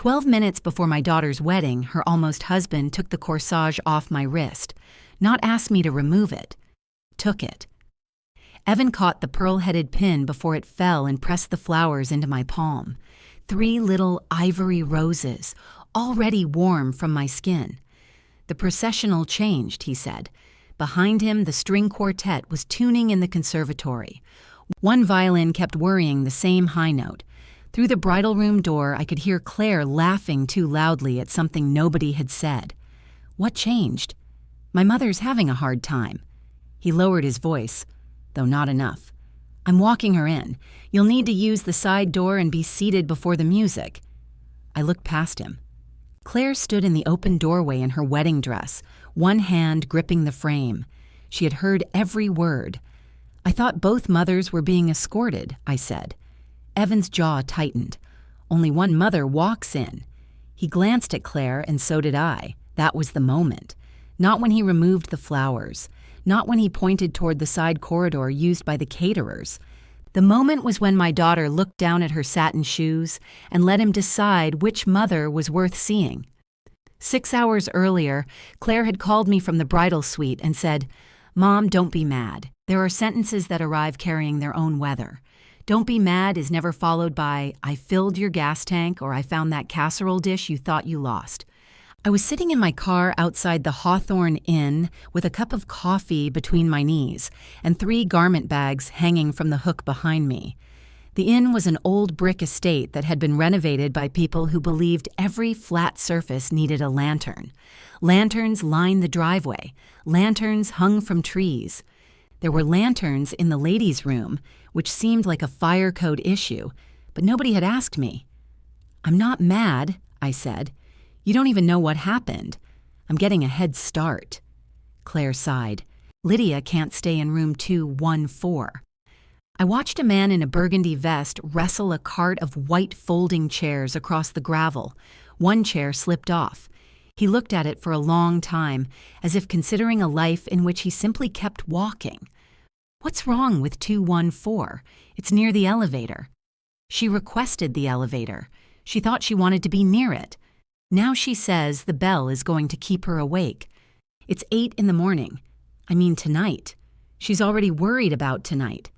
12 minutes before my daughter's wedding, her almost husband took the corsage off my wrist, not asked me to remove it. Took it. Evan caught the pearl-headed pin before it fell and pressed the flowers into my palm. 3 little ivory roses, already warm from my skin. The processional changed, he said. Behind him, the string quartet was tuning in the conservatory. One violin kept worrying the same high note. Through the bridal room door, I could hear Claire laughing too loudly at something nobody had said. What changed? My mother's having a hard time. He lowered his voice, though not enough. I'm walking her in. You'll need to use the side door and be seated before the music. I looked past him. Claire stood in the open doorway in her wedding dress, one hand gripping the frame. She had heard every word. I thought both mothers were being escorted, I said. Evan's jaw tightened. Only one mother walks in. He glanced at Claire, and so did I. That was the moment. Not when he removed the flowers. Not when he pointed toward the side corridor used by the caterers. The moment was when my daughter looked down at her satin shoes and let him decide which mother was worth seeing. 6 hours earlier, Claire had called me from the bridal suite and said, "Mom, don't be mad. There are sentences that arrive carrying their own weather. Don't be mad is never followed by, I filled your gas tank or I found that casserole dish you thought you lost." I was sitting in my car outside the Hawthorne Inn with a cup of coffee between my knees and 3 garment bags hanging from the hook behind me. The inn was an old brick estate that had been renovated by people who believed every flat surface needed a lantern. Lanterns lined the driveway. Lanterns hung from trees. There were lanterns in the ladies' room, which seemed like a fire code issue, but nobody had asked me. "I'm not mad," I said. "You don't even know what happened. I'm getting a head start." Claire sighed. "Lydia can't stay in room 214. I watched a man in a burgundy vest wrestle a cart of white folding chairs across the gravel. One chair slipped off. He looked at it for a long time, as if considering a life in which he simply kept walking. What's wrong with 214? It's near the elevator. She requested the elevator. She thought she wanted to be near it. Now she says the bell is going to keep her awake. It's 8 in the morning. I mean tonight. She's already worried about tonight.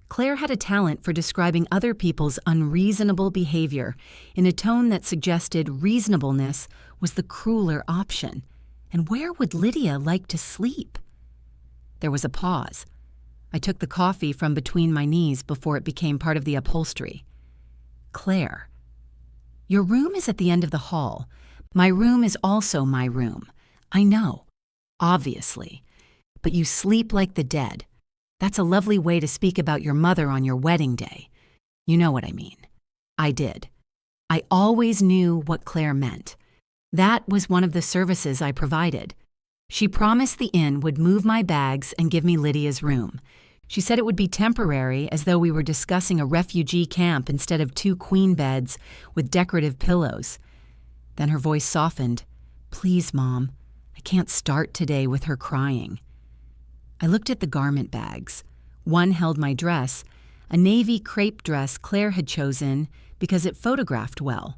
Claire had a talent for describing other people's unreasonable behavior in a tone that suggested reasonableness was the crueler option. And where would Lydia like to sleep? There was a pause. I took the coffee from between my knees before it became part of the upholstery. "Claire, your room is at the end of the hall. My room is also my room. I know, obviously. But you sleep like the dead. That's a lovely way to speak about your mother on your wedding day. You know what I mean." I did. I always knew what Claire meant. That was one of the services I provided. She promised the inn would move my bags and give me Lydia's room. She said it would be temporary, as though we were discussing a refugee camp instead of 2 queen beds with decorative pillows. Then her voice softened. "Please, Mom, I can't start today with her crying." I looked at the garment bags. One held my dress, a navy crepe dress Claire had chosen because it photographed well.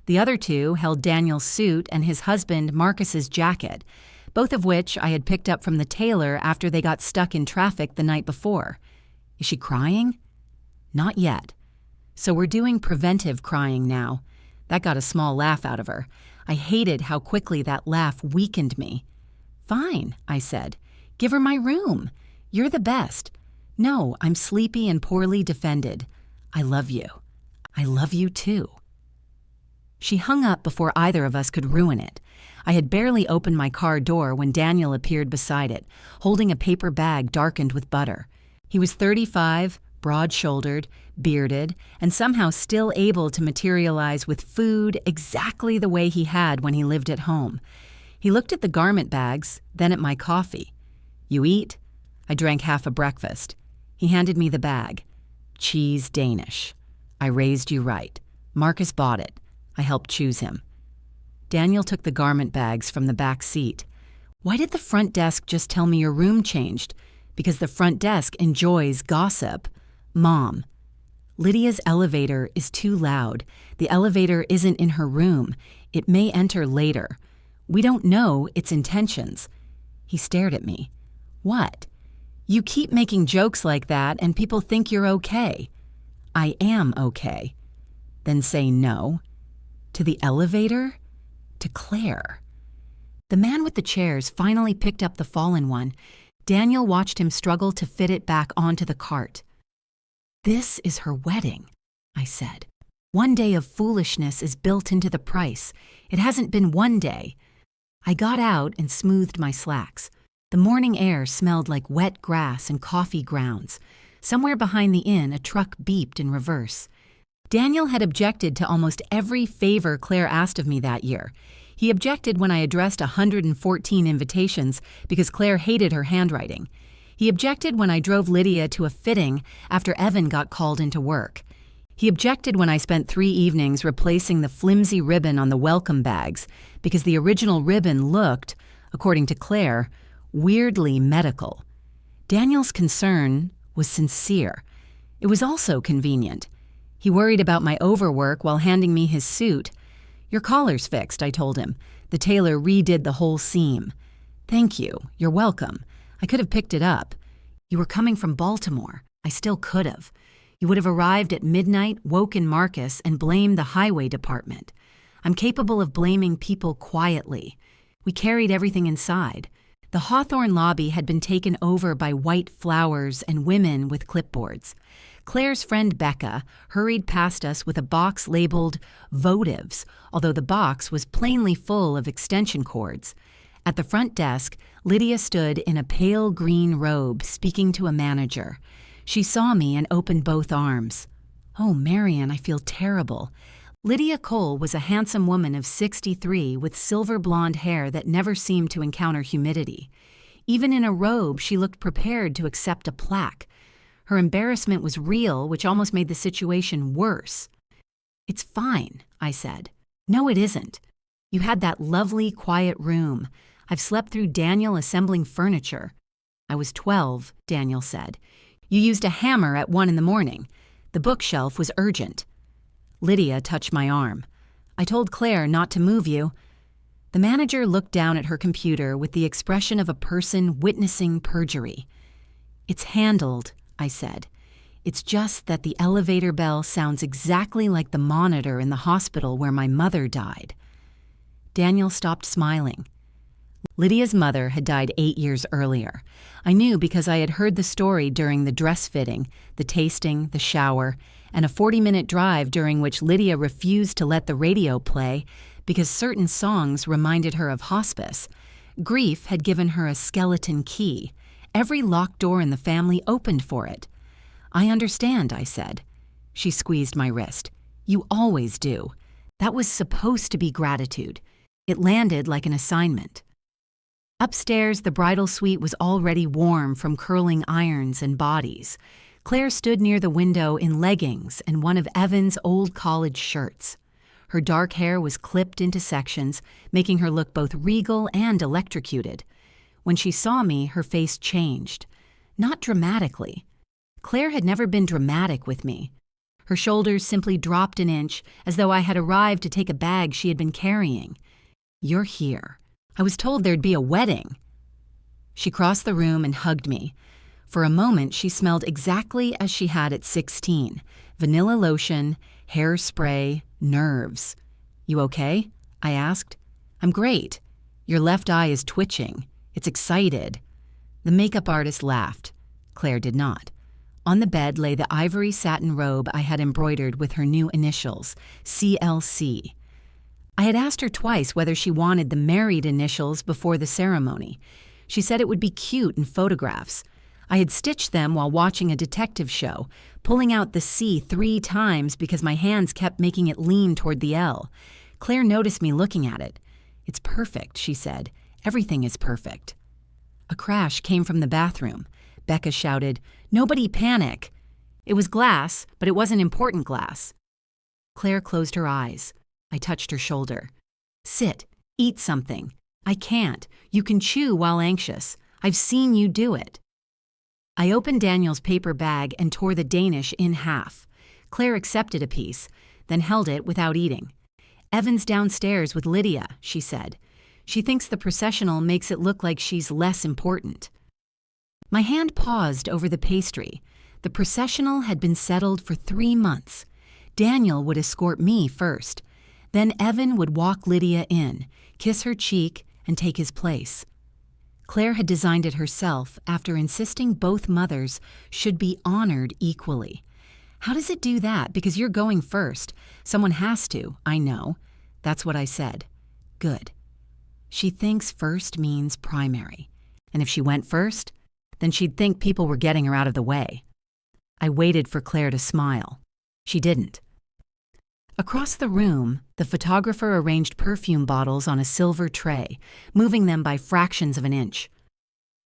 The other 2 held Daniel's suit and his husband Marcus's jacket, both of which I had picked up from the tailor after they got stuck in traffic the night before. Is she crying? Not yet. So we're doing preventive crying now. That got a small laugh out of her. I hated how quickly that laugh weakened me. "Fine," I said. "Give her my room. You're the best. No, I'm sleepy and poorly defended. I love you. I love you too." She hung up before either of us could ruin it. I had barely opened my car door when Daniel appeared beside it, holding a paper bag darkened with butter. He was 35, broad-shouldered, bearded, and somehow still able to materialize with food exactly the way he had when he lived at home. He looked at the garment bags, then at my coffee. "You eat?" I drank half a breakfast. He handed me the bag. "Cheese Danish. I raised you right. Marcus bought it. I helped choose him." Daniel took the garment bags from the back seat. "Why did the front desk just tell me your room changed?" "Because the front desk enjoys gossip." "Mom." Lydia's elevator is too loud. The elevator isn't in her room. It may enter later. We don't know its intentions. He stared at me. What? You keep making jokes like that and people think you're okay. I am okay. Then say no. To the elevator? To Claire. The man with the chairs finally picked up the fallen one. Daniel watched him struggle to fit it back onto the cart. This is her wedding, I said. One day of foolishness is built into the price. It hasn't been one day. I got out and smoothed my slacks. The morning air smelled like wet grass and coffee grounds. Somewhere behind the inn, a truck beeped in reverse. Daniel had objected to almost every favor Claire asked of me that year. He objected when I addressed 114 invitations because Claire hated her handwriting. He objected when I drove Lydia to a fitting after Evan got called into work. He objected when I spent 3 evenings replacing the flimsy ribbon on the welcome bags because the original ribbon looked, according to Claire, weirdly medical. Daniel's concern was sincere. It was also convenient. He worried about my overwork while handing me his suit. Your collar's fixed, I told him. The tailor redid the whole seam. Thank you. You're welcome. I could have picked it up. You were coming from Baltimore. I still could have. You would have arrived at midnight, woken Marcus, and blamed the highway department. I'm capable of blaming people quietly. We carried everything inside. The Hawthorne lobby had been taken over by white flowers and women with clipboards. Claire's friend Becca hurried past us with a box labeled Votives, although the box was plainly full of extension cords. At the front desk, Lydia stood in a pale green robe speaking to a manager. She saw me and opened both arms. Oh, Marian, I feel terrible. Lydia Cole was a handsome woman of 63 with silver blonde hair that never seemed to encounter humidity. Even in a robe, she looked prepared to accept a plaque. Her embarrassment was real, which almost made the situation worse. It's fine, I said. No, it isn't. You had that lovely, quiet room. I've slept through Daniel assembling furniture. I was 12, Daniel said. You used a hammer at 1 a.m. The bookshelf was urgent. Lydia touched my arm. I told Claire not to move you. The manager looked down at her computer with the expression of a person witnessing perjury. It's handled, I said. It's just that the elevator bell sounds exactly like the monitor in the hospital where my mother died. Daniel stopped smiling. Lydia's mother had died 8 years earlier. I knew because I had heard the story during the dress fitting, the tasting, the shower, and a 40-minute drive during which Lydia refused to let the radio play because certain songs reminded her of hospice. Grief had given her a skeleton key. Every locked door in the family opened for it. I understand, I said. She squeezed my wrist. You always do. That was supposed to be gratitude. It landed like an assignment. Upstairs, the bridal suite was already warm from curling irons and bodies. Claire stood near the window in leggings and one of Evan's old college shirts. Her dark hair was clipped into sections, making her look both regal and electrocuted. When she saw me, her face changed. Not dramatically. Claire had never been dramatic with me. Her shoulders simply dropped an inch, as though I had arrived to take a bag she had been carrying. You're here. I was told there'd be a wedding. She crossed the room and hugged me. For a moment, she smelled exactly as she had at 16. Vanilla lotion, hairspray, nerves. You okay? I asked. I'm great. Your left eye is twitching. It's excited. The makeup artist laughed. Claire did not. On the bed lay the ivory satin robe I had embroidered with her new initials, CLC. I had asked her twice whether she wanted the married initials before the ceremony. She said it would be cute in photographs. I had stitched them while watching a detective show, pulling out the C 3 times because my hands kept making it lean toward the L. Claire noticed me looking at it. It's perfect, she said. Everything is perfect. A crash came from the bathroom. Becca shouted, "Nobody panic!" It was glass, but it wasn't important glass. Claire closed her eyes. I touched her shoulder. Sit. Eat something. I can't. You can chew while anxious. I've seen you do it. I opened Daniel's paper bag and tore the Danish in half. Claire accepted a piece, then held it without eating. "Evan's downstairs with Lydia," she said. "She thinks the processional makes it look like she's less important." My hand paused over the pastry. The processional had been settled for 3 months. Daniel would escort me first. Then Evan would walk Lydia in, kiss her cheek, and take his place. Claire had designed it herself after insisting both mothers should be honored equally. "How does it do that? Because you're going first. Someone has to, I know." That's what I said. "Good." She thinks first means primary. And if she went first, then she'd think people were getting her out of the way. I waited for Claire to smile. She didn't. Across the room, the photographer arranged perfume bottles on a silver tray, moving them by fractions of an inch.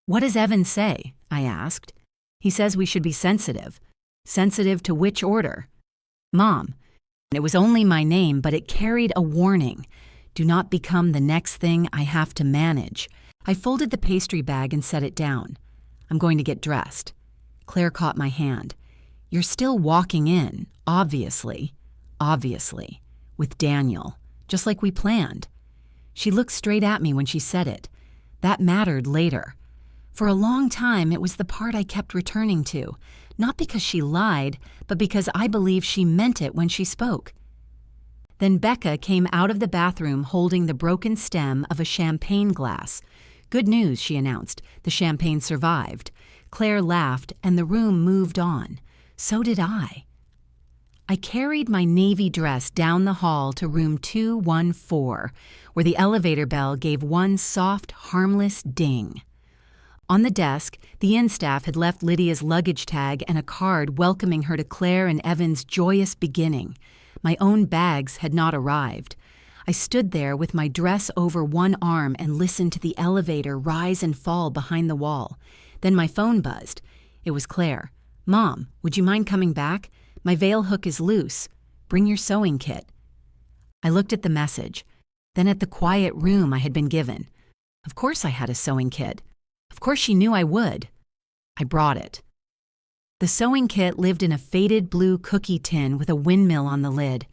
"What does Evan say?" I asked. "He says we should be sensitive." "Sensitive to which order?" "Mom." It was only my name, but it carried a warning. Do not become the next thing I have to manage. I folded the pastry bag and set it down. "I'm going to get dressed." Claire caught my hand. "You're still walking in, obviously, with Daniel, just like we planned." She looked straight at me when she said it. That mattered later. For a long time, it was the part I kept returning to, not because she lied, but because I believed she meant it when she spoke. Then Becca came out of the bathroom holding the broken stem of a champagne glass. "Good news," she announced. "The champagne survived." Claire laughed, and the room moved on. So did I. I carried my navy dress down the hall to room 214, where the elevator bell gave one soft, harmless ding. On the desk, the inn staff had left Lydia's luggage tag and a card welcoming her to Claire and Evan's joyous beginning. My own bags had not arrived. I stood there with my dress over one arm and listened to the elevator rise and fall behind the wall. Then my phone buzzed. It was Claire. "Mom, would you mind coming back? My veil hook is loose. Bring your sewing kit." I looked at the message, then at the quiet room I had been given. Of course I had a sewing kit. Of course she knew I would. I brought it. The sewing kit lived in a faded blue cookie tin with a windmill on the lid.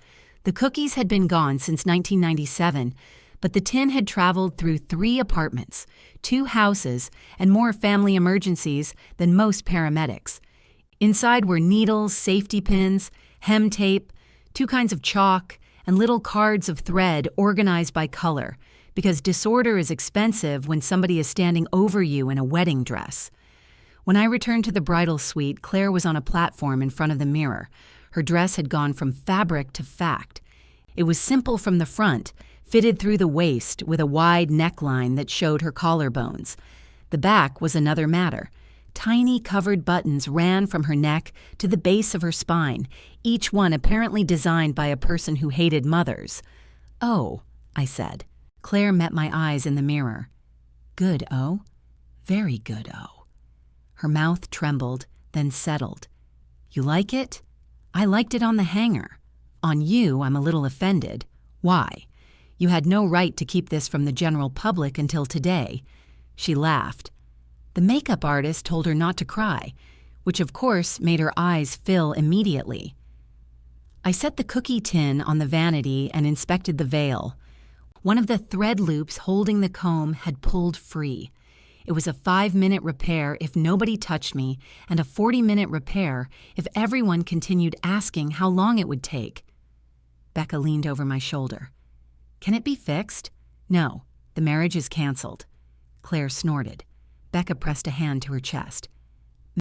The cookies had been gone since 1997, but the tin had traveled through 3 apartments, 2 houses, and more family emergencies than most paramedics. Inside were needles, safety pins, hem tape, 2 kinds of chalk, and little cards of thread organized by color, because disorder is expensive when somebody is standing over you in a wedding dress. When I returned to the bridal suite, Claire was on a platform in front of the mirror. Her dress had gone from fabric to fact. It was simple from the front, fitted through the waist with a wide neckline that showed her collarbones. The back was another matter. Tiny covered buttons ran from her neck to the base of her spine, each one apparently designed by a person who hated mothers. "Oh," I said. Claire met my eyes in the mirror. "Good, O. Very good, O." Her mouth trembled, then settled. "You like it?" "I liked it on the hanger. On you, I'm a little offended. Why? You had no right to keep this from the general public until today." She laughed. The makeup artist told her not to cry, which of course made her eyes fill immediately. I set the cookie tin on the vanity and inspected the veil. One of the thread loops holding the comb had pulled free. It was a 5-minute repair if nobody touched me, and a 40-minute repair if everyone continued asking how long it would take. Becca leaned over my shoulder. "Can it be fixed?" "No, the marriage is canceled." Claire snorted. Becca pressed a hand to her chest.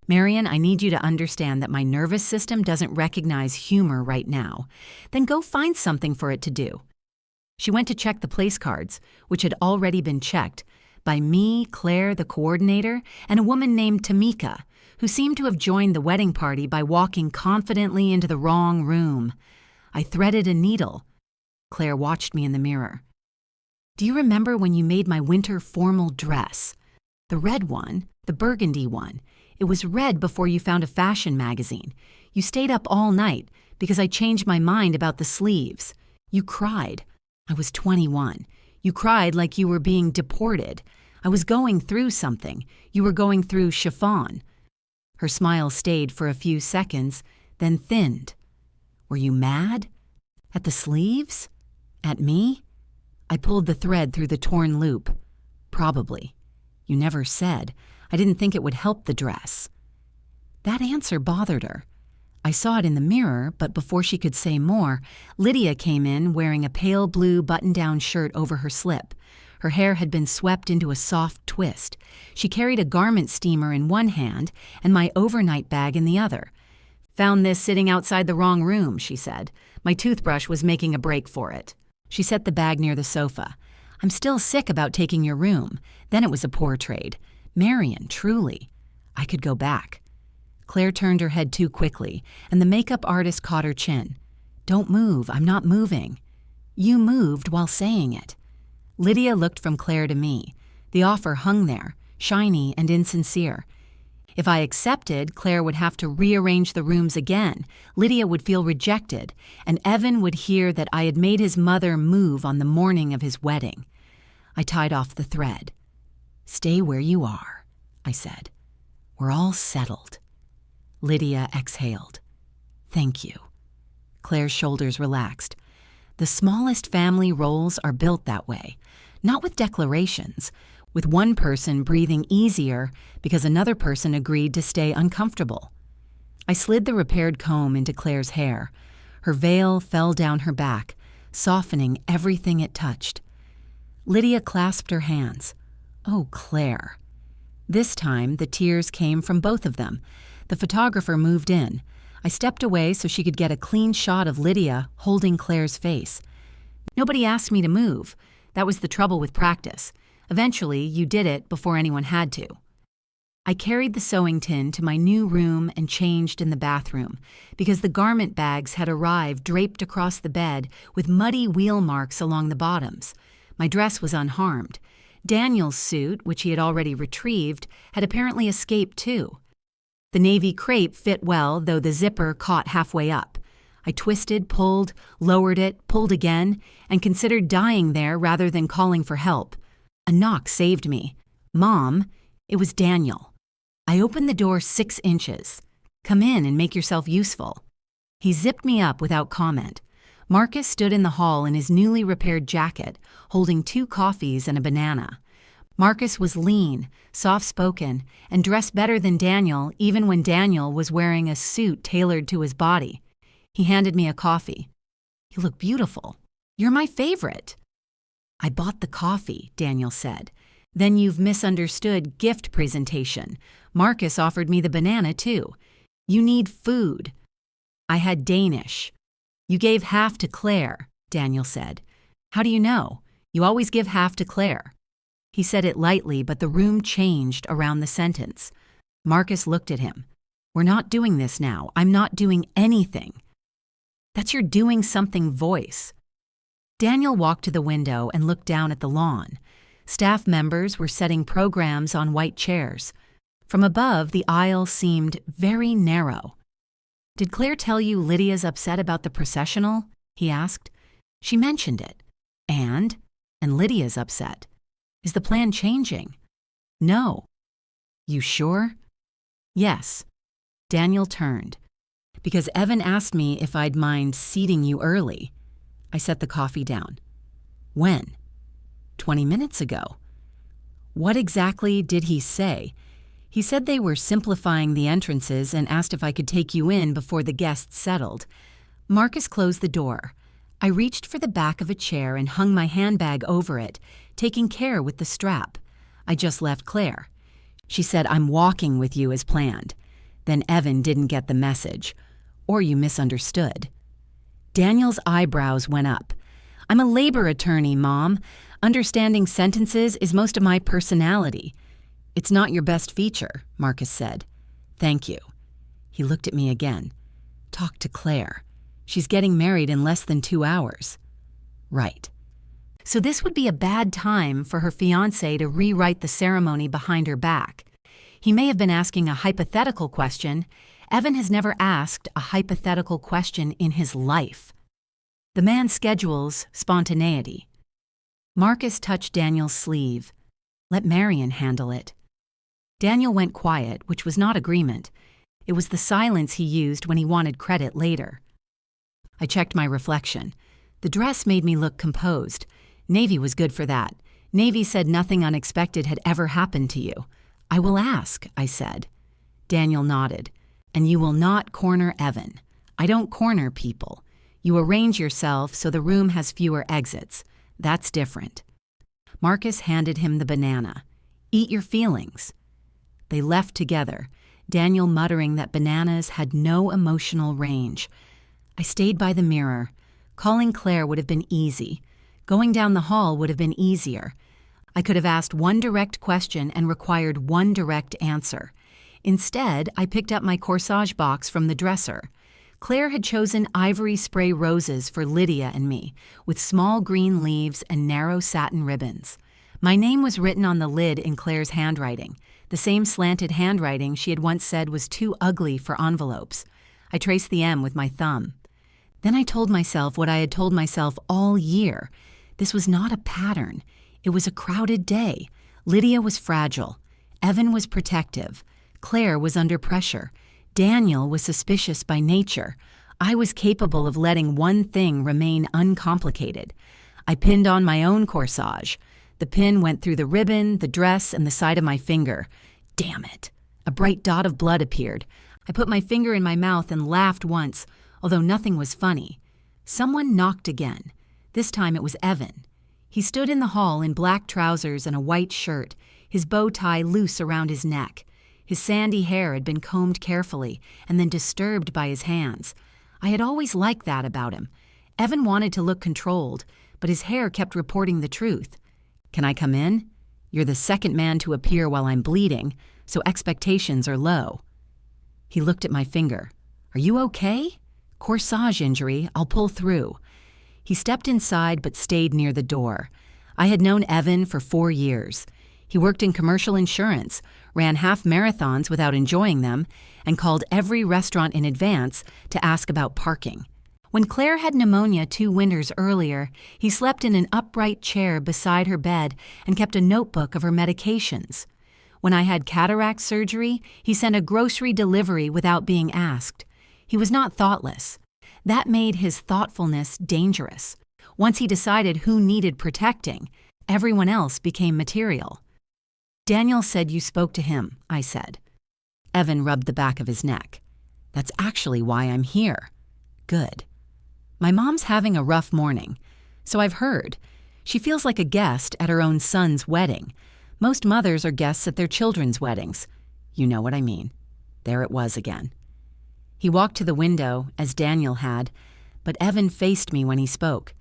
"Marian, I need you to understand that my nervous system doesn't recognize humor right now. Then go find something for it to do." She went to check the place cards, which had already been checked, by me, Claire, the coordinator, and a woman named Tamika, who seemed to have joined the wedding party by walking confidently into the wrong room. I threaded a needle. Claire watched me in the mirror. "Do you remember when you made my winter formal dress? The red one, the burgundy one. It was red before you found a fashion magazine. You stayed up all night because I changed my mind about the sleeves. You cried. I was 21. You cried like you were being deported. I was going through something. You were going through chiffon." Her smile stayed for a few seconds, then thinned. Were you mad? At the sleeves? At me? I pulled the thread through the torn loop. Probably. You never said. I didn't think it would help the dress. That answer bothered her. I saw it in the mirror, but before she could say more, Lydia came in wearing a pale blue button-down shirt over her slip. Her hair had been swept into a soft twist. She carried a garment steamer in one hand and my overnight bag in the other. "Found this sitting outside the wrong room," she said. "My toothbrush was making a break for it." She set the bag near the sofa. "I'm still sick about taking your room. Then it was a poor trade. Marion, truly. I could go back." Claire turned her head too quickly, and the makeup artist caught her chin. "Don't move, I'm not moving." "You moved while saying it." Lydia looked from Claire to me. The offer hung there, shiny and insincere. If I accepted, Claire would have to rearrange the rooms again, Lydia would feel rejected, and Evan would hear that I had made his mother move on the morning of his wedding. I tied off the thread. "Stay where you are," I said. "We're all settled." Lydia exhaled. "Thank you." Claire's shoulders relaxed. The smallest family roles are built that way, not with declarations, with one person breathing easier because another person agreed to stay uncomfortable. I slid the repaired comb into Claire's hair. Her veil fell down her back, softening everything it touched. Lydia clasped her hands. "Oh, Claire." This time, the tears came from both of them. The photographer moved in. I stepped away so she could get a clean shot of Lydia holding Claire's face. "Nobody asked me to move. That was the trouble with practice. Eventually, you did it before anyone had to." I carried the sewing tin to my new room and changed in the bathroom, because the garment bags had arrived draped across the bed with muddy wheel marks along the bottoms. My dress was unharmed. Daniel's suit, which he had already retrieved, had apparently escaped too. The navy crepe fit well, though the zipper caught halfway up. I twisted, pulled, lowered it, pulled again, and considered dying there rather than calling for help. A knock saved me. "Mom," it was Daniel. I opened the door 6 inches. "Come in and make yourself useful." He zipped me up without comment. Marcus stood in the hall in his newly repaired jacket, holding 2 coffees and a banana. Marcus was lean, soft-spoken, and dressed better than Daniel even when Daniel was wearing a suit tailored to his body. He handed me a coffee. "You look beautiful. You're my favorite." "I bought the coffee," Daniel said. "Then you've misunderstood gift presentation. Marcus offered me the banana, too. You need food." "I had Danish." "You gave half to Claire," Daniel said. "How do you know? You always give half to Claire." He said it lightly, but the room changed around the sentence. Marcus looked at him. "We're not doing this now. I'm not doing anything." "That's your doing something voice." Daniel walked to the window and looked down at the lawn. Staff members were setting programs on white chairs. From above, the aisle seemed very narrow. "Did Claire tell you Lydia's upset about the processional?" he asked. "She mentioned it. And Lydia's upset. Is the plan changing?" "No." "You sure?" "Yes." Daniel turned. "Because Evan asked me if I'd mind seating you early." I set the coffee down. "When?" 20 minutes ago." "What exactly did he say?" "He said they were simplifying the entrances and asked if I could take you in before the guests settled." Marcus closed the door. I reached for the back of a chair and hung my handbag over it, taking care with the strap. I just left Claire. She said, "I'm walking with you as planned." Then Evan didn't get the message. Or you misunderstood. Daniel's eyebrows went up. "I'm a labor attorney, Mom. Understanding sentences is most of my personality." "It's not your best feature," Marcus said. "Thank you." He looked at me again. "Talk to Claire. She's getting married in less than 2 hours." "Right." So this would be a bad time for her fiancé to rewrite the ceremony behind her back. He may have been asking a hypothetical question. Evan has never asked a hypothetical question in his life. The man schedules spontaneity. Marcus touched Daniel's sleeve. "Let Marion handle it." Daniel went quiet, which was not agreement. It was the silence he used when he wanted credit later. I checked my reflection. The dress made me look composed. Navy was good for that. Navy said nothing unexpected had ever happened to you. I will ask, I said. Daniel nodded. And you will not corner Evan. I don't corner people. You arrange yourself so the room has fewer exits. That's different. Marcus handed him the banana. Eat your feelings. They left together, Daniel muttering that bananas had no emotional range. I stayed by the mirror. Calling Claire would have been easy. Going down the hall would have been easier. I could have asked one direct question and required one direct answer. Instead, I picked up my corsage box from the dresser. Claire had chosen ivory spray roses for Lydia and me, with small green leaves and narrow satin ribbons. My name was written on the lid in Claire's handwriting, the same slanted handwriting she had once said was too ugly for envelopes. I traced the M with my thumb. Then I told myself what I had told myself all year. This was not a pattern. It was a crowded day. Lydia was fragile. Evan was protective. Claire was under pressure. Daniel was suspicious by nature. I was capable of letting one thing remain uncomplicated. I pinned on my own corsage. The pin went through the ribbon, the dress, and the side of my finger. Damn it. A bright dot of blood appeared. I put my finger in my mouth and laughed once, although nothing was funny. Someone knocked again. This time it was Evan. He stood in the hall in black trousers and a white shirt, his bow tie loose around his neck. His sandy hair had been combed carefully and then disturbed by his hands. I had always liked that about him. Evan wanted to look controlled, but his hair kept reporting the truth. Can I come in? You're the second man to appear while I'm bleeding, so expectations are low. He looked at my finger. Are you okay? Corsage injury, I'll pull through. He stepped inside but stayed near the door. I had known Evan for 4 years. He worked in commercial insurance, ran half marathons without enjoying them, and called every restaurant in advance to ask about parking. When Claire had pneumonia 2 winters earlier, he slept in an upright chair beside her bed and kept a notebook of her medications. When I had cataract surgery, he sent a grocery delivery without being asked. He was not thoughtless. That made his thoughtfulness dangerous. Once he decided who needed protecting, everyone else became material. Daniel said you spoke to him, I said. Evan rubbed the back of his neck. That's actually why I'm here. Good. My mom's having a rough morning, so I've heard. She feels like a guest at her own son's wedding. Most mothers are guests at their children's weddings. You know what I mean. There it was again. He walked to the window, as Daniel had, but Evan faced me when he spoke.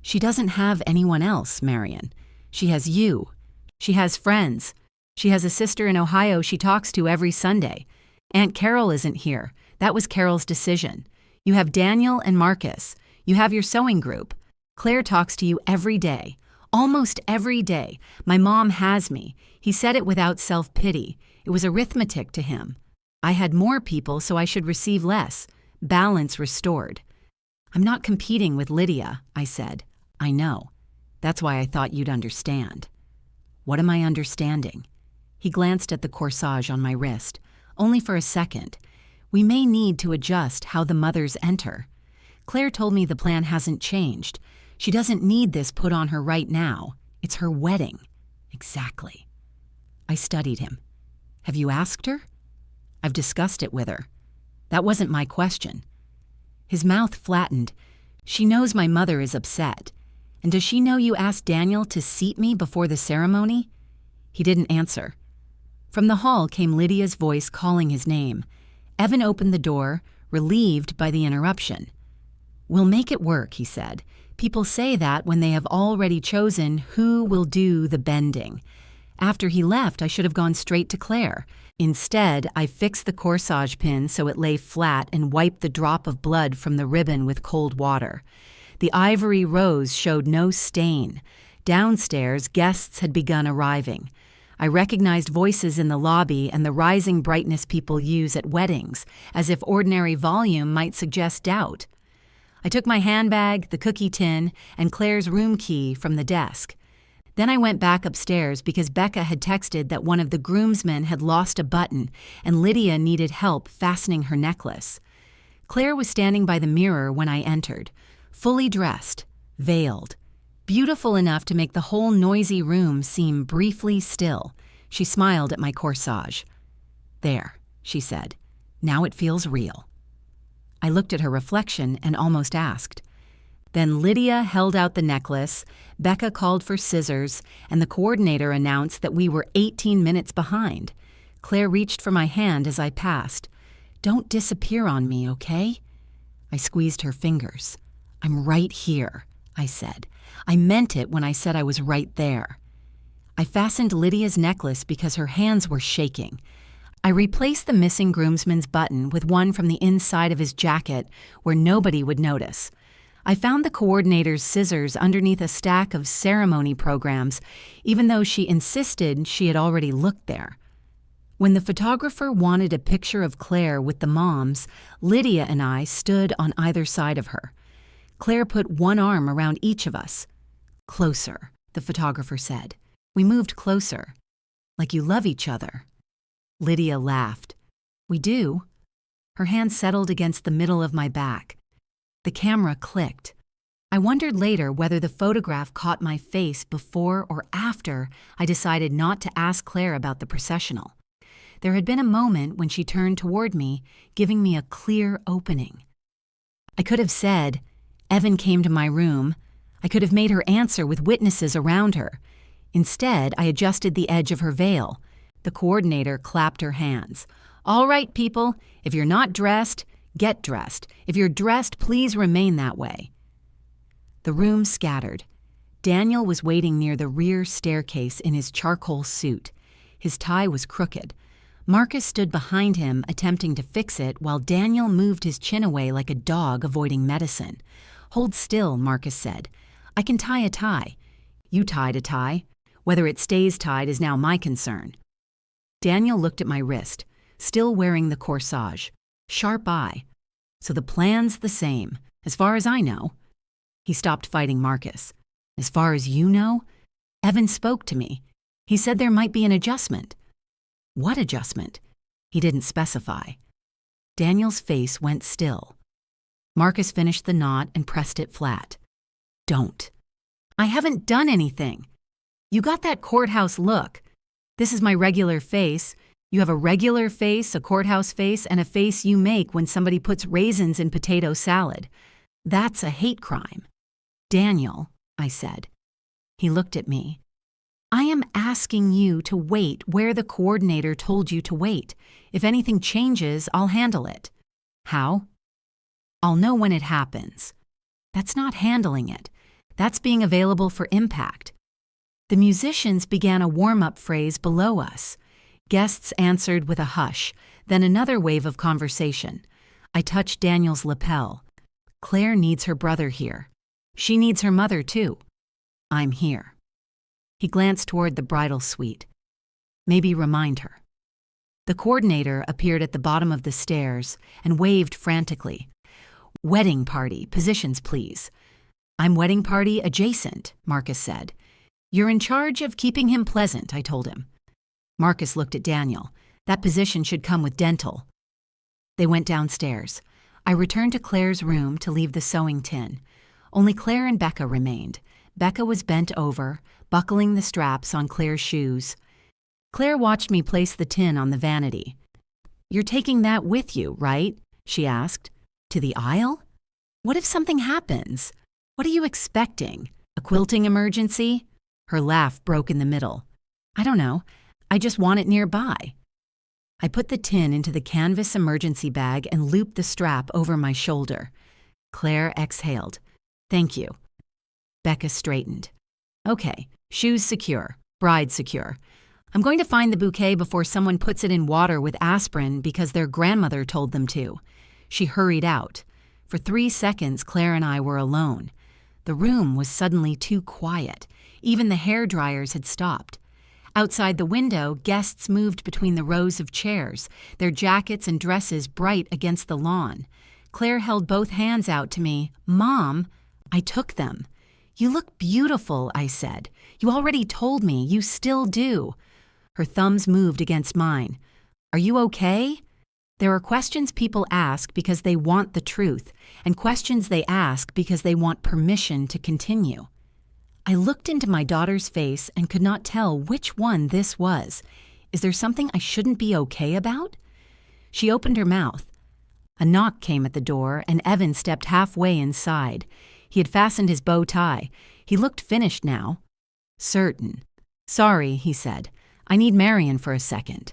She doesn't have anyone else, Marion. She has you. She has friends. She has a sister in Ohio she talks to every Sunday. Aunt Carol isn't here. That was Carol's decision. You have Daniel and Marcus. You have your sewing group. Claire talks to you every day. Almost every day. My mom has me. He said it without self-pity. It was arithmetic to him. I had more people, so I should receive less. Balance restored. I'm not competing with Lydia, I said. I know. That's why I thought you'd understand. What am I understanding? He glanced at the corsage on my wrist, only for a second. We may need to adjust how the mothers enter. Claire told me the plan hasn't changed. She doesn't need this put on her right now. It's her wedding. Exactly. I studied him. Have you asked her? I've discussed it with her. That wasn't my question. His mouth flattened. She knows my mother is upset. And does she know you asked Daniel to seat me before the ceremony? He didn't answer. From the hall came Lydia's voice calling his name. Evan opened the door, relieved by the interruption. We'll make it work, he said. People say that when they have already chosen who will do the bending. After he left, I should have gone straight to Claire. Instead, I fixed the corsage pin so it lay flat and wiped the drop of blood from the ribbon with cold water. The ivory rose showed no stain. Downstairs, guests had begun arriving. I recognized voices in the lobby and the rising brightness people use at weddings, as if ordinary volume might suggest doubt. I took my handbag, the cookie tin, and Claire's room key from the desk. Then I went back upstairs because Becca had texted that one of the groomsmen had lost a button and Lydia needed help fastening her necklace. Claire was standing by the mirror when I entered, fully dressed, veiled, beautiful enough to make the whole noisy room seem briefly still. She smiled at my corsage. "There," she said. "Now it feels real." I looked at her reflection and almost asked. Then Lydia held out the necklace, Becca called for scissors, and the coordinator announced that we were 18 minutes behind. Claire reached for my hand as I passed. "Don't disappear on me, okay?" I squeezed her fingers. "I'm right here," I said. I meant it when I said I was right there. I fastened Lydia's necklace because her hands were shaking. I replaced the missing groomsman's button with one from the inside of his jacket where nobody would notice. I found the coordinator's scissors underneath a stack of ceremony programs, even though she insisted she had already looked there. When the photographer wanted a picture of Claire with the moms, Lydia and I stood on either side of her. Claire put one arm around each of us. "Closer," the photographer said. We moved closer. "Like you love each other." Lydia laughed. "We do." Her hand settled against the middle of my back. The camera clicked. I wondered later whether the photograph caught my face before or after I decided not to ask Claire about the processional. There had been a moment when she turned toward me, giving me a clear opening. I could have said, "Evan came to my room." I could have made her answer with witnesses around her. Instead, I adjusted the edge of her veil. The coordinator clapped her hands. "All right, people, if you're not dressed, get dressed. If you're dressed, please remain that way." The room scattered. Daniel was waiting near the rear staircase in his charcoal suit. His tie was crooked. Marcus stood behind him, attempting to fix it, while Daniel moved his chin away like a dog avoiding medicine. "Hold still," Marcus said. "I can tie a tie." "You tied a tie. Whether it stays tied is now my concern." Daniel looked at my wrist, still wearing the corsage. Sharp eye. "So the plan's the same, as far as I know." He stopped fighting Marcus. "As far as you know?" "Evan spoke to me. He said there might be an adjustment." "What adjustment?" He didn't specify. Daniel's face went still. Marcus finished the knot and pressed it flat. "Don't." "I haven't done anything." "You got that courthouse look. This is my regular face. You have a regular face, a courthouse face, and a face you make when somebody puts raisins in potato salad. That's a hate crime." "Daniel," I said. He looked at me. "I am asking you to wait where the coordinator told you to wait. If anything changes, I'll handle it." "How?" "I'll know when it happens." That's not handling it. That's being available for impact. The musicians began a warm-up phrase below us. Guests answered with a hush, then another wave of conversation. I touched Daniel's lapel. "Claire needs her brother here. She needs her mother, too. I'm here." He glanced toward the bridal suite. "Maybe remind her." The coordinator appeared at the bottom of the stairs and waved frantically. "Wedding party, positions please." "I'm wedding party adjacent," Marcus said. "You're in charge of keeping him pleasant," I told him. Marcus looked at Daniel. "That position should come with dental." They went downstairs. I returned to Claire's room to leave the sewing tin. Only Claire and Becca remained. Becca was bent over, buckling the straps on Claire's shoes. Claire watched me place the tin on the vanity. "You're taking that with you, right?" she asked. "To the aisle? What if something happens? What are you expecting? A quilting emergency?" Her laugh broke in the middle. "I don't know. I just want it nearby." I put the tin into the canvas emergency bag and looped the strap over my shoulder. Claire exhaled. "Thank you." Becca straightened. "Okay, shoes secure, bride secure. I'm going to find the bouquet before someone puts it in water with aspirin because their grandmother told them to." She hurried out. For 3 seconds, Claire and I were alone. The room was suddenly too quiet. Even the hair dryers had stopped. Outside the window, guests moved between the rows of chairs, their jackets and dresses bright against the lawn. Claire held both hands out to me. "Mom," I took them. "You look beautiful," I said. "You already told me. You still do." Her thumbs moved against mine. "Are you okay?" There are questions people ask because they want the truth, and questions they ask because they want permission to continue. I looked into my daughter's face and could not tell which one this was. Is there something I shouldn't be okay about? She opened her mouth. A knock came at the door, and Evan stepped halfway inside. He had fastened his bow tie. He looked finished now. Certain. Sorry, he said. I need Marion for a second.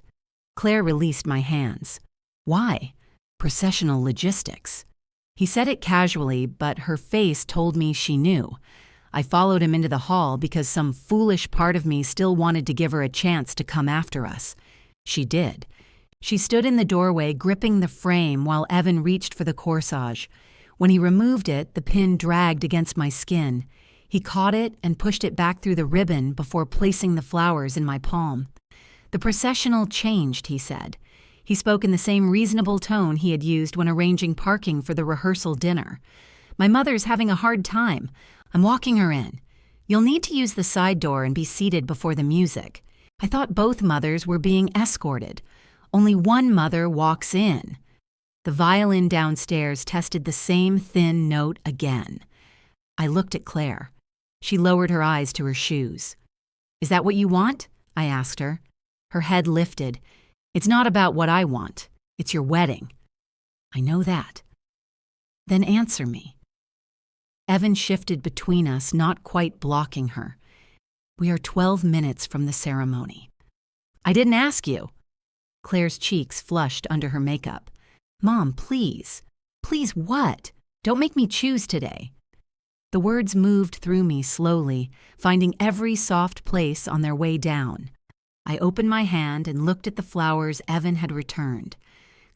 Claire released my hands. Why? Processional logistics. He said it casually, but her face told me she knew. I followed him into the hall because some foolish part of me still wanted to give her a chance to come after us. She did. She stood in the doorway gripping the frame while Evan reached for the corsage. When he removed it, the pin dragged against my skin. He caught it and pushed it back through the ribbon before placing the flowers in my palm. The processional changed, he said. He spoke in the same reasonable tone he had used when arranging parking for the rehearsal dinner. My mother's having a hard time. I'm walking her in. You'll need to use the side door and be seated before the music. I thought both mothers were being escorted. Only one mother walks in. The violin downstairs tested the same thin note again. I looked at Claire. She lowered her eyes to her shoes. Is that what you want? I asked her. Her head lifted. It's not about what I want. It's your wedding. I know that. Then answer me. Evan shifted between us, not quite blocking her. We are 12 minutes from the ceremony. I didn't ask you. Claire's cheeks flushed under her makeup. Mom, please. Please what? Don't make me choose today. The words moved through me slowly, finding every soft place on their way down. I opened my hand and looked at the flowers Evan had returned.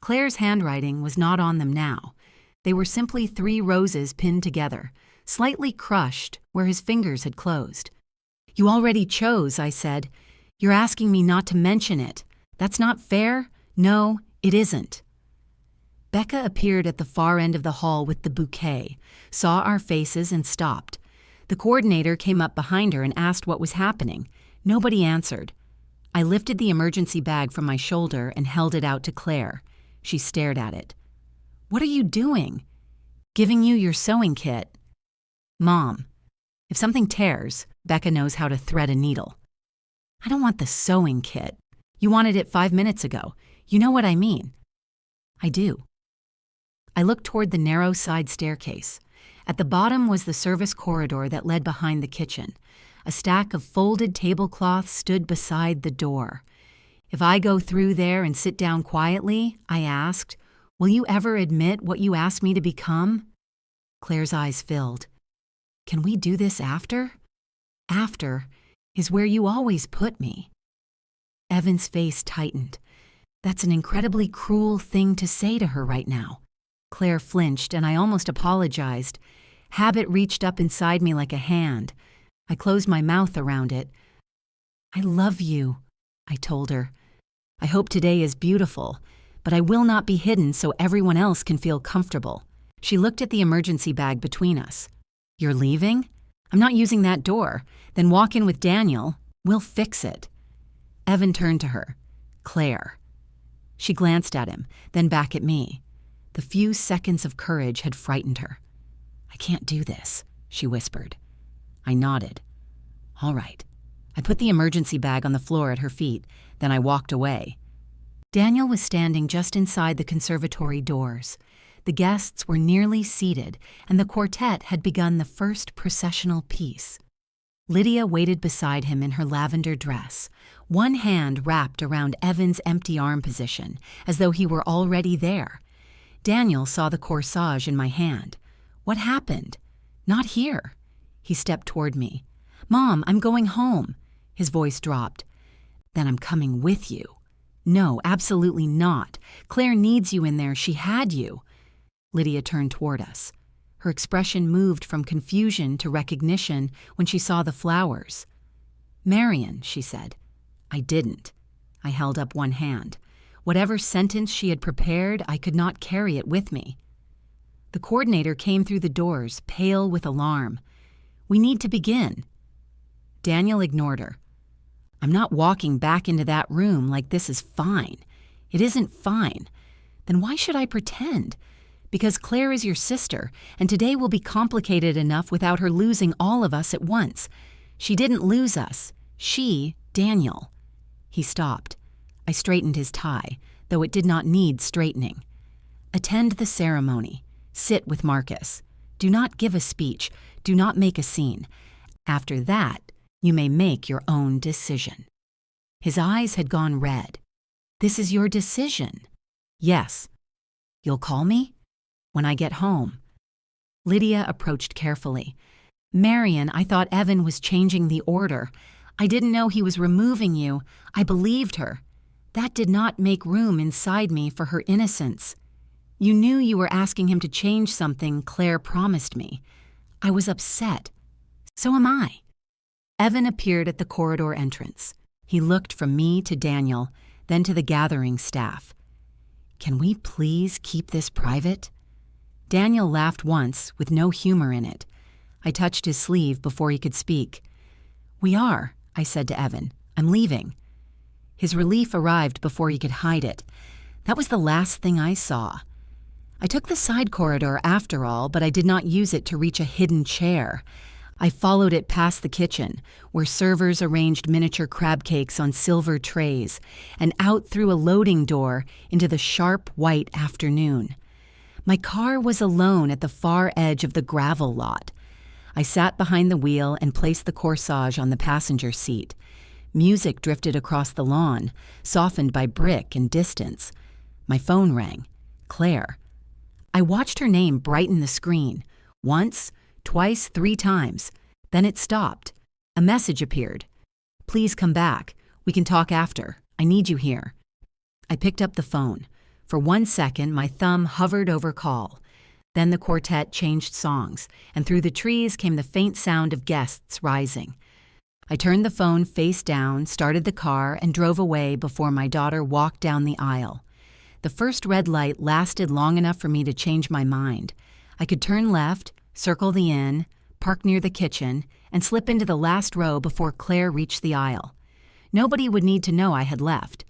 Claire's handwriting was not on them now. They were simply 3 roses pinned together, slightly crushed where his fingers had closed. You already chose, I said. You're asking me not to mention it. That's not fair? No, it isn't. Becca appeared at the far end of the hall with the bouquet, saw our faces and stopped. The coordinator came up behind her and asked what was happening. Nobody answered. I lifted the emergency bag from my shoulder and held it out to Claire. She stared at it. What are you doing? Giving you your sewing kit. Mom, if something tears, Becca knows how to thread a needle. I don't want the sewing kit. You wanted it 5 minutes ago. You know what I mean. I do. I looked toward the narrow side staircase. At the bottom was the service corridor that led behind the kitchen. A stack of folded tablecloths stood beside the door. If I go through there and sit down quietly, I asked, will you ever admit what you asked me to become? Claire's eyes filled. Can we do this after? After is where you always put me. Evan's face tightened. That's an incredibly cruel thing to say to her right now. Claire flinched, and I almost apologized. Habit reached up inside me like a hand. I closed my mouth around it. I love you, I told her. I hope today is beautiful, but I will not be hidden so everyone else can feel comfortable. She looked at the emergency bag between us. You're leaving? I'm not using that door. Then walk in with Daniel. We'll fix it. Evan turned to her. Claire. She glanced at him, then back at me. The few seconds of courage had frightened her. I can't do this, she whispered. I nodded. All right. I put the emergency bag on the floor at her feet, then I walked away. Daniel was standing just inside the conservatory doors. The guests were nearly seated, and the quartet had begun the first processional piece. Lydia waited beside him in her lavender dress, one hand wrapped around Evan's empty arm position, as though he were already there. Daniel saw the corsage in my hand. What happened? Not here. He stepped toward me. Mom, I'm going home. His voice dropped. Then I'm coming with you. No, absolutely not. Claire needs you in there. She had you. Lydia turned toward us. Her expression moved from confusion to recognition when she saw the flowers. Marion, she said. I didn't. I held up one hand. Whatever sentence she had prepared, I could not carry it with me. The coordinator came through the doors, pale with alarm. We need to begin. Daniel ignored her. I'm not walking back into that room like this is fine. It isn't fine. Then why should I pretend? Because Claire is your sister, and today will be complicated enough without her losing all of us at once. She didn't lose us. She, Daniel. He stopped. I straightened his tie, though it did not need straightening. Attend the ceremony. Sit with Marcus. Do not give a speech. Do not make a scene. After that, you may make your own decision. His eyes had gone red. This is your decision. Yes. You'll call me? When I get home. Lydia approached carefully. Marian, I thought Evan was changing the order. I didn't know he was removing you. I believed her. That did not make room inside me for her innocence. You knew you were asking him to change something Claire promised me. I was upset. So am I. Evan appeared at the corridor entrance. He looked from me to Daniel, then to the gathering staff. Can we please keep this private? Daniel laughed once, with no humor in it. I touched his sleeve before he could speak. We are, I said to Evan. I'm leaving. His relief arrived before he could hide it. That was the last thing I saw. I took the side corridor after all, but I did not use it to reach a hidden chair. I followed it past the kitchen, where servers arranged miniature crab cakes on silver trays, and out through a loading door into the sharp white afternoon. My car was alone at the far edge of the gravel lot. I sat behind the wheel and placed the Corsage on the passenger seat. Music drifted across the lawn, softened by brick and distance. My phone rang. Claire. I watched her name brighten the screen. Once, twice, 3 times. Then it stopped. A message appeared. Please come back. We can talk after. I need you here. I picked up the phone. For 1 second, my thumb hovered over call. Then the quartet changed songs, and through the trees came the faint sound of guests rising. I turned the phone face down, started the car, and drove away before my daughter walked down the aisle. The first red light lasted long enough for me to change my mind. I could turn left, circle the inn, park near the kitchen, and slip into the last row before Claire reached the aisle. Nobody would need to know I had left.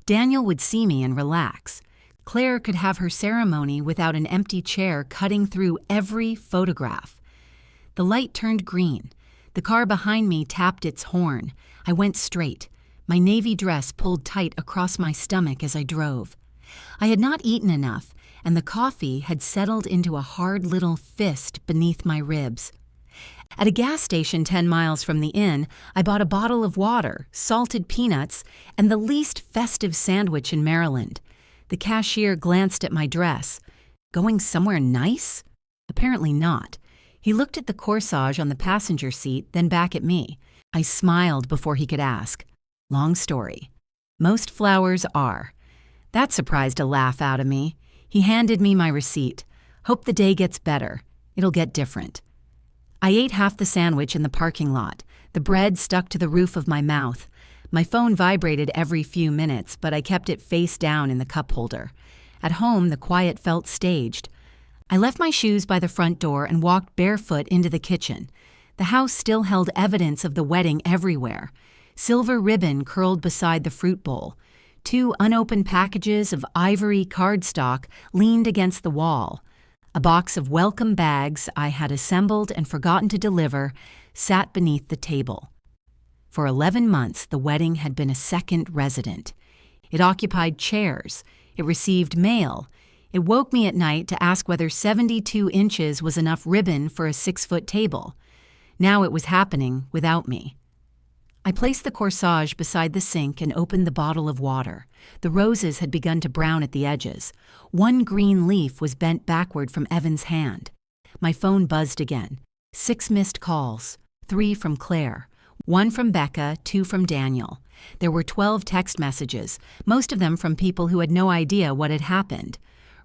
Daniel would see me and relax. Claire could have her ceremony without an empty chair cutting through every photograph. The light turned green. The car behind me tapped its horn. I went straight. My navy dress pulled tight across my stomach as I drove. I had not eaten enough, and the coffee had settled into a hard little fist beneath my ribs. At a gas station 10 miles from the inn, I bought a bottle of water, salted peanuts, and the least festive sandwich in Maryland. The cashier glanced at my dress. Going somewhere nice? Apparently not. He looked at the corsage on the passenger seat, then back at me. I smiled before he could ask. Long story. Most flowers are. That surprised a laugh out of me. He handed me my receipt. Hope the day gets better. It'll get different. I ate half the sandwich in the parking lot. The bread stuck to the roof of my mouth. My phone vibrated every few minutes, but I kept it face down in the cup holder. At home, the quiet felt staged. I left my shoes by the front door and walked barefoot into the kitchen. The house still held evidence of the wedding everywhere. Silver ribbon curled beside the fruit bowl. 2 unopened packages of ivory cardstock leaned against the wall. A box of welcome bags I had assembled and forgotten to deliver sat beneath the table. For 11 months, the wedding had been a second resident. It occupied chairs. It received mail. It woke me at night to ask whether 72 inches was enough ribbon for a 6-foot table. Now it was happening without me. I placed the corsage beside the sink and opened the bottle of water. The roses had begun to brown at the edges. 1 green leaf was bent backward from Evan's hand. My phone buzzed again. 6 missed calls, 3 from Claire, 1 from Becca, 2 from Daniel. There were 12 text messages, most of them from people who had no idea what had happened.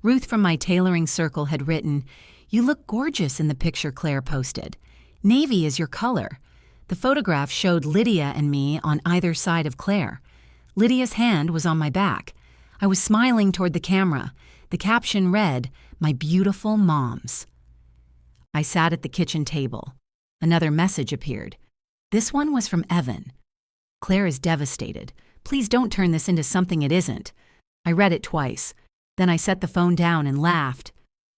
Ruth from my tailoring circle had written, "You look gorgeous in the picture Claire posted. Navy is your color." The photograph showed Lydia and me on either side of Claire. Lydia's hand was on my back. I was smiling toward the camera. The caption read, "My beautiful moms." I sat at the kitchen table. Another message appeared. This one was from Evan. "Claire is devastated. Please don't turn this into something it isn't." I read it twice. Then I set the phone down and laughed.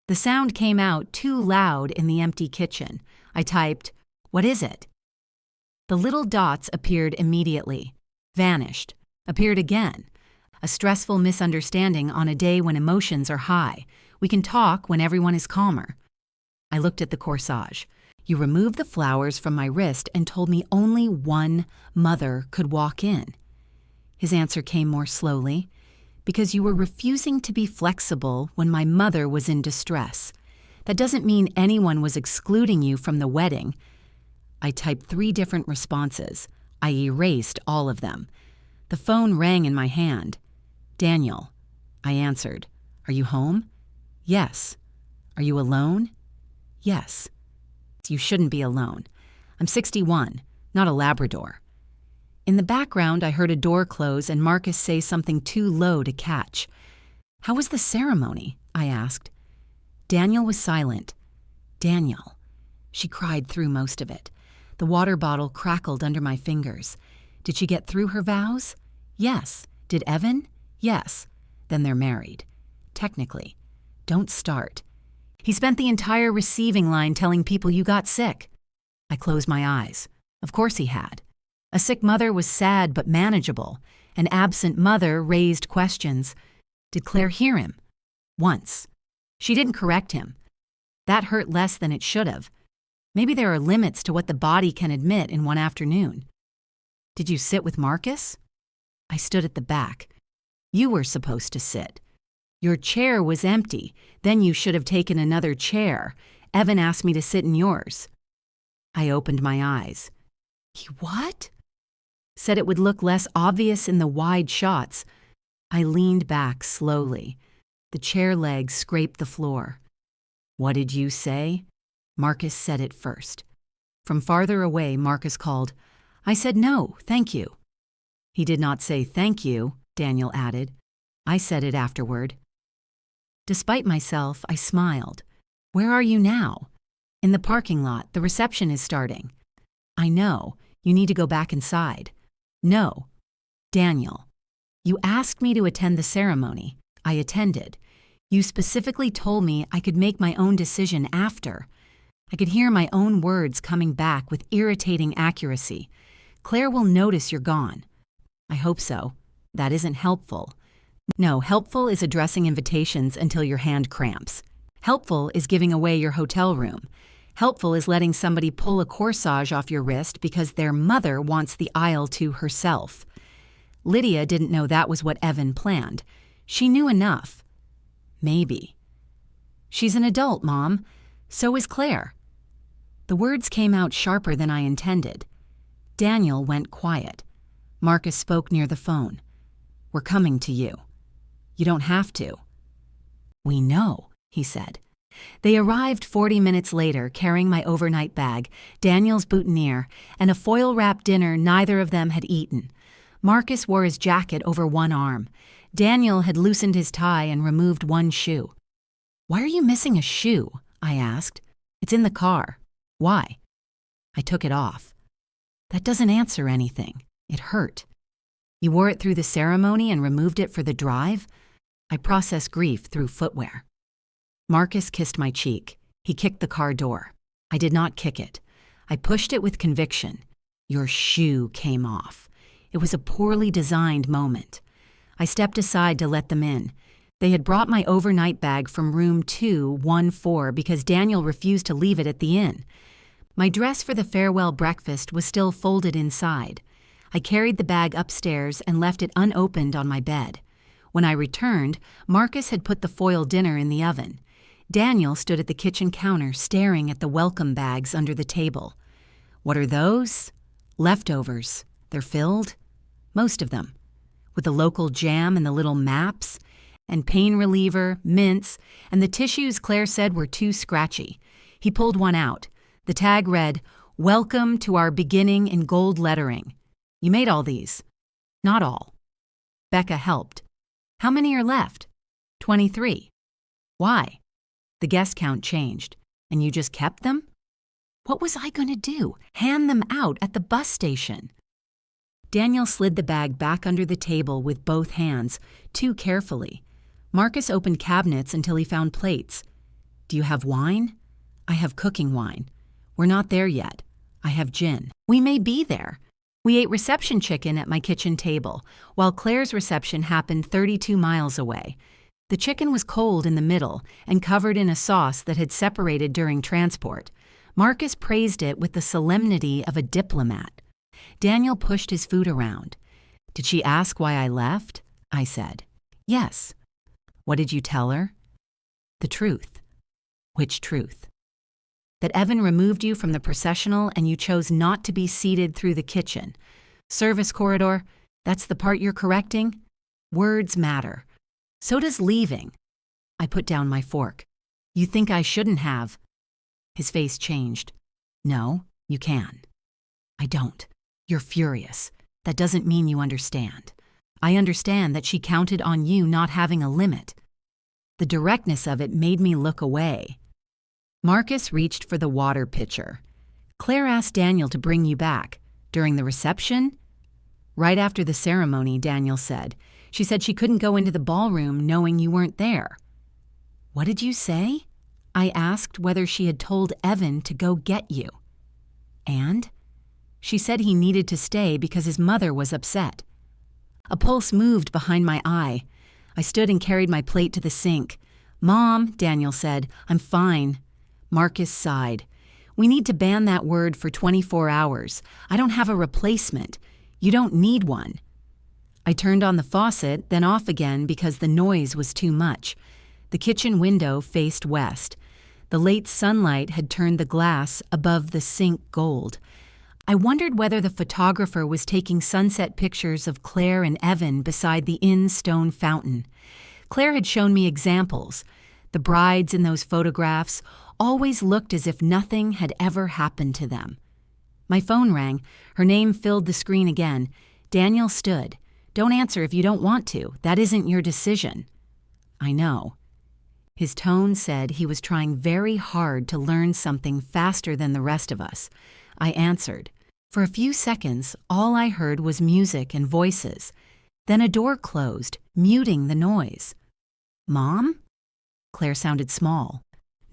The sound came out too loud in the empty kitchen. I typed, "What is it?" The little dots appeared immediately, vanished, appeared again. A stressful misunderstanding on a day when emotions are high. We can talk when everyone is calmer. I looked at the corsage. You removed the flowers from my wrist and told me only one mother could walk in. His answer came more slowly. Because you were refusing to be flexible when my mother was in distress. That doesn't mean anyone was excluding you from the wedding. I typed 3 different responses. I erased all of them. The phone rang in my hand. "Daniel." I answered. "Are you home?" "Yes." "Are you alone?" "Yes." "You shouldn't be alone. I'm 61, not a Labrador." In the background, I heard a door close and Marcus say something too low to catch. "How was the ceremony?" I asked. Daniel was silent. "Daniel." She cried through most of it. The water bottle crackled under my fingers. Did she get through her vows? Yes. Did Evan? Yes. Then they're married. Technically. Don't start. He spent the entire receiving line telling people you got sick. I closed my eyes. Of course he had. A sick mother was sad but manageable. An absent mother raised questions. Did Claire hear him? Once. She didn't correct him. That hurt less than it should have. Maybe there are limits to what the body can admit in one afternoon. Did you sit with Marcus? I stood at the back. You were supposed to sit. Your chair was empty. Then you should have taken another chair. Evan asked me to sit in yours. I opened my eyes. He what? Said it would look less obvious in the wide shots. I leaned back slowly. The chair legs scraped the floor. What did you say? Marcus said it first. From farther away, Marcus called, I said no, thank you. He did not say thank you, Daniel added. I said it afterward. Despite myself, I smiled. Where are you now? In the parking lot. The reception is starting. I know. You need to go back inside. No. Daniel. You asked me to attend the ceremony. I attended. You specifically told me I could make my own decision after. I could hear my own words coming back with irritating accuracy. Claire will notice you're gone. I hope so. That isn't helpful. No, helpful is addressing invitations until your hand cramps. Helpful is giving away your hotel room. Helpful is letting somebody pull a corsage off your wrist because their mother wants the aisle to herself. Lydia didn't know that was what Evan planned. She knew enough. Maybe. She's an adult, Mom. So is Claire. The words came out sharper than I intended. Daniel went quiet. Marcus spoke near the phone. We're coming to you. You don't have to. We know, he said. They arrived 40 minutes later, carrying my overnight bag, Daniel's boutonniere, and a foil-wrapped dinner neither of them had eaten. Marcus wore his jacket over one arm. Daniel had loosened his tie and removed one shoe. Why are you missing a shoe? I asked. It's in the car. Why? I took it off. That doesn't answer anything. It hurt. You wore it through the ceremony and removed it for the drive? I processed grief through footwear. Marcus kissed my cheek. He kicked the car door. I did not kick it. I pushed it with conviction. Your shoe came off. It was a poorly designed moment. I stepped aside to let them in. They had brought my overnight bag from room 214 because Daniel refused to leave it at the inn. My dress for the farewell breakfast was still folded inside. I carried the bag upstairs and left it unopened on my bed. When I returned, Marcus had put the foil dinner in the oven. Daniel stood at the kitchen counter staring at the welcome bags under the table. What are those? Leftovers. They're filled? Most of them. With the local jam and the little maps, and pain reliever, mints, and the tissues Claire said were too scratchy. He pulled one out. The tag read, Welcome to our beginning in gold lettering. You made all these. Not all. Becca helped. How many are left? 23. Why? The guest count changed. And you just kept them? What was I going to do? Hand them out at the bus station? Daniel slid the bag back under the table with both hands, too carefully. Marcus opened cabinets until he found plates. Do you have wine? I have cooking wine. We're not there yet. I have gin. We may be there. We ate reception chicken at my kitchen table, while Claire's reception happened 32 miles away. The chicken was cold in the middle and covered in a sauce that had separated during transport. Marcus praised it with the solemnity of a diplomat. Daniel pushed his food around. Did she ask why I left? I said. Yes. What did you tell her? The truth. Which truth? That Evan removed you from the processional and you chose not to be seated through the kitchen. Service corridor, that's the part you're correcting? Words matter. So does leaving. I put down my fork. You think I shouldn't have? His face changed. No, you can. I don't. You're furious. That doesn't mean you understand. I understand that she counted on you not having a limit. The directness of it made me look away. Marcus reached for the water pitcher. Claire asked Daniel to bring you back. During the reception? Right after the ceremony, Daniel said. She said she couldn't go into the ballroom knowing you weren't there. What did you say? I asked whether she had told Evan to go get you. And? She said he needed to stay because his mother was upset. A pulse moved behind my eye. I stood and carried my plate to the sink. Mom, Daniel said, I'm fine. Marcus sighed. We need to ban that word for 24 hours. I don't have a replacement. You don't need one. I turned on the faucet, then off again because the noise was too much. The kitchen window faced west. The late sunlight had turned the glass above the sink gold. I wondered whether the photographer was taking sunset pictures of Claire and Evan beside the inn stone fountain. Claire had shown me examples. The brides in those photographs always looked as if nothing had ever happened to them. My phone rang. Her name filled the screen again. Daniel stood. Don't answer if you don't want to. That isn't your decision. I know. His tone said he was trying very hard to learn something faster than the rest of us. I answered. For a few seconds, all I heard was music and voices. Then a door closed, muting the noise. Mom? Claire sounded small,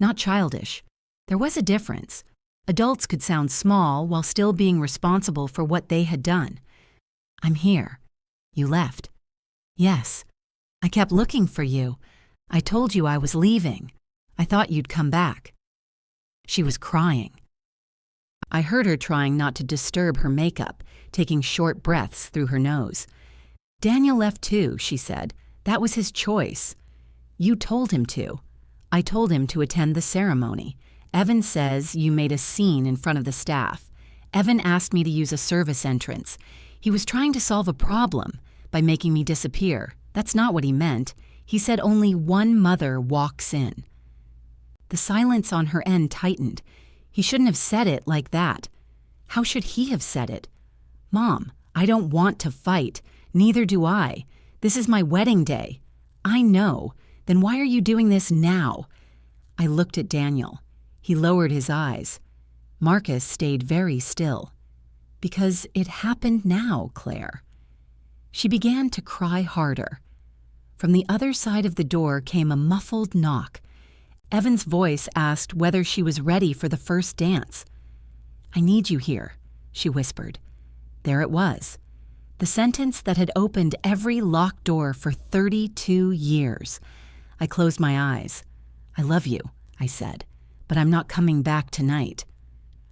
not childish. There was a difference. Adults could sound small while still being responsible for what they had done. I'm here. You left. Yes. I kept looking for you. I told you I was leaving. I thought you'd come back. She was crying. I heard her trying not to disturb her makeup, taking short breaths through her nose. Daniel left too, she said. That was his choice. You told him to. I told him to attend the ceremony. Evan says you made a scene in front of the staff. Evan asked me to use a service entrance. He was trying to solve a problem by making me disappear. That's not what he meant. He said only one mother walks in. The silence on her end tightened. He shouldn't have said it like that. How should he have said it? Mom, I don't want to fight. Neither do I. This is my wedding day. I know. Then why are you doing this now? I looked at Daniel. He lowered his eyes. Marcus stayed very still. Because it happened now, Claire. She began to cry harder. From the other side of the door came a muffled knock. Evan's voice asked whether she was ready for the first dance. I need you here, she whispered. There it was. The sentence that had opened every locked door for 32 years. I closed my eyes. I love you, I said, but I'm not coming back tonight.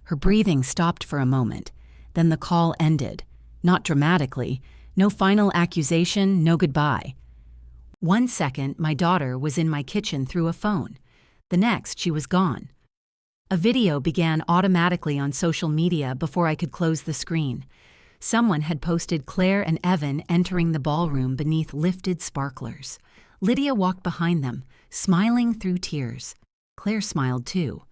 Her breathing stopped for a moment. Then the call ended. Not dramatically. No final accusation, no goodbye. 1 second, my daughter was in my kitchen through a phone. The next, she was gone. A video began automatically on social media before I could close the screen. Someone had posted Claire and Evan entering the ballroom beneath lifted sparklers. Lydia walked behind them, smiling through tears. Claire smiled too.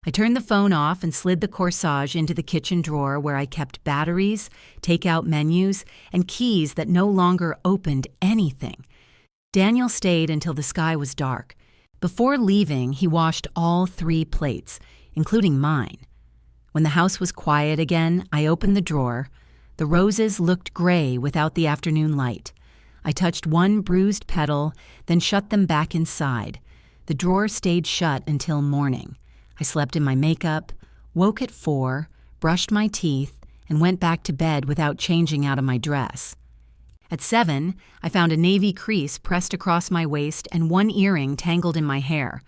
I turned the phone off and slid the corsage into the kitchen drawer where I kept batteries, takeout menus, and keys that no longer opened anything. Daniel stayed until the sky was dark. Before leaving, he washed all 3 plates, including mine. When the house was quiet again, I opened the drawer. The roses looked gray without the afternoon light. I touched one bruised petal, then shut them back inside. The drawer stayed shut until morning. I slept in my makeup, woke at 4, brushed my teeth, and went back to bed without changing out of my dress. At 7, I found a navy crease pressed across my waist and one earring tangled in my hair.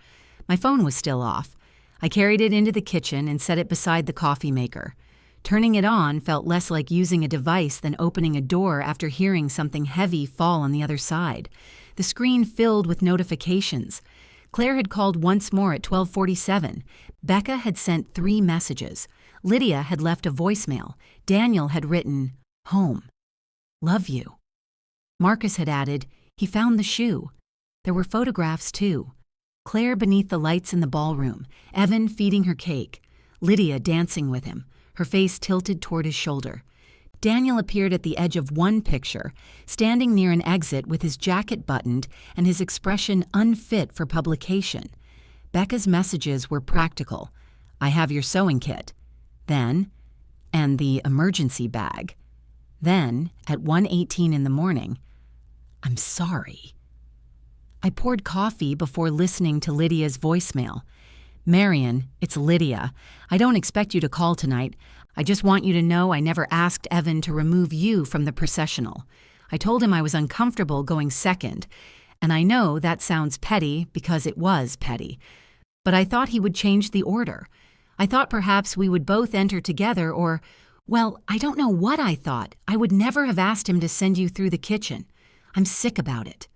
My phone was still off. I carried it into the kitchen and set it beside the coffee maker. Turning it on felt less like using a device than opening a door after hearing something heavy fall on the other side. The screen filled with notifications. Claire had called once more at 12:47. Becca had sent 3 messages. Lydia had left a voicemail. Daniel had written, "Home. Love you." Marcus had added, "He found the shoe." There were photographs, too. Claire beneath the lights in the ballroom, Evan feeding her cake, Lydia dancing with him, her face tilted toward his shoulder. Daniel appeared at the edge of one picture, standing near an exit with his jacket buttoned and his expression unfit for publication. Becca's messages were practical. "I have your sewing kit." Then, and the emergency bag. Then, at 1:18 in the morning, "I'm sorry." I poured coffee before listening to Lydia's voicemail. "Marion, it's Lydia. I don't expect you to call tonight. I just want you to know I never asked Evan to remove you from the processional. I told him I was uncomfortable going second, and I know that sounds petty because it was petty. But I thought he would change the order. I thought perhaps we would both enter together or, well, I don't know what I thought. I would never have asked him to send you through the kitchen. I'm sick about it.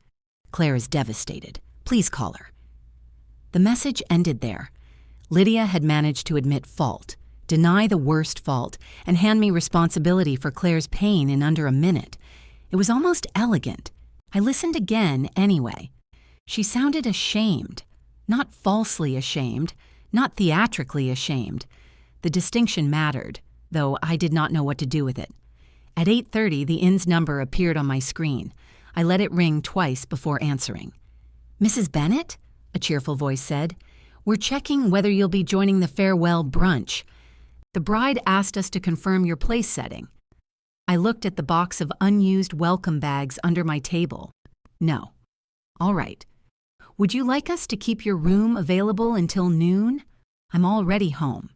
Claire is devastated. Please call her." The message ended there. Lydia had managed to admit fault, deny the worst fault, and hand me responsibility for Claire's pain in under a minute. It was almost elegant. I listened again anyway. She sounded ashamed. Not falsely ashamed, not theatrically ashamed. The distinction mattered, though I did not know what to do with it. At 8:30, the inn's number appeared on my screen. I let it ring twice before answering. "Mrs. Bennett?" a cheerful voice said. "We're checking whether you'll be joining the farewell brunch. The bride asked us to confirm your place setting." I looked at the box of unused welcome bags under my table. "No." "All right. Would you like us to keep your room available until noon? I'm already home."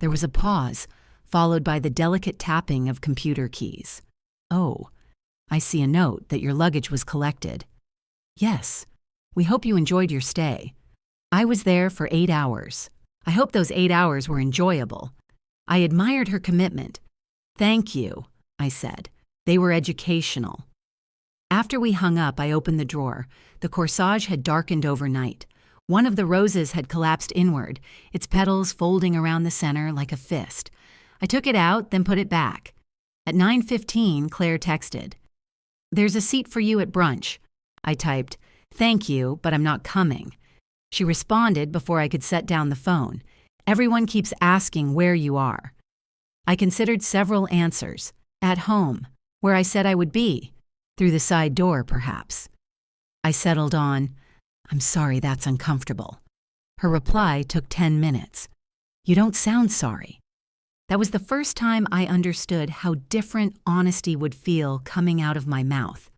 There was a pause, followed by the delicate tapping of computer keys. "Oh, I see a note that your luggage was collected." "Yes. We hope you enjoyed your stay. I was there for 8 hours. I hope those 8 hours were enjoyable." I admired her commitment. "Thank you," I said. "They were educational." After we hung up, I opened the drawer. The corsage had darkened overnight. One of the roses had collapsed inward, its petals folding around the center like a fist. I took it out, then put it back. At 9:15, Claire texted, "There's a seat for you at brunch." I typed, "Thank you, but I'm not coming." She responded before I could set down the phone. "Everyone keeps asking where you are." I considered several answers. At home, where I said I would be. Through the side door, perhaps. I settled on, "I'm sorry that's uncomfortable." Her reply took 10 minutes. "You don't sound sorry." That was the first time I understood how different honesty would feel coming out of my mouth.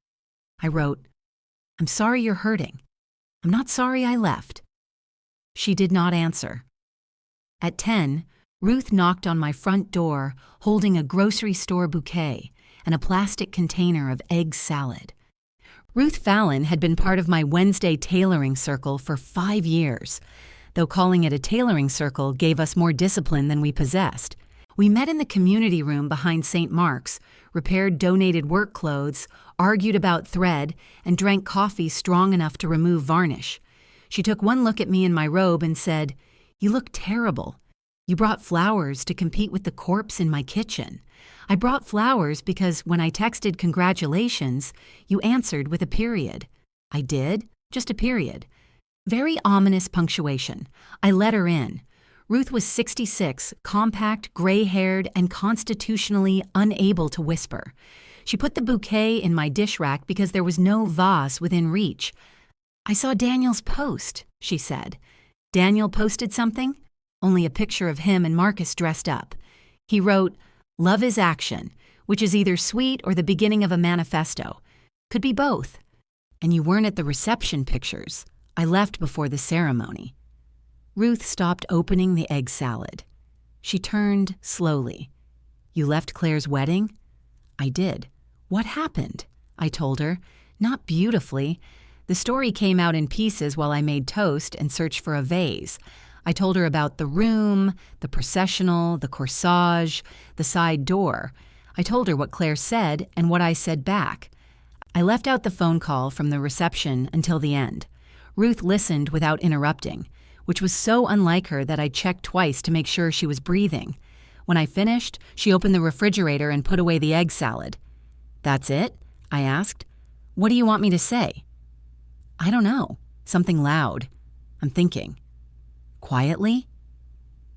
I wrote, "I'm sorry you're hurting. I'm not sorry I left." She did not answer. At 10, Ruth knocked on my front door, holding a grocery store bouquet and a plastic container of egg salad. Ruth Fallon had been part of my Wednesday tailoring circle for 5 years, though calling it a tailoring circle gave us more discipline than we possessed. We met in the community room behind St. Mark's, repaired donated work clothes, argued about thread, and drank coffee strong enough to remove varnish. She took one look at me in my robe and said, "You look terrible. You brought flowers to compete with the corpse in my kitchen." I brought flowers because when I texted congratulations, you answered with a period. I did, just a period. Very ominous punctuation. I let her in. Ruth was 66, compact, gray-haired, and constitutionally unable to whisper. She put the bouquet in my dish rack because there was no vase within reach. "I saw Daniel's post," she said. "Daniel posted something?" Only a picture of him and Marcus dressed up. He wrote, "Love is action," which is either sweet or the beginning of a manifesto. Could be both. And you weren't at the reception pictures. I left before the ceremony. Ruth stopped opening the egg salad. She turned slowly. You left Claire's wedding? I did. What happened? I told her. Not beautifully. The story came out in pieces while I made toast and searched for a vase. I told her about the room, the processional, the corsage, the side door. I told her what Claire said and what I said back. I left out the phone call from the reception until the end. Ruth listened without interrupting, which was so unlike her that I checked twice to make sure she was breathing. When I finished, she opened the refrigerator and put away the egg salad. That's it? I asked. What do you want me to say? I don't know. Something loud. I'm thinking. Quietly?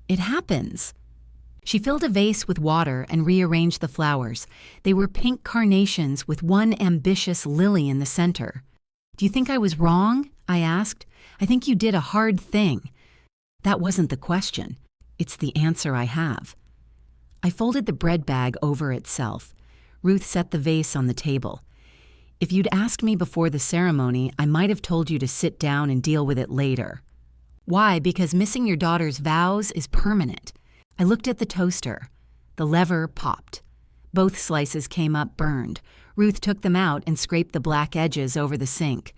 It happens. She filled a vase with water and rearranged the flowers. They were pink carnations with one ambitious lily in the center. Do you think I was wrong? I asked. I think you did a hard thing. That wasn't the question. It's the answer I have. I folded the bread bag over itself. Ruth set the vase on the table. If you'd asked me before the ceremony, I might have told you to sit down and deal with it later. Why? Because missing your daughter's vows is permanent. I looked at the toaster. The lever popped. Both slices came up burned. Ruth took them out and scraped the black edges over the sink.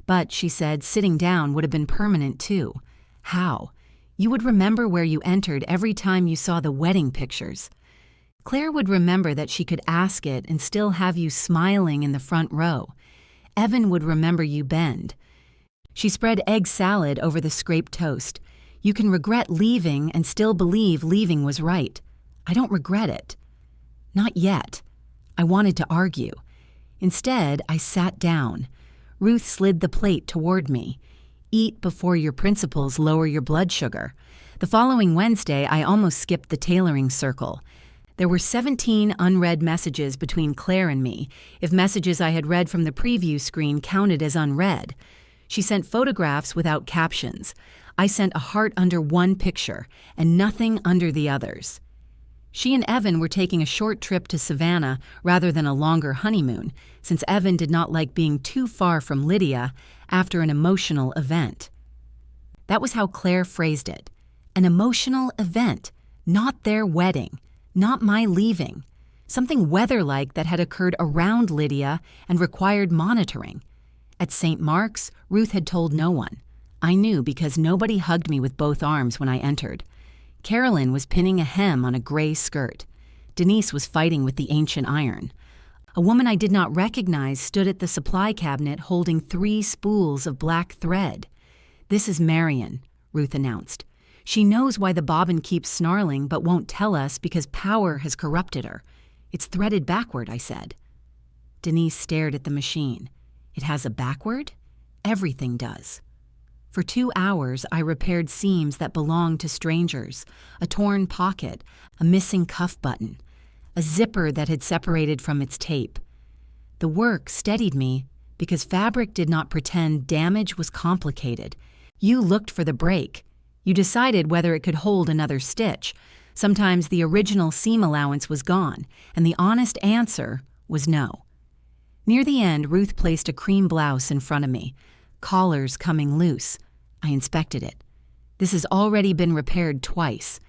But, she said, sitting down would have been permanent too. How? You would remember where you entered every time you saw the wedding pictures. Claire would remember that she could ask it and still have you smiling in the front row. Evan would remember you bend. She spread egg salad over the scraped toast. You can regret leaving and still believe leaving was right. I don't regret it. Not yet. I wanted to argue. Instead, I sat down. Ruth slid the plate toward me. Eat before your principles lower your blood sugar. The following Wednesday, I almost skipped the tailoring circle. There were 17 unread messages between Claire and me, if messages I had read from the preview screen counted as unread. She sent photographs without captions. I sent a heart under one picture and nothing under the others. She and Evan were taking a short trip to Savannah rather than a longer honeymoon, since Evan did not like being too far from Lydia after an emotional event. That was how Claire phrased it. An emotional event, not their wedding, not my leaving. Something weather-like that had occurred around Lydia and required monitoring. At St. Mark's, Ruth had told no one. I knew because nobody hugged me with both arms when I entered. Carolyn was pinning a hem on a gray skirt. Denise was fighting with the ancient iron. A woman I did not recognize stood at the supply cabinet holding 3 spools of black thread. This is Marion, Ruth announced. She knows why the bobbin keeps snarling but won't tell us because power has corrupted her. It's threaded backward, I said. Denise stared at the machine. It has a backward? Everything does. For 2 hours, I repaired seams that belonged to strangers, a torn pocket, a missing cuff button, a zipper that had separated from its tape. The work steadied me because fabric did not pretend damage was complicated. You looked for the break. You decided whether it could hold another stitch. Sometimes the original seam allowance was gone, and the honest answer was no. Near the end, Ruth placed a cream blouse in front of me, collars coming loose. I inspected it. This has already been repaired twice.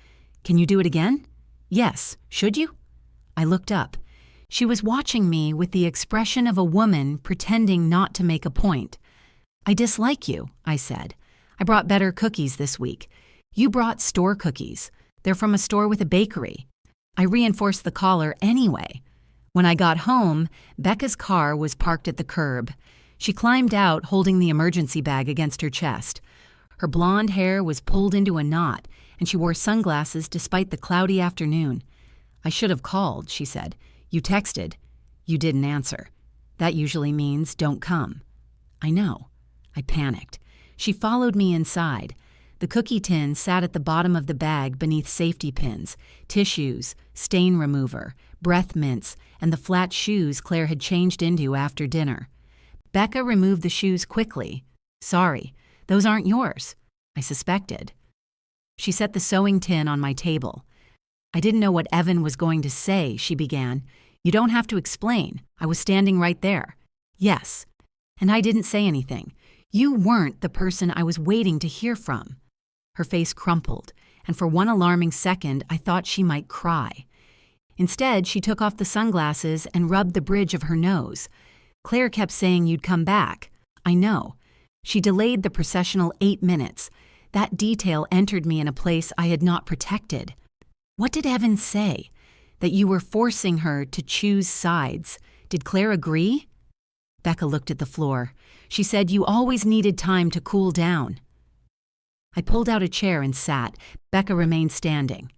Can you do it again? Yes. Should you? I looked up. She was watching me with the expression of a woman pretending not to make a point. I dislike you, I said. I brought better cookies this week. You brought store cookies. They're from a store with a bakery. I reinforced the collar anyway. When I got home, Becca's car was parked at the curb. She climbed out holding the emergency bag against her chest. Her blonde hair was pulled into a knot, and she wore sunglasses despite the cloudy afternoon. I should have called, she said. You texted. You didn't answer. That usually means don't come. I know. I panicked. She followed me inside. The cookie tin sat at the bottom of the bag beneath safety pins, tissues, stain remover, breath mints, and the flat shoes Claire had changed into after dinner. Becca removed the shoes quickly. Sorry, those aren't yours. I suspected. She set the sewing tin on my table. I didn't know what Evan was going to say, she began. You don't have to explain. I was standing right there. Yes. And I didn't say anything. You weren't the person I was waiting to hear from. Her face crumpled, and for one alarming second I thought she might cry. Instead, she took off the sunglasses and rubbed the bridge of her nose. Claire kept saying you'd come back. I know. She delayed the processional 8 minutes. That detail entered me in a place I had not protected. What did Evan say? That you were forcing her to choose sides. Did Claire agree? Becca looked at the floor. She said you always needed time to cool down. I pulled out a chair and sat. Becca remained standing.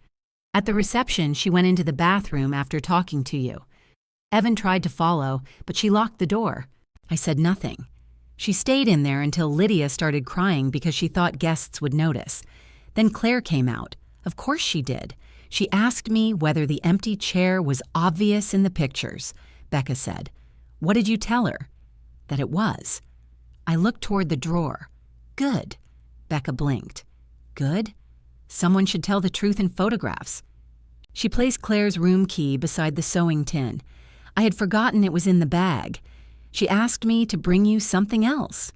At the reception, she went into the bathroom after talking to you. Evan tried to follow, but she locked the door. I said nothing. She stayed in there until Lydia started crying because she thought guests would notice. Then Claire came out. Of course she did. She asked me whether the empty chair was obvious in the pictures. Becca said. What did you tell her? That it was. I looked toward the drawer. Good. Becca blinked. Good? Someone should tell the truth in photographs. She placed Claire's room key beside the sewing tin. I had forgotten it was in the bag. She asked me to bring you something else.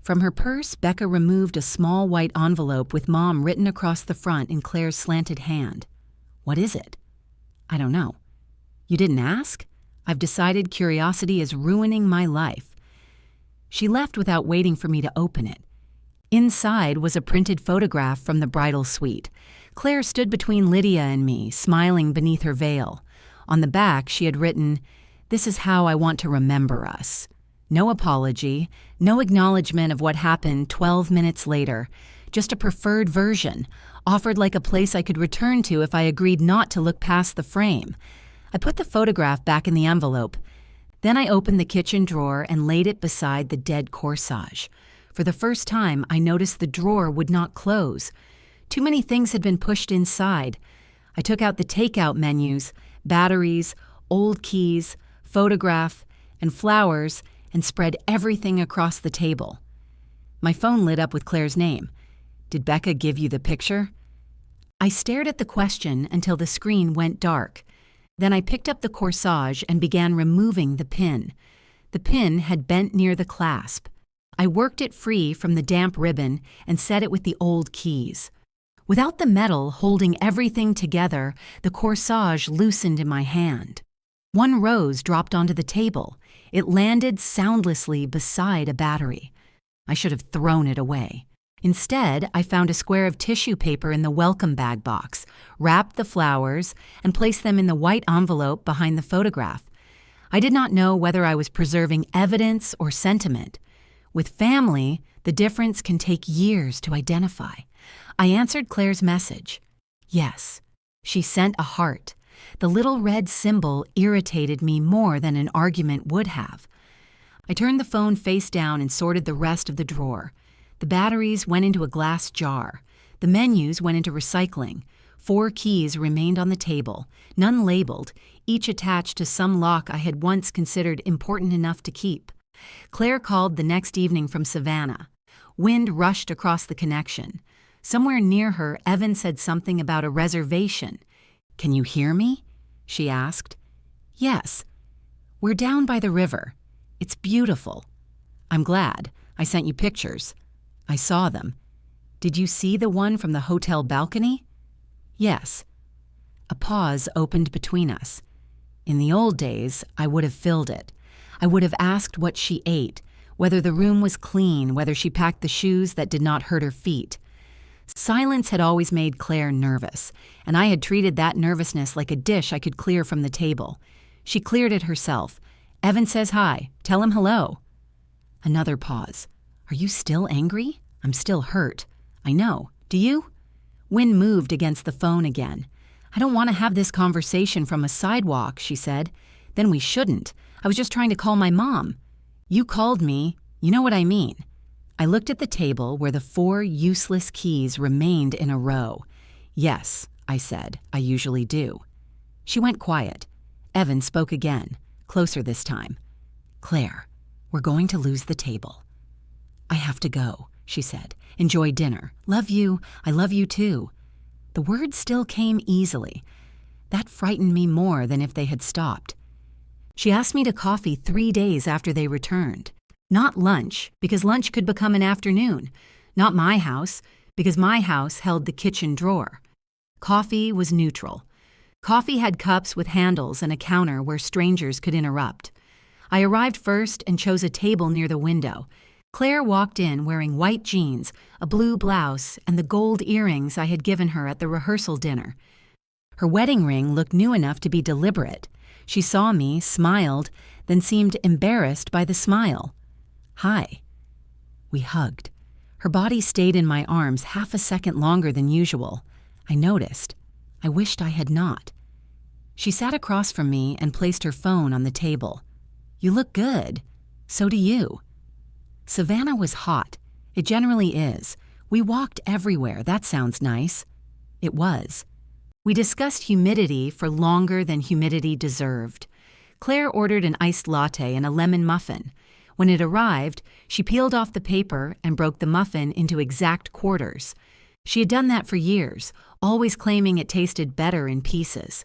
From her purse, Becca removed a small white envelope with Mom written across the front in Claire's slanted hand. What is it? I don't know. You didn't ask? I've decided curiosity is ruining my life. She left without waiting for me to open it. Inside was a printed photograph from the bridal suite. Claire stood between Lydia and me, smiling beneath her veil. On the back, she had written, "This is how I want to remember us." No apology, no acknowledgement of what happened 12 minutes later, just a preferred version, offered like a place I could return to if I agreed not to look past the frame. I put the photograph back in the envelope. Then I opened the kitchen drawer and laid it beside the dead corsage. For the first time, I noticed the drawer would not close. Too many things had been pushed inside. I took out the takeout menus, batteries, old keys, photograph, and flowers, and spread everything across the table. My phone lit up with Claire's name. Did Becca give you the picture? I stared at the question until the screen went dark. Then I picked up the corsage and began removing the pin. The pin had bent near the clasp. I worked it free from the damp ribbon and set it with the old keys. Without the metal holding everything together, the corsage loosened in my hand. One rose dropped onto the table. It landed soundlessly beside a battery. I should have thrown it away. Instead, I found a square of tissue paper in the welcome bag box, wrapped the flowers, and placed them in the white envelope behind the photograph. I did not know whether I was preserving evidence or sentiment. With family, the difference can take years to identify. I answered Claire's message. Yes. She sent a heart. The little red symbol irritated me more than an argument would have. I turned the phone face down and sorted the rest of the drawer. The batteries went into a glass jar. The menus went into recycling. 4 keys remained on the table, none labeled, each attached to some lock I had once considered important enough to keep. Claire called the next evening from Savannah. Wind rushed across the connection. Somewhere near her, Evan said something about a reservation. "Can you hear me?" she asked. "Yes. We're down by the river. It's beautiful." "I'm glad. I sent you pictures." "I saw them. Did you see the one from the hotel balcony?" "Yes." A pause opened between us. In the old days, I would have filled it. I would have asked what she ate, whether the room was clean, whether she packed the shoes that did not hurt her feet. Silence had always made Claire nervous, and I had treated that nervousness like a dish I could clear from the table. She cleared it herself. "Evan says hi. Tell him hello." Another pause. "Are you still angry?" "I'm still hurt." "I know. Do you?" Wynne moved against the phone again. "I don't want to have this conversation from a sidewalk," she said. "Then we shouldn't. I was just trying to call my mom." "You called me. You know what I mean." I looked at the table where the 4 useless keys remained in a row. "Yes," I said, "I usually do." She went quiet. Evan spoke again, closer this time. "Claire, we're going to lose the table." "I have to go," she said. "Enjoy dinner. Love you. I love you too." The words still came easily. That frightened me more than if they had stopped. She asked me to coffee 3 days after they returned. Not lunch, because lunch could become an afternoon. Not my house, because my house held the kitchen drawer. Coffee was neutral. Coffee had cups with handles and a counter where strangers could interrupt. I arrived first and chose a table near the window. Claire walked in wearing white jeans, a blue blouse, and the gold earrings I had given her at the rehearsal dinner. Her wedding ring looked new enough to be deliberate. She saw me, smiled, then seemed embarrassed by the smile. "Hi." We hugged. Her body stayed in my arms half a second longer than usual. I noticed. I wished I had not. She sat across from me and placed her phone on the table. "You look good. So do you." Savannah was hot. It generally is. We walked everywhere. That sounds nice. It was. We discussed humidity for longer than humidity deserved. Claire ordered an iced latte and a lemon muffin. When it arrived, she peeled off the paper and broke the muffin into exact quarters. She had done that for years, always claiming it tasted better in pieces.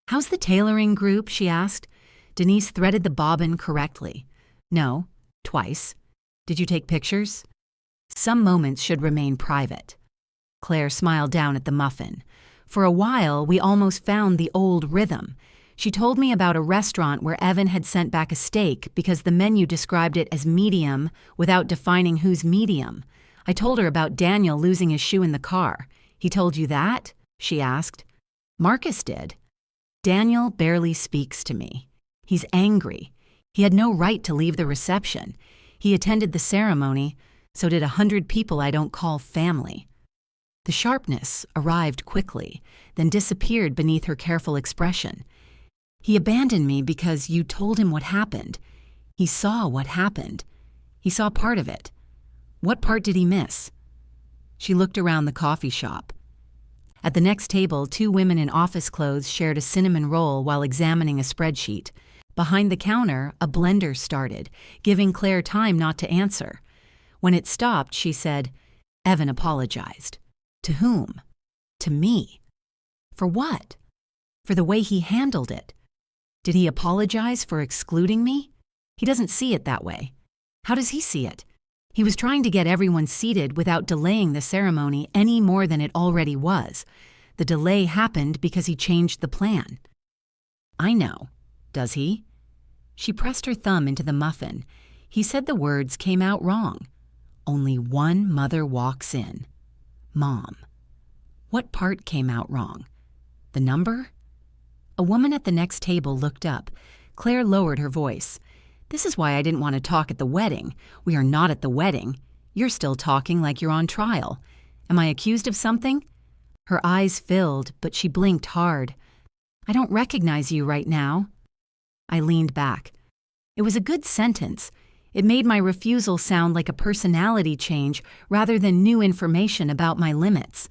"How's the tailoring group?" she asked. Denise threaded the bobbin correctly. "No, twice." "Did you take pictures?" "Some moments should remain private." Claire smiled down at the muffin. For a while, we almost found the old rhythm. She told me about a restaurant where Evan had sent back a steak because the menu described it as medium without defining who's medium. I told her about Daniel losing his shoe in the car. "He told you that?" she asked. "Marcus did." Daniel barely speaks to me. He's angry. He had no right to leave the reception. He attended the ceremony, so did 100 people I don't call family. The sharpness arrived quickly, then disappeared beneath her careful expression. "He abandoned me because you told him what happened. He saw what happened. He saw part of it. What part did he miss?" She looked around the coffee shop. At the next table, 2 women in office clothes shared a cinnamon roll while examining a spreadsheet. Behind the counter, a blender started, giving Claire time not to answer. When it stopped, she said, "Evan apologized." "To whom?" "To me." "For what?" "For the way he handled it." "Did he apologize for excluding me?" "He doesn't see it that way." "How does he see it?" "He was trying to get everyone seated without delaying the ceremony any more than it already was. The delay happened because he changed the plan." "I know. Does he?" She pressed her thumb into the muffin. He said the words came out wrong. "Only one mother walks in. Mom." What part came out wrong? The number? A woman at the next table looked up. Claire lowered her voice. "This is why I didn't want to talk at the wedding. We are not at the wedding. You're still talking like you're on trial. Am I accused of something?" Her eyes filled, but she blinked hard. "I don't recognize you right now." I leaned back. It was a good sentence. It made my refusal sound like a personality change rather than new information about my limits.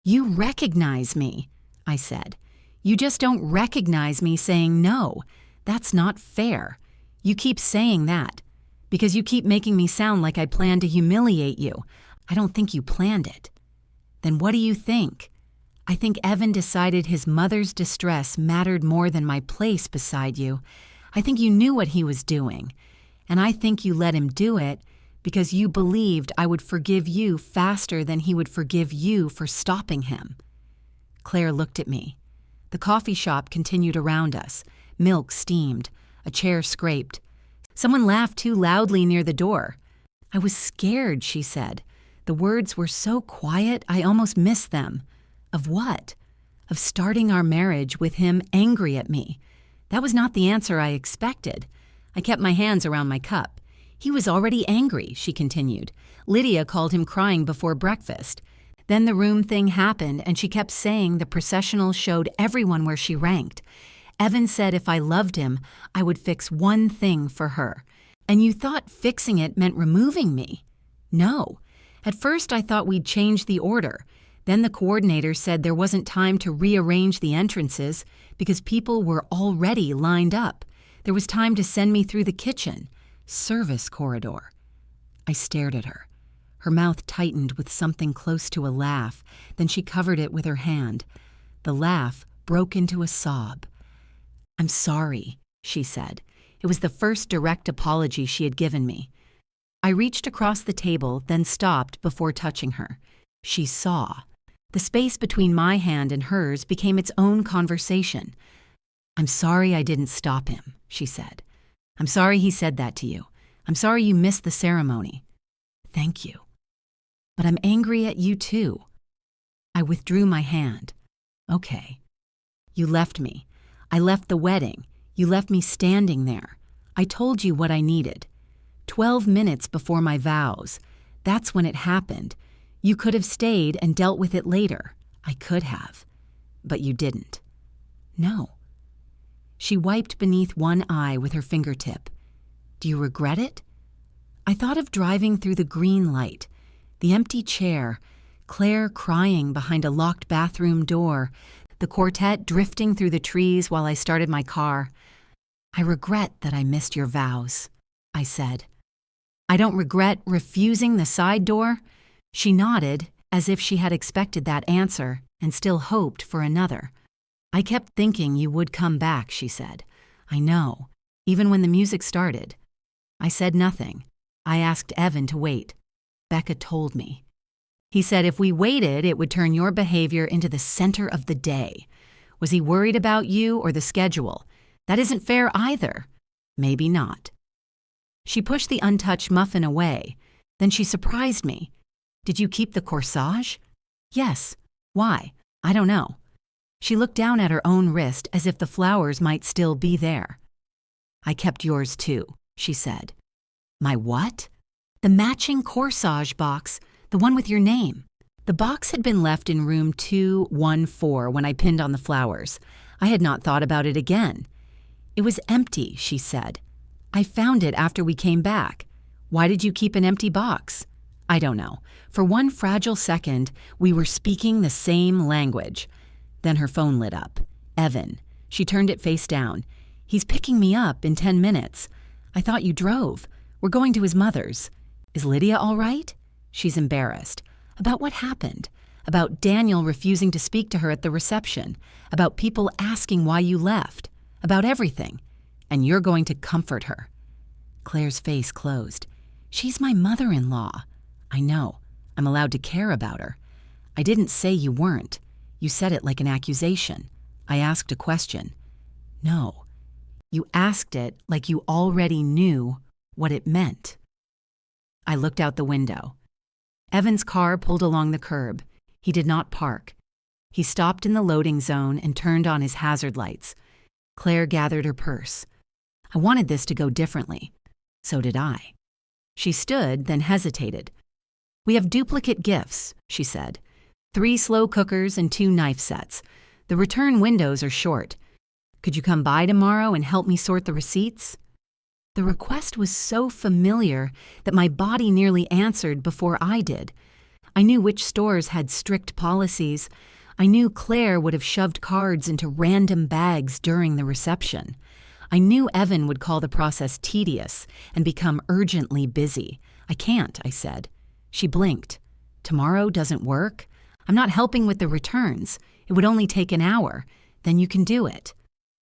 "You recognize me," I said. "You just don't recognize me saying no. That's not fair. You keep saying that because you keep making me sound like I planned to humiliate you. I don't think you planned it." "Then what do you think?" "I think Evan decided his mother's distress mattered more than my place beside you. I think you knew what he was doing. And I think you let him do it because you believed I would forgive you faster than he would forgive you for stopping him." Claire looked at me. The coffee shop continued around us. Milk steamed. A chair scraped. Someone laughed too loudly near the door. "I was scared," she said. The words were so quiet I almost missed them. Of what? Of starting our marriage with him angry at me. That was not the answer I expected. I kept my hands around my cup. "He was already angry," she continued. "Lydia called him crying before breakfast. Then the room thing happened, and she kept saying the processional showed everyone where she ranked. Evan said if I loved him, I would fix one thing for her. And you thought fixing it meant removing me?" "No. At first I thought we'd change the order. Then the coordinator said there wasn't time to rearrange the entrances because people were already lined up. There was time to send me through the kitchen. Service corridor." I stared at her. Her mouth tightened with something close to a laugh. Then she covered it with her hand. The laugh broke into a sob. "I'm sorry," she said. It was the first direct apology she had given me. I reached across the table, then stopped before touching her. She saw. The space between my hand and hers became its own conversation. "I'm sorry I didn't stop him," she said. "I'm sorry he said that to you. I'm sorry you missed the ceremony." "Thank you. But I'm angry at you too." I withdrew my hand. "Okay. You left me. I left the wedding. You left me standing there. I told you what I needed. 12 minutes before my vows. That's when it happened. You could have stayed and dealt with it later. I could have. But you didn't." "No." She wiped beneath one eye with her fingertip. "Do you regret it?" I thought of driving through the green light, the empty chair, Claire crying behind a locked bathroom door, the quartet drifting through the trees while I started my car. "I regret that I missed your vows," I said. "I don't regret refusing the side door?" She nodded, as if she had expected that answer and still hoped for another. "I kept thinking you would come back," she said. "I know, even when the music started." I said nothing. I asked Evan to wait. Becca told me. He said if we waited, it would turn your behavior into the center of the day. Was he worried about you or the schedule? That isn't fair either. Maybe not. She pushed the untouched muffin away. Then she surprised me. "Did you keep the corsage?" "Yes." "Why?" "I don't know." She looked down at her own wrist as if the flowers might still be there. "I kept yours too," she said. "My what?" "The matching corsage box, the one with your name." The box had been left in room 214 when I pinned on the flowers. I had not thought about it again. "It was empty," she said. "I found it after we came back." "Why did you keep an empty box?" "I don't know. For one fragile second, we were speaking the same language." Then her phone lit up. "Evan." She turned it face down. "He's picking me up in 10 minutes. I thought you drove. We're going to his mother's. Is Lydia all right?" She's embarrassed. "About what happened? About Daniel refusing to speak to her at the reception. About people asking why you left. About everything. And you're going to comfort her." Claire's face closed. "She's my mother-in-law." "I know. I'm allowed to care about her." "I didn't say you weren't. You said it like an accusation." I asked a question. "No. You asked it like you already knew what it meant." I looked out the window. Evan's car pulled along the curb. He did not park. He stopped in the loading zone and turned on his hazard lights. Claire gathered her purse. I wanted this to go differently. So did I. She stood, then hesitated. "We have duplicate gifts," she said. 3 slow cookers and 2 knife sets. The return windows are short. Could you come by tomorrow and help me sort the receipts?" The request was so familiar that my body nearly answered before I did. I knew which stores had strict policies. I knew Claire would have shoved cards into random bags during the reception. I knew Evan would call the process tedious and become urgently busy. "I can't," I said. She blinked. "Tomorrow doesn't work? I'm not helping with the returns. It would only take an hour. Then you can do it."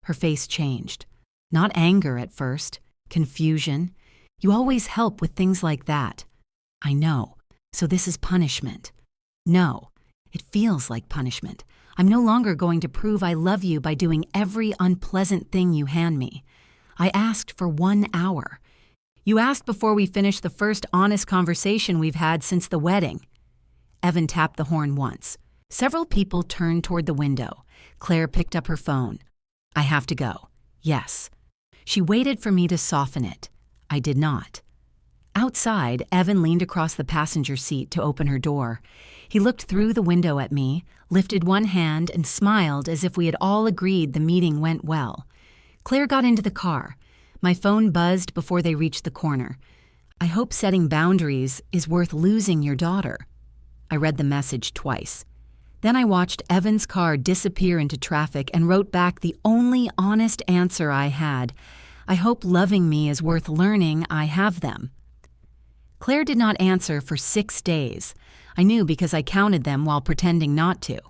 Her face changed. Not anger at first. Confusion. "You always help with things like that." "I know. So this is punishment." "No. It feels like punishment. I'm no longer going to prove I love you by doing every unpleasant thing you hand me. I asked for 1 hour. You asked before we finished the first honest conversation we've had since the wedding." Evan tapped the horn once. Several people turned toward the window. Claire picked up her phone. "I have to go." "Yes." She waited for me to soften it. I did not. Outside, Evan leaned across the passenger seat to open her door. He looked through the window at me, lifted one hand, and smiled as if we had all agreed the meeting went well. Claire got into the car. My phone buzzed before they reached the corner. "I hope setting boundaries is worth losing your daughter." I read the message twice. Then I watched Evan's car disappear into traffic and wrote back the only honest answer I had. "I hope loving me is worth learning I have them." Claire did not answer for 6 days. I knew because I counted them while pretending not to.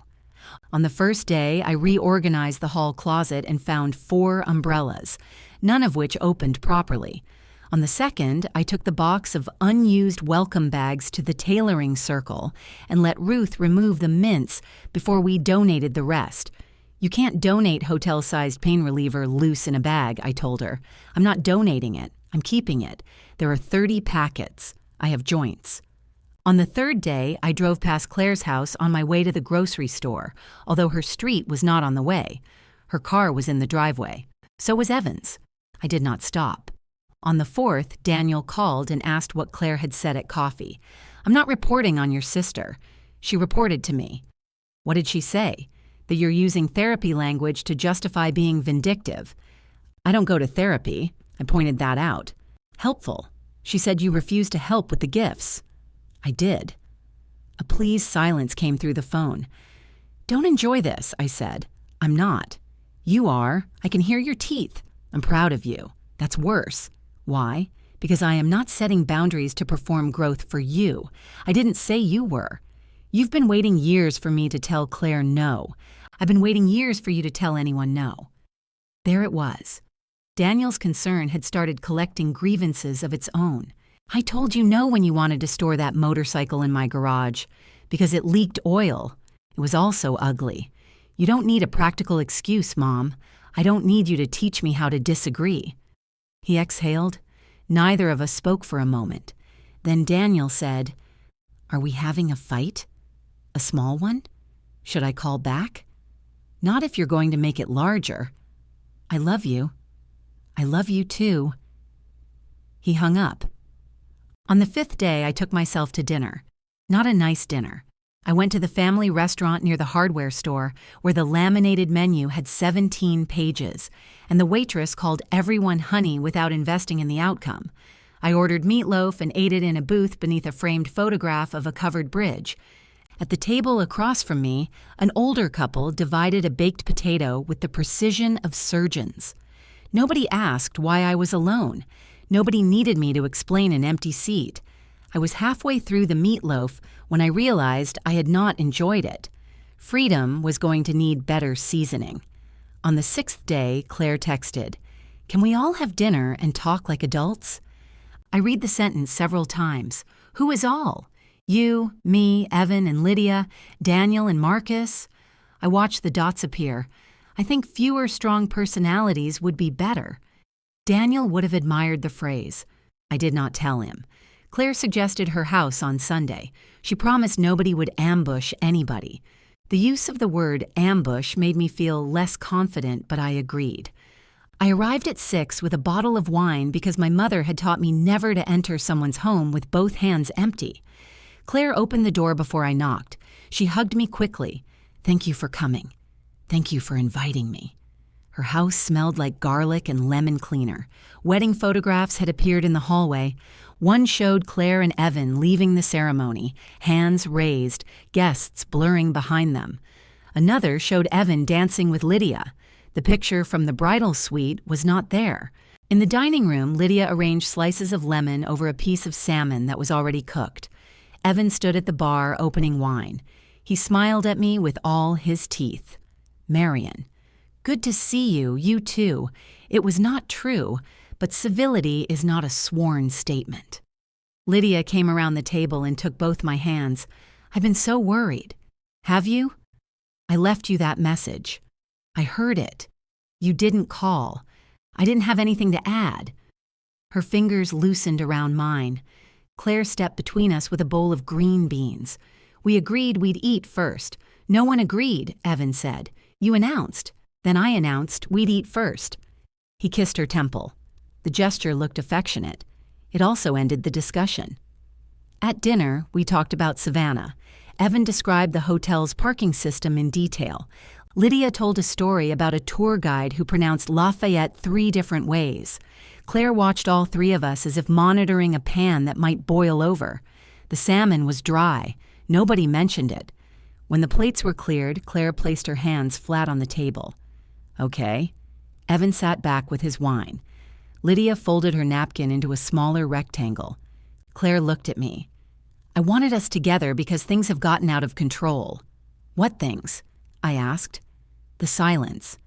On the first day, I reorganized the hall closet and found 4 umbrellas, none of which opened properly. On the second, I took the box of unused welcome bags to the tailoring circle and let Ruth remove the mints before we donated the rest. You can't donate hotel-sized pain reliever loose in a bag, I told her. I'm not donating it. I'm keeping it. There are 30 packets. I have joints. On the third day, I drove past Claire's house on my way to the grocery store, although her street was not on the way. Her car was in the driveway. So was Evan's. I did not stop. On the fourth, Daniel called and asked what Claire had said at coffee. I'm not reporting on your sister. She reported to me. What did she say? That you're using therapy language to justify being vindictive. I don't go to therapy. I pointed that out. Helpful. She said you refused to help with the gifts. I did. A pleased silence came through the phone. Don't enjoy this, I said. I'm not. You are. I can hear your teeth. I'm proud of you. That's worse. Why? Because I am not setting boundaries to perform growth for you. I didn't say you were. You've been waiting years for me to tell Claire no. I've been waiting years for you to tell anyone no. There it was. Daniel's concern had started collecting grievances of its own. I told you no when you wanted to store that motorcycle in my garage, because it leaked oil. It was also ugly. You don't need a practical excuse, Mom. I don't need you to teach me how to disagree. He exhaled. Neither of us spoke for a moment. Then Daniel said, Are we having a fight? A small one? Should I call back? Not if you're going to make it larger. I love you. I love you too. He hung up. On the 5th day, I took myself to dinner. Not a nice dinner. I went to the family restaurant near the hardware store where the laminated menu had 17 pages, and the waitress called everyone honey without investing in the outcome. I ordered meatloaf and ate it in a booth beneath a framed photograph of a covered bridge. At the table across from me, an older couple divided a baked potato with the precision of surgeons. Nobody asked why I was alone. Nobody needed me to explain an empty seat. I was halfway through the meatloaf when I realized I had not enjoyed it. Freedom was going to need better seasoning. On the 6th day, Claire texted, Can we all have dinner and talk like adults? I read the sentence several times. Who is all? You, me, Evan and Lydia, Daniel and Marcus. I watch the dots appear. I think fewer strong personalities would be better. Daniel would have admired the phrase. I did not tell him. Claire suggested her house on Sunday. She promised nobody would ambush anybody. The use of the word ambush made me feel less confident, but I agreed. I arrived at 6 with a bottle of wine because my mother had taught me never to enter someone's home with both hands empty. Claire opened the door before I knocked. She hugged me quickly. Thank you for coming. Thank you for inviting me. Her house smelled like garlic and lemon cleaner. Wedding photographs had appeared in the hallway. One showed Claire and Evan leaving the ceremony, hands raised, guests blurring behind them. Another showed Evan dancing with Lydia. The picture from the bridal suite was not there. In the dining room, Lydia arranged slices of lemon over a piece of salmon that was already cooked. Evan stood at the bar opening wine. He smiled at me with all his teeth. Marion. Good to see you, you too. It was not true, but civility is not a sworn statement. Lydia came around the table and took both my hands. I've been so worried. Have you? I left you that message. I heard it. You didn't call. I didn't have anything to add. Her fingers loosened around mine. Claire stepped between us with a bowl of green beans. We agreed we'd eat first. No one agreed, Evan said. You announced. Then I announced we'd eat first. He kissed her temple. The gesture looked affectionate. It also ended the discussion. At dinner, we talked about Savannah. Evan described the hotel's parking system in detail. Lydia told a story about a tour guide who pronounced Lafayette 3 different ways. Claire watched all 3 of us as if monitoring a pan that might boil over. The salmon was dry. Nobody mentioned it. When the plates were cleared, Claire placed her hands flat on the table. Okay. Evan sat back with his wine. Lydia folded her napkin into a smaller rectangle. Claire looked at me. I wanted us together because things have gotten out of control. What things? I asked. The silence.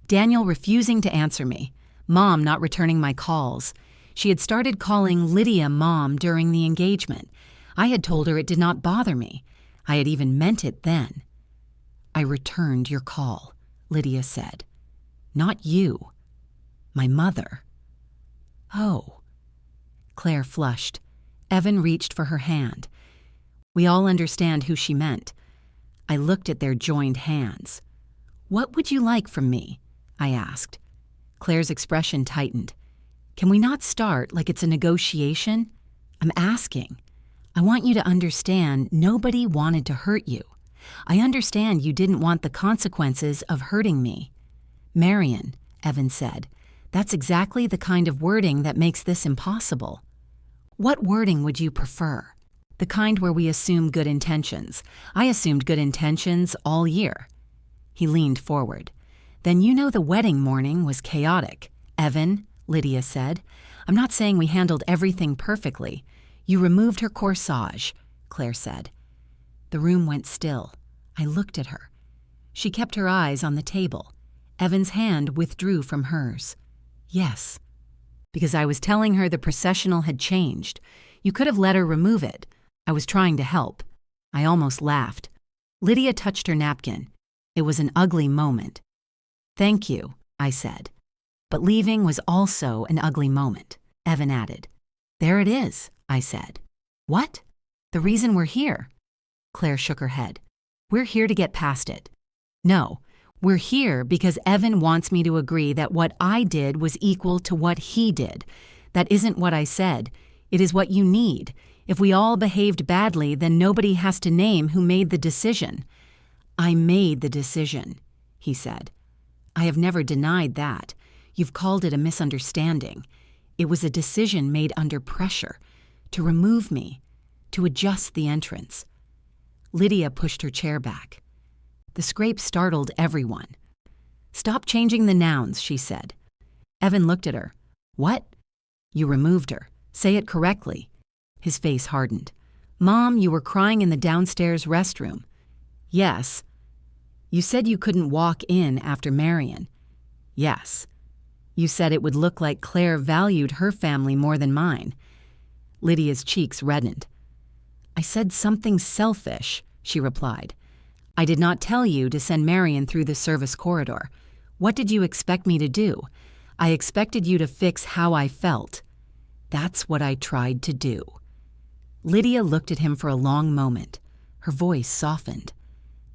Daniel refusing to answer me. Mom not returning my calls. She had started calling Lydia Mom during the engagement. I had told her it did not bother me. I had even meant it then. I returned your call, Lydia said. Not you. My mother. Oh. Claire flushed. Evan reached for her hand. We all understand who she meant. I looked at their joined hands. What would you like from me? I asked. Claire's expression tightened. Can we not start like it's a negotiation? I'm asking. I want you to understand nobody wanted to hurt you. I understand you didn't want the consequences of hurting me. Marion, Evan said, that's exactly the kind of wording that makes this impossible. What wording would you prefer? The kind where we assume good intentions. I assumed good intentions all year. He leaned forward. Then you know the wedding morning was chaotic. Evan, Lydia said. I'm not saying we handled everything perfectly. You removed her corsage, Claire said. The room went still. I looked at her. She kept her eyes on the table. Evan's hand withdrew from hers. Yes. Because I was telling her the processional had changed. You could have let her remove it. I was trying to help. I almost laughed. Lydia touched her napkin. It was an ugly moment. Thank you, I said. But leaving was also an ugly moment, Evan added. There it is, I said. What? The reason we're here? Claire shook her head. We're here to get past it. No, we're here because Evan wants me to agree that what I did was equal to what he did. That isn't what I said. It is what you need. If we all behaved badly, then nobody has to name who made the decision. I made the decision, he said. I have never denied that. You've called it a misunderstanding. It was a decision made under pressure, to remove me, to adjust the entrance. Lydia pushed her chair back. The scrape startled everyone. Stop changing the nouns, she said. Evan looked at her. What? You removed her. Say it correctly. His face hardened. Mom, you were crying in the downstairs restroom. Yes. You said you couldn't walk in after Marion. Yes. You said it would look like Claire valued her family more than mine. Lydia's cheeks reddened. I said something selfish, she replied. I did not tell you to send Marion through the service corridor. What did you expect me to do? I expected you to fix how I felt. That's what I tried to do. Lydia looked at him for a long moment. Her voice softened.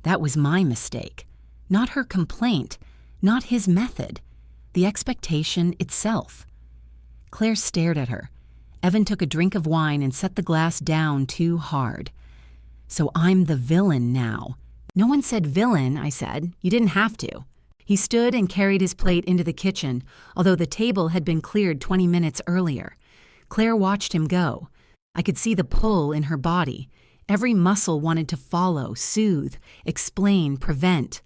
That was my mistake. Not her complaint, not his method. The expectation itself. Claire stared at her. Evan took a drink of wine and set the glass down too hard. So I'm the villain now. No one said villain, I said. You didn't have to. He stood and carried his plate into the kitchen, although the table had been cleared 20 minutes earlier. Claire watched him go. I could see the pull in her body. Every muscle wanted to follow, soothe, explain, prevent.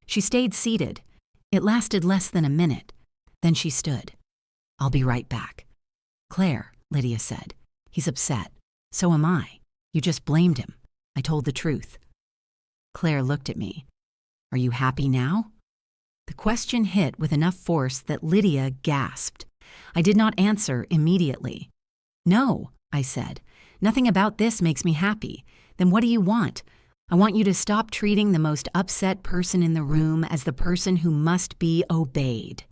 She stayed seated. It lasted less than a minute. Then she stood. I'll be right back. Claire, Lydia said. He's upset. So am I. You just blamed him. I told the truth. Claire looked at me. Are you happy now? The question hit with enough force that Lydia gasped. I did not answer immediately. No, I said. Nothing about this makes me happy. Then what do you want? I want you to stop treating the most upset person in the room as the person who must be obeyed.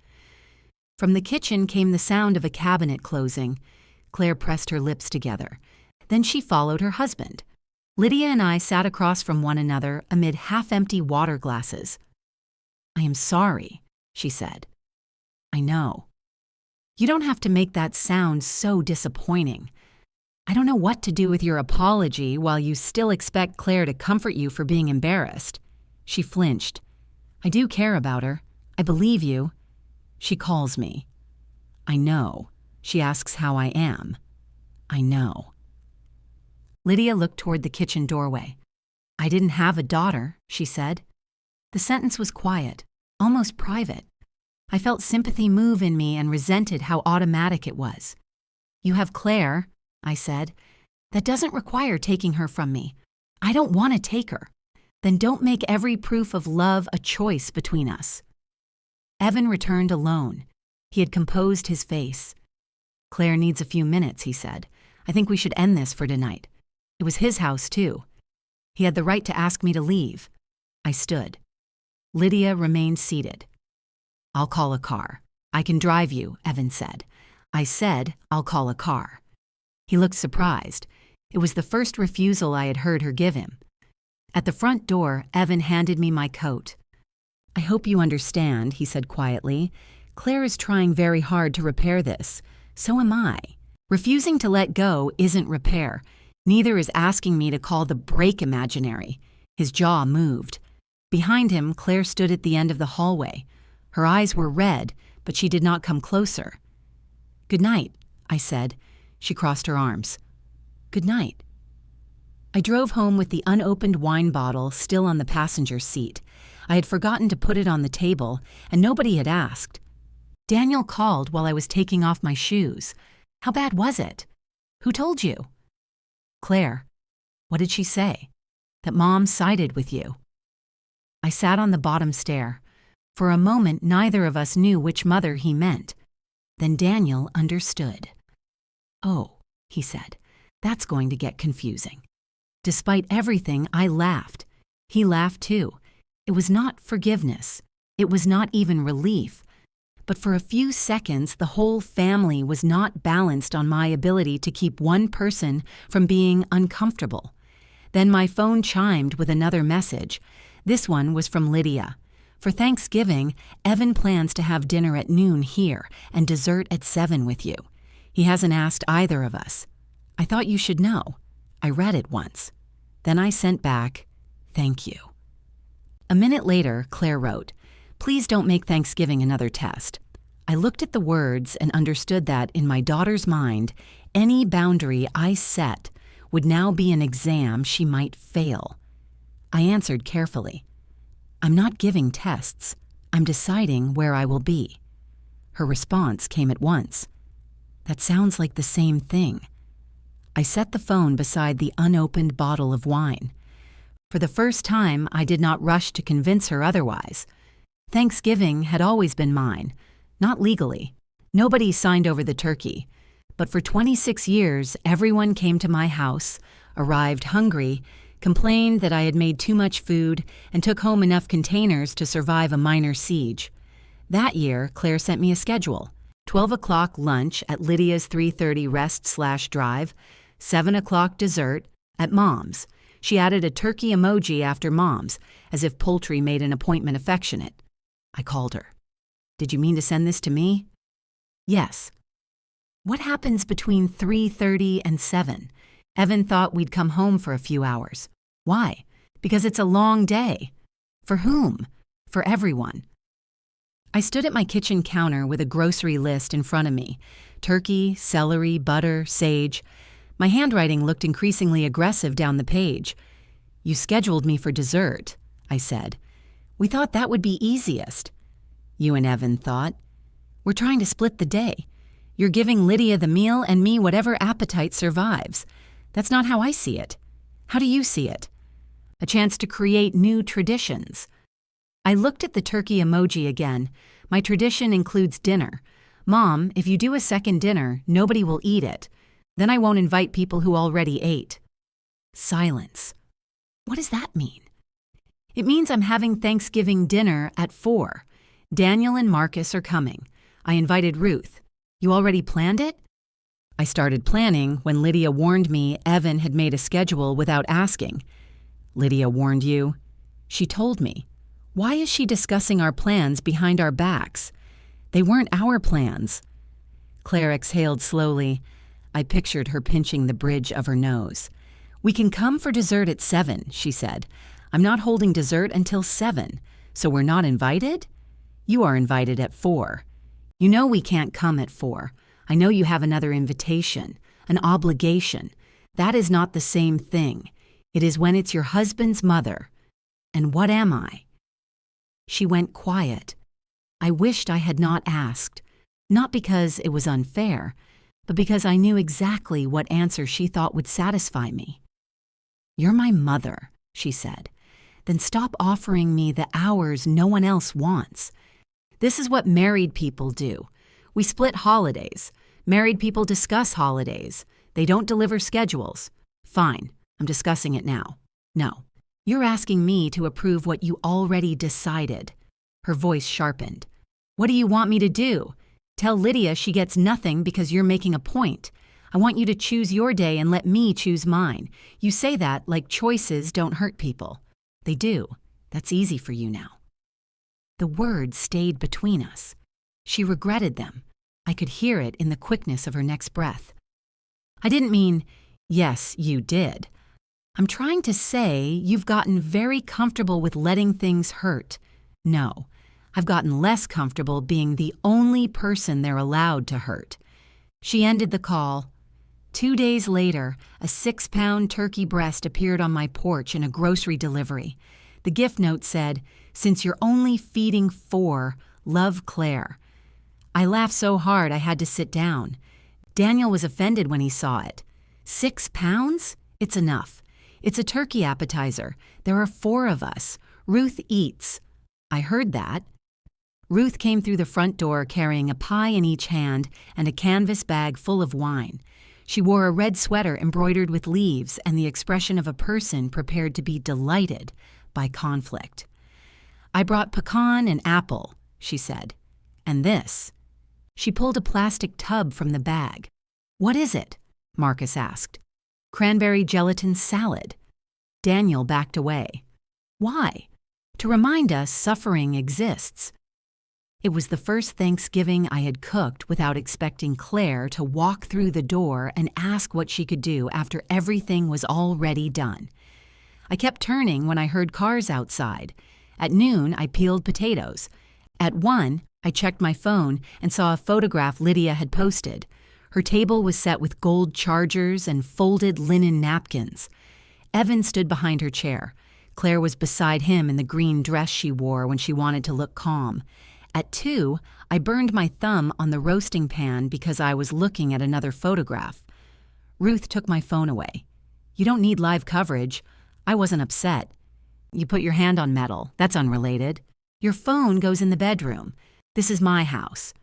From the kitchen came the sound of a cabinet closing. Claire pressed her lips together. Then she followed her husband. Lydia and I sat across from one another amid half-empty water glasses. I am sorry, she said. I know. You don't have to make that sound so disappointing. I don't know what to do with your apology while you still expect Claire to comfort you for being embarrassed. She flinched. I do care about her. I believe you. She calls me. I know. She asks how I am. I know. Lydia looked toward the kitchen doorway. I didn't have a daughter, she said. The sentence was quiet, almost private. I felt sympathy move in me and resented how automatic it was. You have Claire, I said. That doesn't require taking her from me. I don't want to take her. Then don't make every proof of love a choice between us. Evan returned alone. He had composed his face. Claire needs a few minutes, he said. I think we should end this for tonight. It was his house, too. He had the right to ask me to leave. I stood. Lydia remained seated. I'll call a car. I can drive you, Evan said. I said, I'll call a car. He looked surprised. It was the first refusal I had heard her give him. At the front door, Evan handed me my coat. I hope you understand, he said quietly. Claire is trying very hard to repair this. So am I. Refusing to let go isn't repair. Neither is asking me to call the break imaginary. His jaw moved. Behind him, Claire stood at the end of the hallway. Her eyes were red, but she did not come closer. Good night, I said. She crossed her arms. Good night. I drove home with the unopened wine bottle still on the passenger seat. I had forgotten to put it on the table, and nobody had asked. Daniel called while I was taking off my shoes. How bad was it? Who told you? Claire. What did she say? That Mom sided with you. I sat on the bottom stair. For a moment, neither of us knew which mother he meant. Then Daniel understood. Oh, he said, that's going to get confusing. Despite everything, I laughed. He laughed too. It was not forgiveness. It was not even relief. But for a few seconds, the whole family was not balanced on my ability to keep one person from being uncomfortable. Then my phone chimed with another message. This one was from Lydia. For Thanksgiving, Evan plans to have dinner at noon here and dessert at 7 with you. He hasn't asked either of us. I thought you should know. I read it once. Then I sent back, thank you. A minute later, Claire wrote, please don't make Thanksgiving another test. I looked at the words and understood that, in my daughter's mind, any boundary I set would now be an exam she might fail. I answered carefully. I'm not giving tests. I'm deciding where I will be. Her response came at once. That sounds like the same thing. I set the phone beside the unopened bottle of wine. For the first time, I did not rush to convince her otherwise. Thanksgiving had always been mine, not legally. Nobody signed over the turkey. But for 26 years, everyone came to my house, arrived hungry, complained that I had made too much food, and took home enough containers to survive a minor siege. That year, Claire sent me a schedule. 12 o'clock lunch at Lydia's 3:30 rest/drive, 7 o'clock dessert at Mom's. She added a turkey emoji after Mom's, as if poultry made an appointment affectionate. I called her. Did you mean to send this to me? Yes. What happens between 3:30 and 7? Evan thought we'd come home for a few hours. Why? Because it's a long day. For whom? For everyone. I stood at my kitchen counter with a grocery list in front of me. Turkey, celery, butter, sage. My handwriting looked increasingly aggressive down the page. You scheduled me for dessert, I said. We thought that would be easiest. You and Evan thought. We're trying to split the day. You're giving Lydia the meal and me whatever appetite survives. That's not how I see it. How do you see it? A chance to create new traditions. I looked at the turkey emoji again. My tradition includes dinner. Mom, if you do a second dinner, nobody will eat it. Then I won't invite people who already ate. Silence. What does that mean? It means I'm having Thanksgiving dinner at 4. Daniel and Marcus are coming. I invited Ruth. You already planned it? I started planning when Lydia warned me Evan had made a schedule without asking. Lydia warned you? She told me. Why is she discussing our plans behind our backs? They weren't our plans. Claire exhaled slowly. I pictured her pinching the bridge of her nose. We can come for dessert at 7, she said. I'm not holding dessert until 7, so we're not invited? You are invited at 4. You know we can't come at 4. I know you have another invitation, an obligation. That is not the same thing. It is when it's your husband's mother. And what am I? She went quiet. I wished I had not asked, not because it was unfair, but because I knew exactly what answer she thought would satisfy me. You're my mother, she said. then stop offering me the hours no one else wants. This is what married people do. We split holidays. Married people discuss holidays. They don't deliver schedules. Fine, I'm discussing it now. No, you're asking me to approve what you already decided. Her voice sharpened. What do you want me to do? Tell Lydia she gets nothing because you're making a point. I want you to choose your day and let me choose mine. You say that like choices don't hurt people. They do. That's easy for you now. The words stayed between us. She regretted them. I could hear it in the quickness of her next breath. I didn't mean, yes, you did. I'm trying to say you've gotten very comfortable with letting things hurt. No, I've gotten less comfortable being the only person they're allowed to hurt. She ended the call. 2 days later, a 6-pound turkey breast appeared on my porch in a grocery delivery. The gift note said, "Since you're only feeding 4, love Claire." I laughed so hard I had to sit down. Daniel was offended when he saw it. 6 pounds? It's enough. It's a turkey appetizer. There are 4 of us. Ruth eats. I heard that. Ruth came through the front door carrying a pie in each hand and a canvas bag full of wine. She wore a red sweater embroidered with leaves and the expression of a person prepared to be delighted by conflict. "I brought pecan and apple," she said. "And this." She pulled a plastic tub from the bag. "What is it?" Marcus asked. "Cranberry gelatin salad." Daniel backed away. "Why?" "To remind us suffering exists." It was the first Thanksgiving I had cooked without expecting Claire to walk through the door and ask what she could do after everything was already done. I kept turning when I heard cars outside. At noon, I peeled potatoes. At 1, I checked my phone and saw a photograph Lydia had posted. Her table was set with gold chargers and folded linen napkins. Evan stood behind her chair. Claire was beside him in the green dress she wore when she wanted to look calm. At 2, I burned my thumb on the roasting pan because I was looking at another photograph. Ruth took my phone away. "You don't need live coverage." I wasn't upset. "You put your hand on metal. That's unrelated. Your phone goes in the bedroom. This is my house."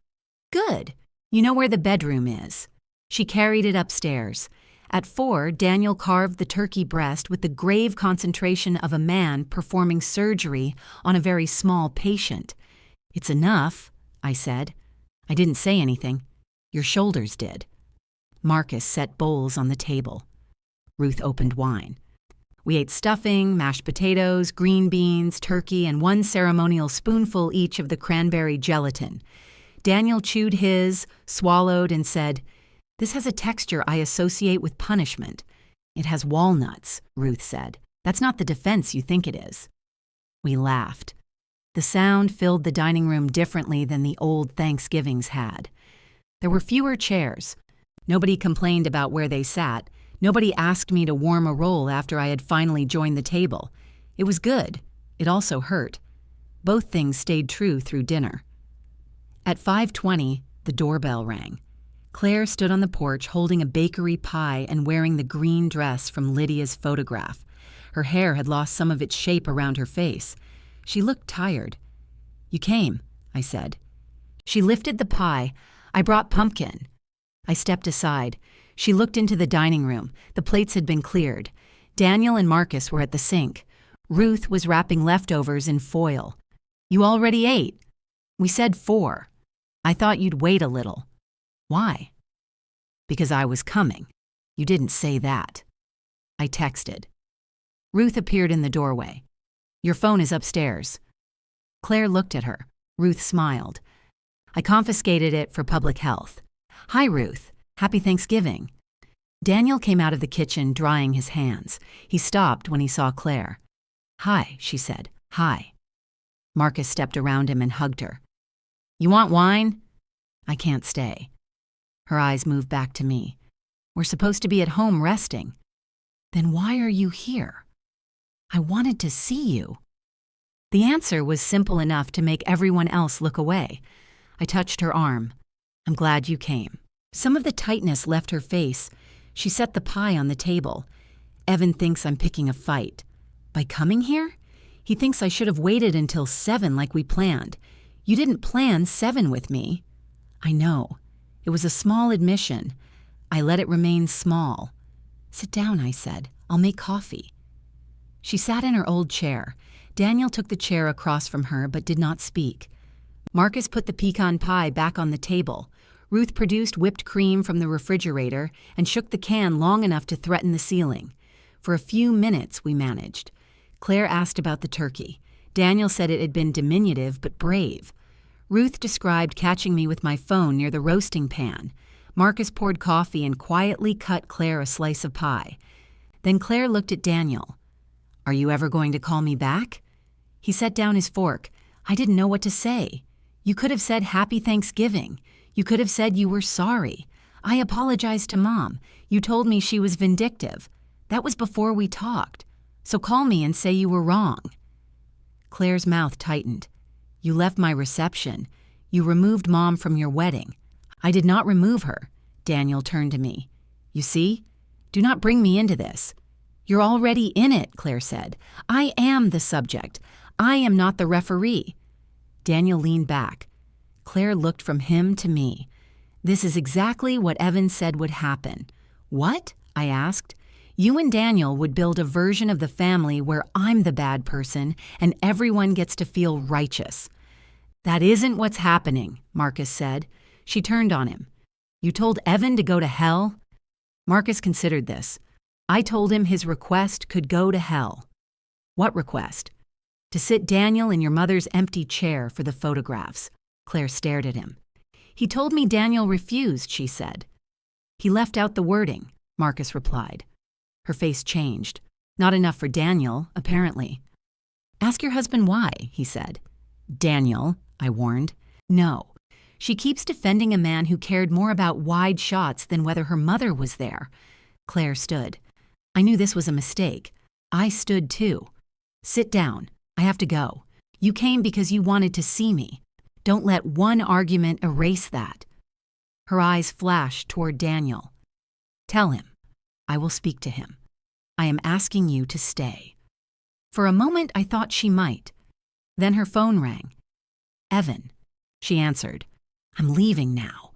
"Good. You know where the bedroom is." She carried it upstairs. At 4, Daniel carved the turkey breast with the grave concentration of a man performing surgery on a very small patient. "It's enough," I said. I didn't say anything. Your shoulders did. Marcus set bowls on the table. Ruth opened wine. We ate stuffing, mashed potatoes, green beans, turkey, and 1 ceremonial spoonful each of the cranberry gelatin. Daniel chewed his, swallowed, and said, "This has a texture I associate with punishment." "It has walnuts," Ruth said. "That's not the defense you think it is." We laughed. The sound filled the dining room differently than the old Thanksgivings had. There were fewer chairs. Nobody complained about where they sat. Nobody asked me to warm a roll after I had finally joined the table. It was good. It also hurt. Both things stayed true through dinner. At 5:20, the doorbell rang. Claire stood on the porch holding a bakery pie and wearing the green dress from Lydia's photograph. Her hair had lost some of its shape around her face. She looked tired. "You came," I said. She lifted the pie. "I brought pumpkin." I stepped aside. She looked into the dining room. The plates had been cleared. Daniel and Marcus were at the sink. Ruth was wrapping leftovers in foil. "You already ate." "We said 4. I thought you'd wait a little." "Why?" "Because I was coming." "You didn't say that." I texted. Ruth appeared in the doorway. "Your phone is upstairs." Claire looked at her. Ruth smiled. "I confiscated it for public health." "Hi, Ruth. Happy Thanksgiving." Daniel came out of the kitchen drying his hands. He stopped when he saw Claire. "Hi," she said. "Hi." Marcus stepped around him and hugged her. "You want wine?" "I can't stay." Her eyes moved back to me. "We're supposed to be at home resting." "Then why are you here?" "I wanted to see you." The answer was simple enough to make everyone else look away. I touched her arm. "I'm glad you came." Some of the tightness left her face. She set the pie on the table. "Evan thinks I'm picking a fight." "By coming here?" He thinks I should have waited until 7 like we planned. You didn't plan 7 with me. I know. It was a small admission. I let it remain small. Sit down, I said. I'll make coffee. She sat in her old chair. Daniel took the chair across from her but did not speak. Marcus put the pecan pie back on the table. Ruth produced whipped cream from the refrigerator and shook the can long enough to threaten the ceiling. For a few minutes, we managed. Claire asked about the turkey. Daniel said it had been diminutive but brave. Ruth described catching me with my phone near the roasting pan. Marcus poured coffee and quietly cut Claire a slice of pie. Then Claire looked at Daniel. Are you ever going to call me back? He set down his fork. I didn't know what to say. You could have said Happy Thanksgiving. You could have said you were sorry. I apologized to Mom. You told me she was vindictive. That was before we talked. So call me and say you were wrong. Claire's mouth tightened. You left my reception. You removed Mom from your wedding. I did not remove her. Daniel turned to me. You see? Do not bring me into this. You're already in it, Claire said. I am the subject. I am not the referee. Daniel leaned back. Claire looked from him to me. This is exactly what Evan said would happen. What? I asked. You and Daniel would build a version of the family where I'm the bad person and everyone gets to feel righteous. That isn't what's happening, Marcus said. She turned on him. You told Evan to go to hell? Marcus considered this. I told him his request could go to hell. What request? To sit Daniel in your mother's empty chair for the photographs. Claire stared at him. He told me Daniel refused, she said. He left out the wording, Marcus replied. Her face changed. Not enough for Daniel, apparently. Ask your husband why, he said. Daniel, I warned. No. She keeps defending a man who cared more about wide shots than whether her mother was there. Claire stood. I knew this was a mistake. I stood too. Sit down. I have to go. You came because you wanted to see me. Don't let one argument erase that. Her eyes flashed toward Daniel. Tell him. I will speak to him. I am asking you to stay. For a moment, I thought she might. Then her phone rang. Evan. She answered. I'm leaving now.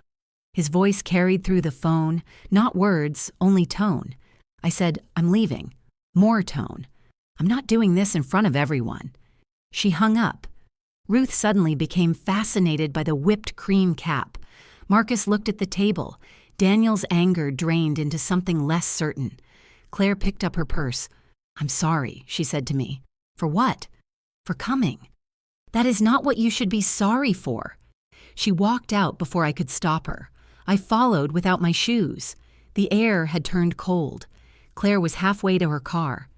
His voice carried through the phone, not words, only tone. I said, I'm leaving. More tone. I'm not doing this in front of everyone. She hung up. Ruth suddenly became fascinated by the whipped cream cap. Marcus looked at the table. Daniel's anger drained into something less certain. Claire picked up her purse. I'm sorry, she said to me. For what? For coming. That is not what you should be sorry for. She walked out before I could stop her. I followed without my shoes. The air had turned cold. Claire was halfway to her car.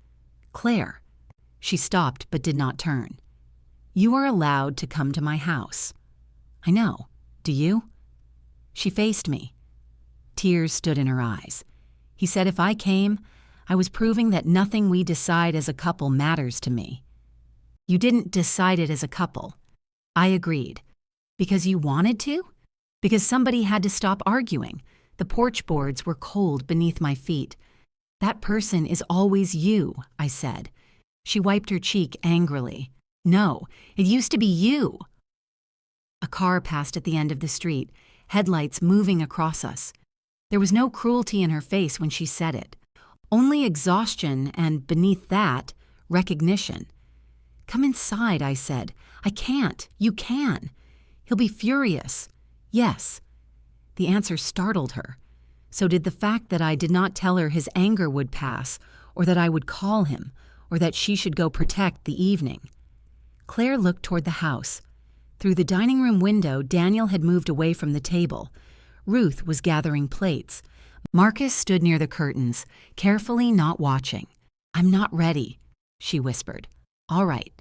Claire. She stopped but did not turn. You are allowed to come to my house. I know. Do you? She faced me. Tears stood in her eyes. He said if I came, I was proving that nothing we decide as a couple matters to me. You didn't decide it as a couple. I agreed. Because you wanted to? Because somebody had to stop arguing. The porch boards were cold beneath my feet. That person is always you, I said. She wiped her cheek angrily. No, it used to be you. A car passed at the end of the street, headlights moving across us. There was no cruelty in her face when she said it. Only exhaustion and, beneath that, recognition. Come inside, I said. I can't. You can. He'll be furious. Yes. The answer startled her. So did the fact that I did not tell her his anger would pass, or that I would call him, or that she should go protect the evening. Claire looked toward the house. Through the dining room window, Daniel had moved away from the table. Ruth was gathering plates. Marcus stood near the curtains, carefully not watching. I'm not ready, she whispered. All right.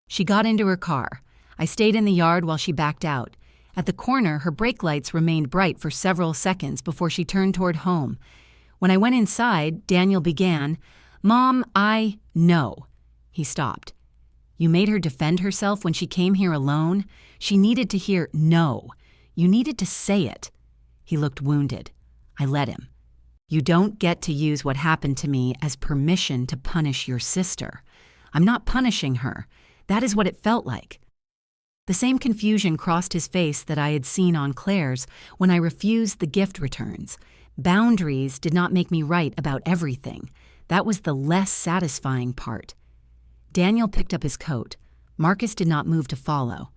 She got into her car. I stayed in the yard while she backed out. At the corner, her brake lights remained bright for several seconds before she turned toward home. When I went inside, Daniel began, Mom, No. He stopped. You made her defend herself when she came here alone? She needed to hear no. You needed to say it. He looked wounded. I let him. You don't get to use what happened to me as permission to punish your sister. I'm not punishing her. That is what it felt like. The same confusion crossed his face that I had seen on Claire's when I refused the gift returns. Boundaries did not make me right about everything. That was the less satisfying part. Daniel picked up his coat. Marcus did not move to follow.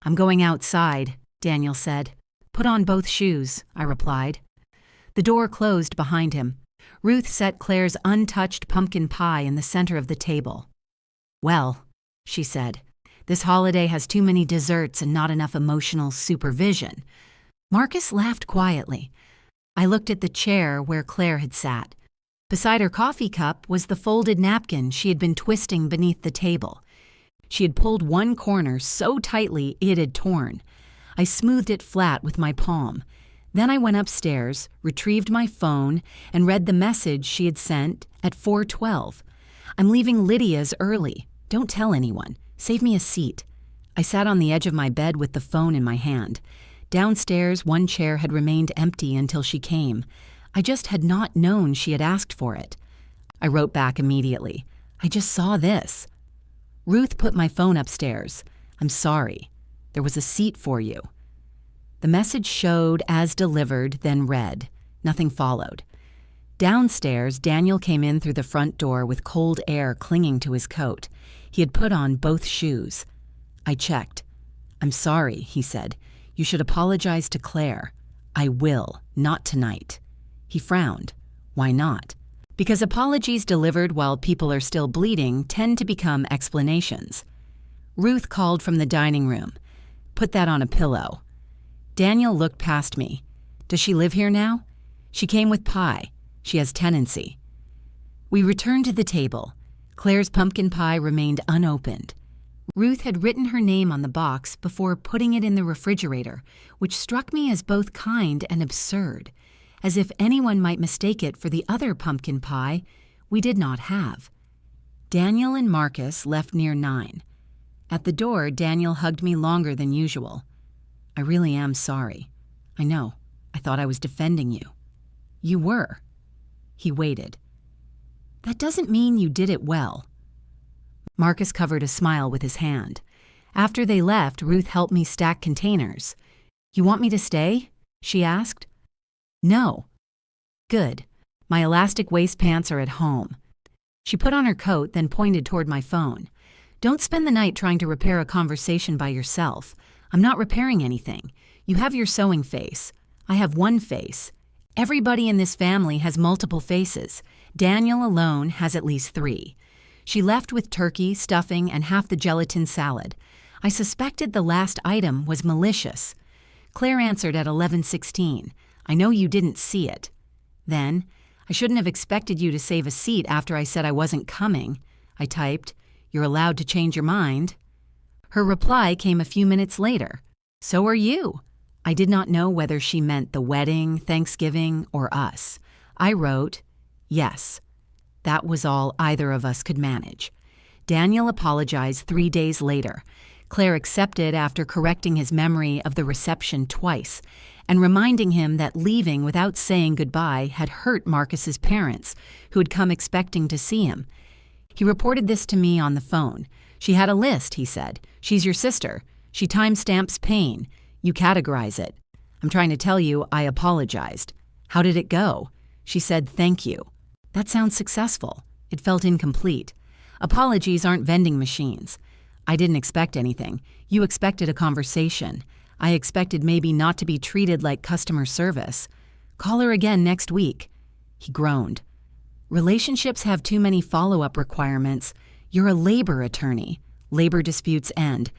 I'm going outside, Daniel said. Put on both shoes, I replied. The door closed behind him. Ruth set Claire's untouched pumpkin pie in the center of the table. Well, she said, this holiday has too many desserts and not enough emotional supervision. Marcus laughed quietly. I looked at the chair where Claire had sat. Beside her coffee cup was the folded napkin she had been twisting beneath the table. She had pulled one corner so tightly it had torn. I smoothed it flat with my palm. Then I went upstairs, retrieved my phone, and read the message she had sent at 4:12. I'm leaving Lydia's early. Don't tell anyone. Save me a seat. I sat on the edge of my bed with the phone in my hand. Downstairs, one chair had remained empty until she came. I just had not known she had asked for it. I wrote back immediately. I just saw this. Ruth put my phone upstairs. I'm sorry. There was a seat for you. The message showed as delivered, then read. Nothing followed. Downstairs, Daniel came in through the front door with cold air clinging to his coat. He had put on both shoes. I checked. I'm sorry, he said. You should apologize to Claire. I will, not tonight. He frowned. Why not? Because apologies delivered while people are still bleeding tend to become explanations. Ruth called from the dining room. Put that on a pillow. Daniel looked past me. Does she live here now? She came with pie. She has tenancy. We returned to the table. Claire's pumpkin pie remained unopened. Ruth had written her name on the box before putting it in the refrigerator, which struck me as both kind and absurd, as if anyone might mistake it for the other pumpkin pie we did not have. Daniel and Marcus left near 9. At the door, Daniel hugged me longer than usual. I really am sorry. I know. I thought I was defending you. You were. He waited. That doesn't mean you did it well. Marcus covered a smile with his hand. After they left, Ruth helped me stack containers. You want me to stay? She asked. No. Good. My elastic waist pants are at home. She put on her coat, then pointed toward my phone. Don't spend the night trying to repair a conversation by yourself. I'm not repairing anything. You have your sewing face. I have one face. Everybody in this family has multiple faces. Daniel alone has at least 3. She left with turkey, stuffing, and half the gelatin salad. I suspected the last item was malicious. Claire answered at 11:16. I know you didn't see it. Then, I shouldn't have expected you to save a seat after I said I wasn't coming. I typed, You're allowed to change your mind. Her reply came a few minutes later. So are you. I did not know whether she meant the wedding, Thanksgiving, or us. I wrote, Yes. That was all either of us could manage. Daniel apologized 3 days later. Claire accepted after correcting his memory of the reception twice and reminding him that leaving without saying goodbye had hurt Marcus's parents, who had come expecting to see him. He reported this to me on the phone. She had a list, he said. She's your sister. She timestamps pain. You categorize it. I'm trying to tell you I apologized. How did it go? She said, Thank you. That sounds successful. It felt incomplete. Apologies aren't vending machines. I didn't expect anything. You expected a conversation. I expected maybe not to be treated like customer service. Call her again next week. He groaned. Relationships have too many follow-up requirements. You're a labor attorney. Labor disputes end.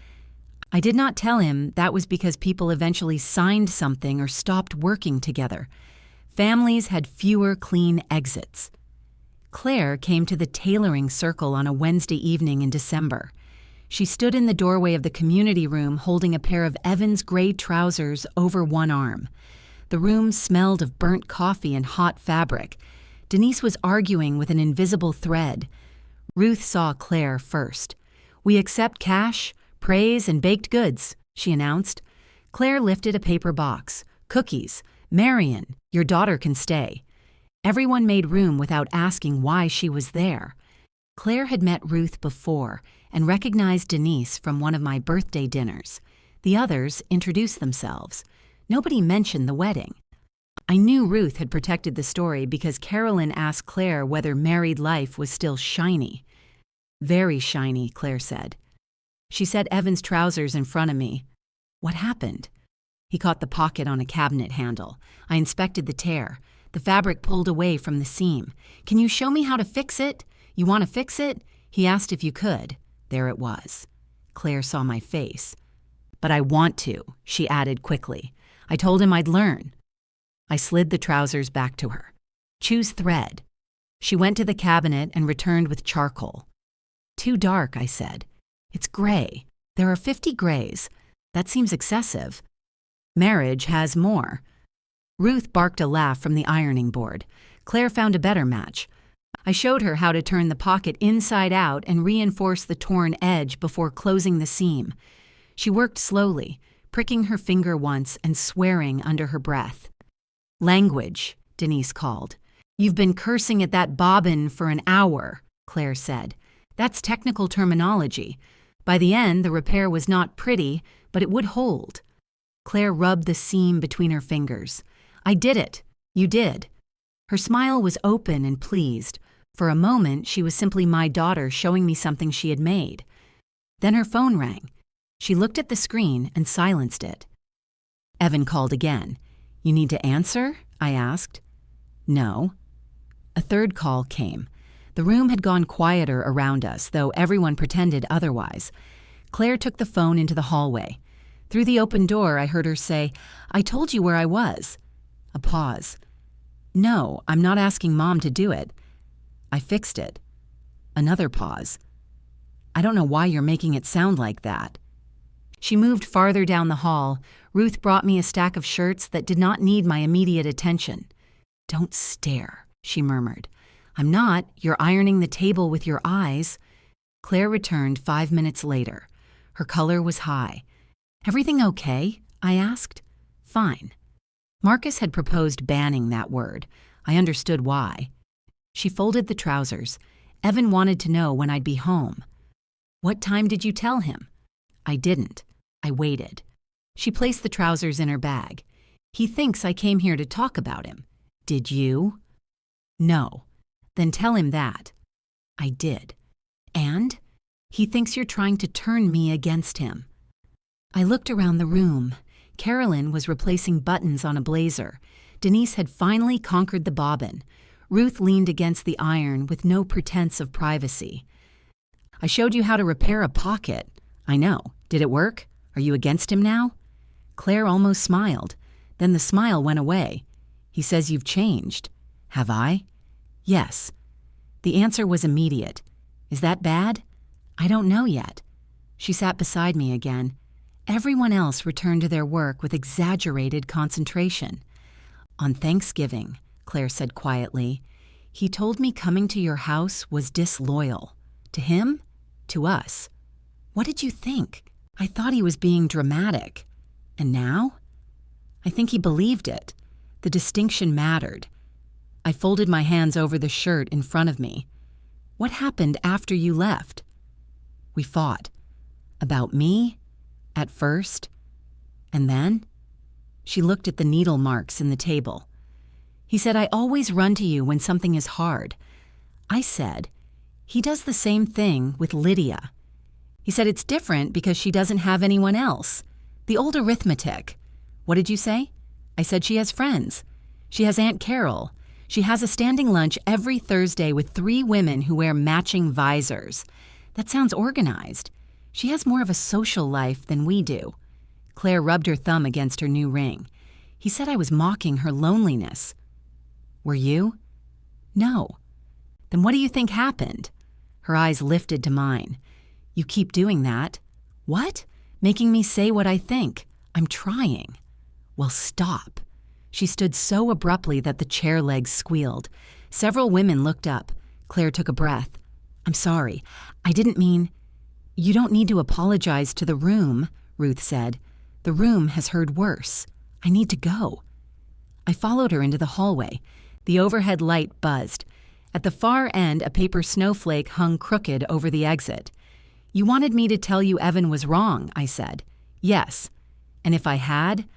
I did not tell him that was because people eventually signed something or stopped working together. Families had fewer clean exits. Claire came to the tailoring circle on a Wednesday evening in December. She stood in the doorway of the community room holding a pair of Evans gray trousers over one arm. The room smelled of burnt coffee and hot fabric. Denise was arguing with an invisible thread. Ruth saw Claire first. We accept cash, praise, and baked goods, she announced. Claire lifted a paper box. Cookies. Marion, your daughter can stay. Everyone made room without asking why she was there. Claire had met Ruth before and recognized Denise from one of my birthday dinners. The others introduced themselves. Nobody mentioned the wedding. I knew Ruth had protected the story because Carolyn asked Claire whether married life was still shiny. Very shiny, Claire said. She set Evan's trousers in front of me. What happened? He caught the pocket on a cabinet handle. I inspected the tear. The fabric pulled away from the seam. Can you show me how to fix it? You want to fix it? He asked if you could. There it was. Claire saw my face. But I want to, she added quickly. I told him I'd learn. I slid the trousers back to her. Choose thread. She went to the cabinet and returned with charcoal. Too dark, I said. It's gray. There are 50 grays. That seems excessive. Marriage has more. Ruth barked a laugh from the ironing board. Claire found a better match. I showed her how to turn the pocket inside out and reinforce the torn edge before closing the seam. She worked slowly, pricking her finger once and swearing under her breath. Language, Denise called. You've been cursing at that bobbin for an hour, Claire said. That's technical terminology. By the end, the repair was not pretty, but it would hold. Claire rubbed the seam between her fingers. I did it. You did. Her smile was open and pleased. For a moment, she was simply my daughter showing me something she had made. Then her phone rang. She looked at the screen and silenced it. Evan called again. You need to answer? I asked. No. A third call came. The room had gone quieter around us, though everyone pretended otherwise. Claire took the phone into the hallway. Through the open door, I heard her say, I told you where I was. A pause. No, I'm not asking Mom to do it. I fixed it. Another pause. I don't know why you're making it sound like that. She moved farther down the hall. Ruth brought me a stack of shirts that did not need my immediate attention. Don't stare, she murmured. I'm not. You're ironing the table with your eyes. Claire returned 5 minutes later. Her color was high. Everything okay? I asked. Fine. Marcus had proposed banning that word. I understood why. She folded the trousers. Evan wanted to know when I'd be home. What time did you tell him? I didn't. I waited. She placed the trousers in her bag. He thinks I came here to talk about him. Did you? No. Then tell him that. I did. And? He thinks you're trying to turn me against him. I looked around the room. Carolyn was replacing buttons on a blazer. Denise had finally conquered the bobbin. Ruth leaned against the iron with no pretense of privacy. I showed you how to repair a pocket. I know. Did it work? Are you against him now? Claire almost smiled. Then the smile went away. He says you've changed. Have I? Yes. The answer was immediate. Is that bad? I don't know yet. She sat beside me again. Everyone else returned to their work with exaggerated concentration. On Thanksgiving, Claire said quietly, he told me coming to your house was disloyal. To him? To us. What did you think? I thought he was being dramatic. And now? I think he believed it. The distinction mattered. I folded my hands over the shirt in front of me. What happened after you left? We fought. About me? At first. And then? She looked at the needle marks in the table. He said, I always run to you when something is hard. I said, he does the same thing with Lydia. He said it's different because she doesn't have anyone else. The old arithmetic. What did you say? I said she has friends. She has Aunt Carol. She has a standing lunch every Thursday with 3 women who wear matching visors. That sounds organized. She has more of a social life than we do. Claire rubbed her thumb against her new ring. He said I was mocking her loneliness. Were you? No. Then what do you think happened? Her eyes lifted to mine. You keep doing that. What? Making me say what I think. I'm trying. Well, stop. She stood so abruptly that the chair legs squealed. Several women looked up. Claire took a breath. I'm sorry. I didn't mean... You don't need to apologize to the room, Ruth said. The room has heard worse. I need to go. I followed her into the hallway. The overhead light buzzed. At the far end, a paper snowflake hung crooked over the exit. "You wanted me to tell you Evan was wrong," I said. "Yes. And if I had,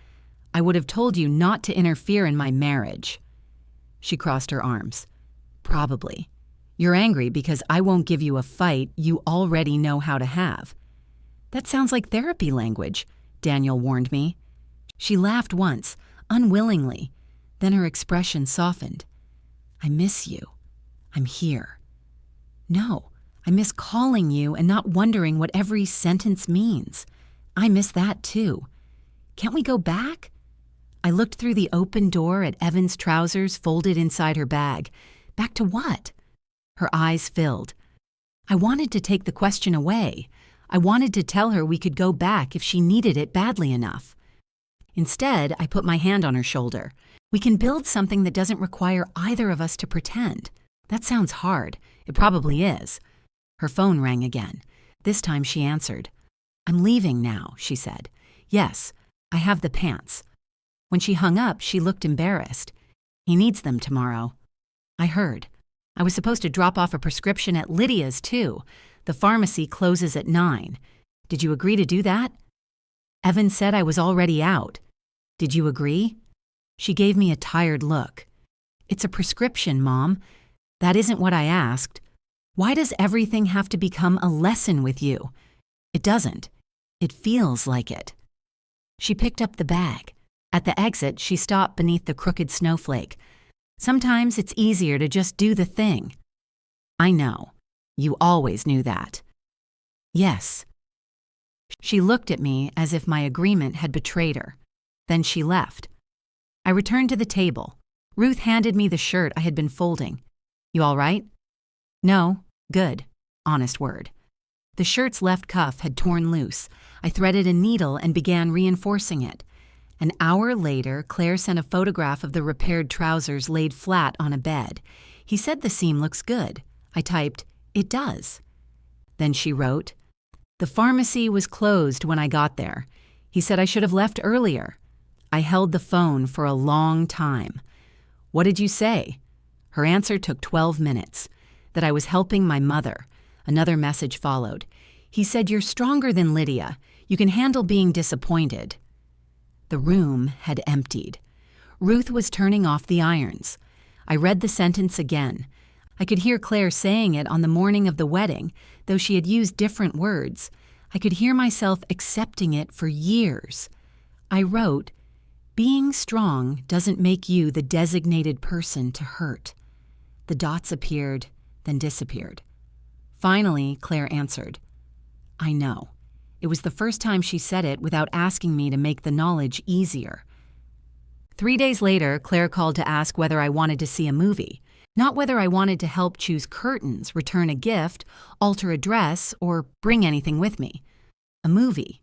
I would have told you not to interfere in my marriage." She crossed her arms. "Probably. You're angry because I won't give you a fight you already know how to have." "That sounds like therapy language," Daniel warned me. She laughed once, unwillingly. Then her expression softened. "I miss you. I'm here." "No, I miss calling you and not wondering what every sentence means. I miss that too. Can't we go back?" I looked through the open door at Evan's trousers folded inside her bag. Back to what? Her eyes filled. I wanted to take the question away. I wanted to tell her we could go back if she needed it badly enough. Instead, I put my hand on her shoulder. "We can build something that doesn't require either of us to pretend." That sounds hard. It probably is. Her phone rang again. This time she answered. "I'm leaving now," she said. "Yes, I have the pants." When she hung up, she looked embarrassed. "He needs them tomorrow." I heard. I was supposed to drop off a prescription at Lydia's, too. The pharmacy closes at 9. Did you agree to do that? Evan said I was already out. Did you agree? She gave me a tired look. "It's a prescription, Mom. That isn't what I asked. Why does everything have to become a lesson with you?" "It doesn't. It feels like it." She picked up the bag. At the exit, she stopped beneath the crooked snowflake. "Sometimes it's easier to just do the thing." "I know. You always knew that." "Yes." She looked at me as if my agreement had betrayed her. Then she left. I returned to the table. Ruth handed me the shirt I had been folding. "You all right?" "No. Good. Honest word." The shirt's left cuff had torn loose. I threaded a needle and began reinforcing it. An hour later, Claire sent a photograph of the repaired trousers laid flat on a bed. "He said the seam looks good." I typed, "It does." Then she wrote, "The pharmacy was closed when I got there. He said I should have left earlier." I held the phone for a long time. "What did you say?" Her answer took 12 minutes. That I was helping my mother. Another message followed. "He said you're stronger than Lydia. You can handle being disappointed." The room had emptied. Ruth was turning off the irons. I read the sentence again. I could hear Claire saying it on the morning of the wedding, though she had used different words. I could hear myself accepting it for years. I wrote, "Being strong doesn't make you the designated person to hurt." The dots appeared, then disappeared. Finally, Claire answered, "I know." It was the first time she said it without asking me to make the knowledge easier. 3 days later, Claire called to ask whether I wanted to see a movie. Not whether I wanted to help choose curtains, return a gift, alter a dress, or bring anything with me. A movie.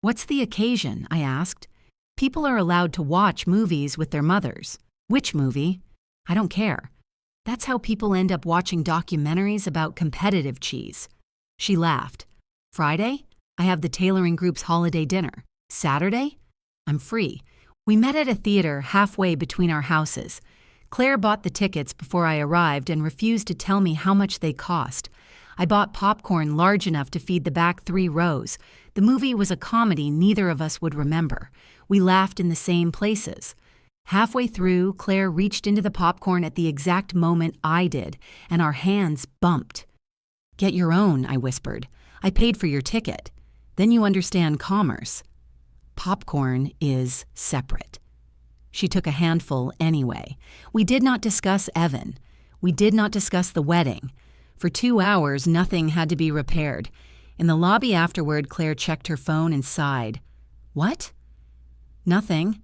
"What's the occasion?" I asked. "People are allowed to watch movies with their mothers." "Which movie?" "I don't care. That's how people end up watching documentaries about competitive cheese." She laughed. "Friday? I have the tailoring group's holiday dinner. Saturday? I'm free." We met at a theater halfway between our houses. Claire bought the tickets before I arrived and refused to tell me how much they cost. I bought popcorn large enough to feed the back 3 rows. The movie was a comedy neither of us would remember. We laughed in the same places. Halfway through, Claire reached into the popcorn at the exact moment I did, and our hands bumped. "Get your own," I whispered. "I paid for your ticket. Then you understand commerce. Popcorn is separate." She took a handful anyway. We did not discuss Evan. We did not discuss the wedding. For 2 hours, nothing had to be repaired. In the lobby afterward, Claire checked her phone and sighed. "What?" "Nothing."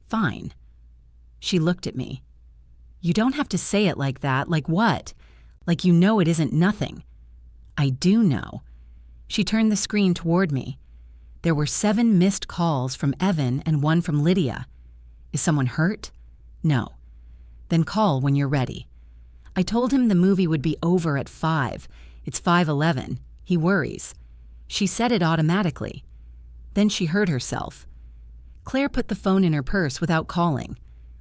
"Fine." She looked at me. "You don't have to say it like that. Like what? Like you know it isn't nothing." "I do know." She turned the screen toward me. There were 7 missed calls from Evan and 1 from Lydia. "Is someone hurt?" "No." "Then call when you're ready." I told him the movie would be over at 5. It's 5:11. He worries. She said it automatically. Then she heard herself. Claire put the phone in her purse without calling.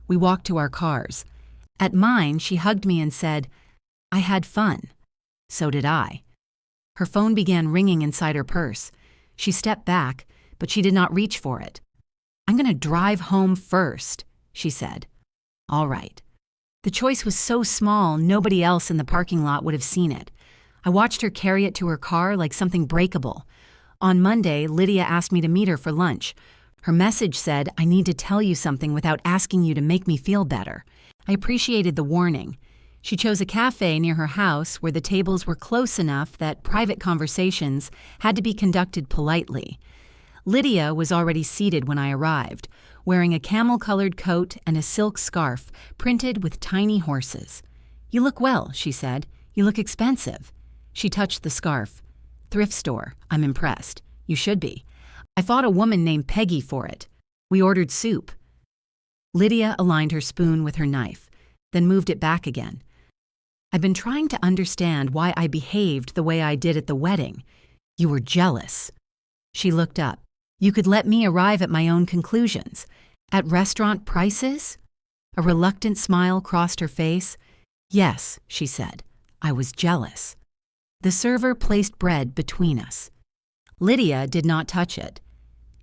We walked to our cars. At mine, she hugged me and said, "I had fun." So did I. Her phone began ringing inside her purse. She stepped back, but she did not reach for it. "I'm going to drive home first," she said. All right. The choice was so small, nobody else in the parking lot would have seen it. I watched her carry it to her car like something breakable. On Monday, Lydia asked me to meet her for lunch. Her message said, "I need to tell you something without asking you to make me feel better." I appreciated the warning. She chose a cafe near her house where the tables were close enough that private conversations had to be conducted politely. Lydia was already seated when I arrived, wearing a camel-colored coat and a silk scarf printed with tiny horses. "You look well," she said. "You look expensive." She touched the scarf. "Thrift store. I'm impressed. You should be. I fought a woman named Peggy for it. We ordered soup." Lydia aligned her spoon with her knife, then moved it back again. "I've been trying to understand why I behaved the way I did at the wedding. You were jealous." She looked up. "You could let me arrive at my own conclusions. At restaurant prices?" A reluctant smile crossed her face. "Yes," she said. "I was jealous." The server placed bread between us. Lydia did not touch it.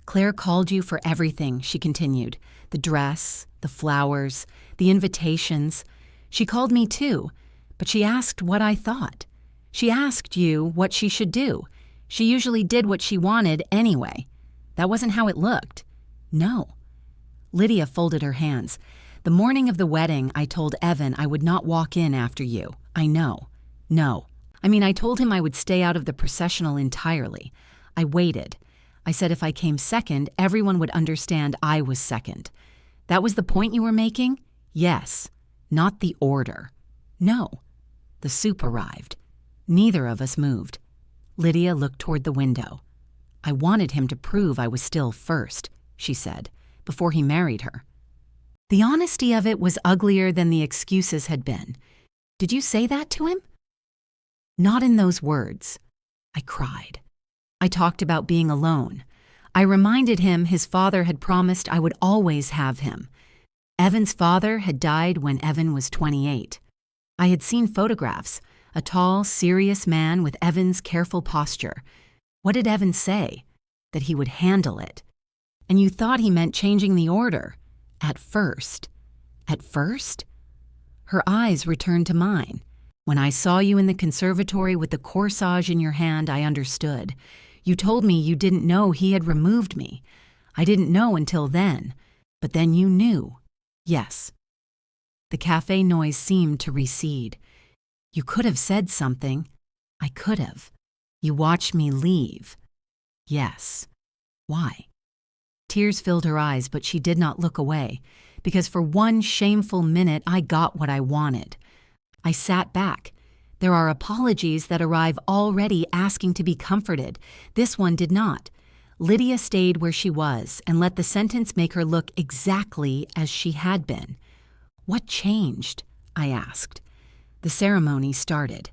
"Claire called you for everything," she continued. "The dress, the flowers, the invitations. She called me too, but she asked what I thought. She asked you what she should do. She usually did what she wanted anyway. That wasn't how it looked." "No." Lydia folded her hands. "The morning of the wedding, I told Evan I would not walk in after you. I know. No. I told him I would stay out of the processional entirely. I waited. I said if I came second, everyone would understand I was second. That was the point you were making? Yes. Not the order. No." The soup arrived. Neither of us moved. Lydia looked toward the window. "I wanted him to prove I was still first," she said, "before he married her." The honesty of it was uglier than the excuses had been. "Did you say that to him?" "Not in those words." I cried. I talked about being alone. I reminded him his father had promised I would always have him. Evan's father had died when Evan was 28. I had seen photographs, a tall, serious man with Evan's careful posture. What did Evan say? That he would handle it. And you thought he meant changing the order. At first. At first? Her eyes returned to mine. "When I saw you in the conservatory with the corsage in your hand, I understood. You told me you didn't know he had removed me. I didn't know until then. But then you knew. Yes." The cafe noise seemed to recede. "You could have said something." "I could have." "You watched me leave." "Yes." "Why?" Tears filled her eyes, but she did not look away, because for one shameful minute I got what I wanted. I sat back. There are apologies that arrive already asking to be comforted. This one did not. Lydia stayed where she was and let the sentence make her look exactly as she had been. "What changed?" I asked. The ceremony started.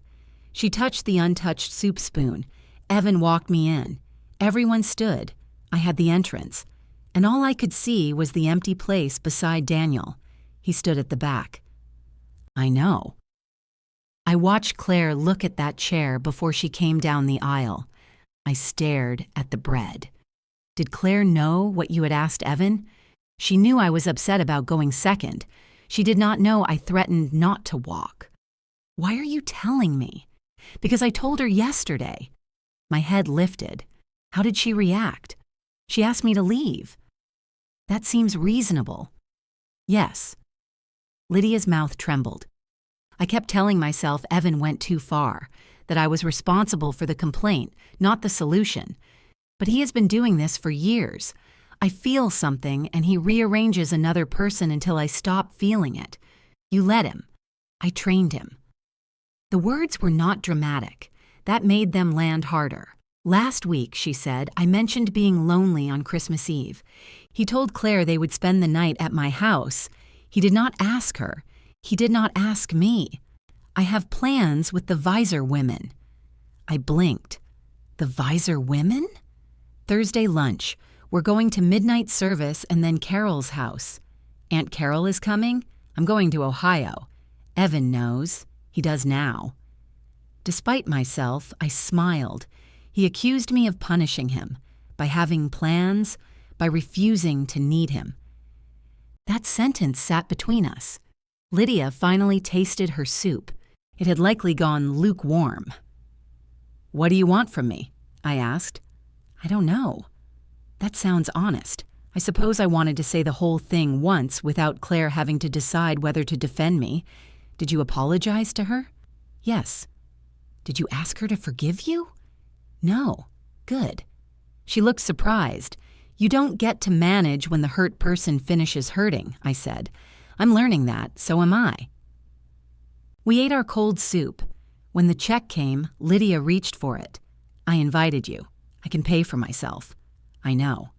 She touched the untouched soup spoon. Evan walked me in. Everyone stood. I had the entrance. And all I could see was the empty place beside Daniel. He stood at the back. "I know." I watched Claire look at that chair before she came down the aisle. I stared at the bread. "Did Claire know what you had asked Evan?" She knew I was upset about going second. She did not know I threatened not to walk. "Why are you telling me?" "Because I told her yesterday." My head lifted. How did she react? She asked me to leave. "That seems reasonable." "Yes." Lydia's mouth trembled. I kept telling myself Evan went too far, that I was responsible for the complaint, not the solution. But he has been doing this for years. I feel something, and he rearranges another person until I stop feeling it. You let him. I trained him. The words were not dramatic. That made them land harder. "Last week," she said, "I mentioned being lonely on Christmas Eve. He told Claire they would spend the night at my house. He did not ask her. He did not ask me. I have plans with the Visor women." I blinked. "The Visor women?" "Thursday lunch. We're going to midnight service and then Carol's house." "Aunt Carol is coming? I'm going to Ohio." Evan knows. He does now. Despite myself, I smiled. He accused me of punishing him, by having plans, by refusing to need him. That sentence sat between us. Lydia finally tasted her soup. It had likely gone lukewarm. "What do you want from me?" I asked. "I don't know." That sounds honest. I suppose I wanted to say the whole thing once without Claire having to decide whether to defend me. "Did you apologize to her?" "Yes." "Did you ask her to forgive you?" "No." "Good." She looked surprised. "You don't get to manage when the hurt person finishes hurting," I said. "I'm learning that, so am I." We ate our cold soup. When the check came, Lydia reached for it. "I invited you. I can pay for myself." "I know."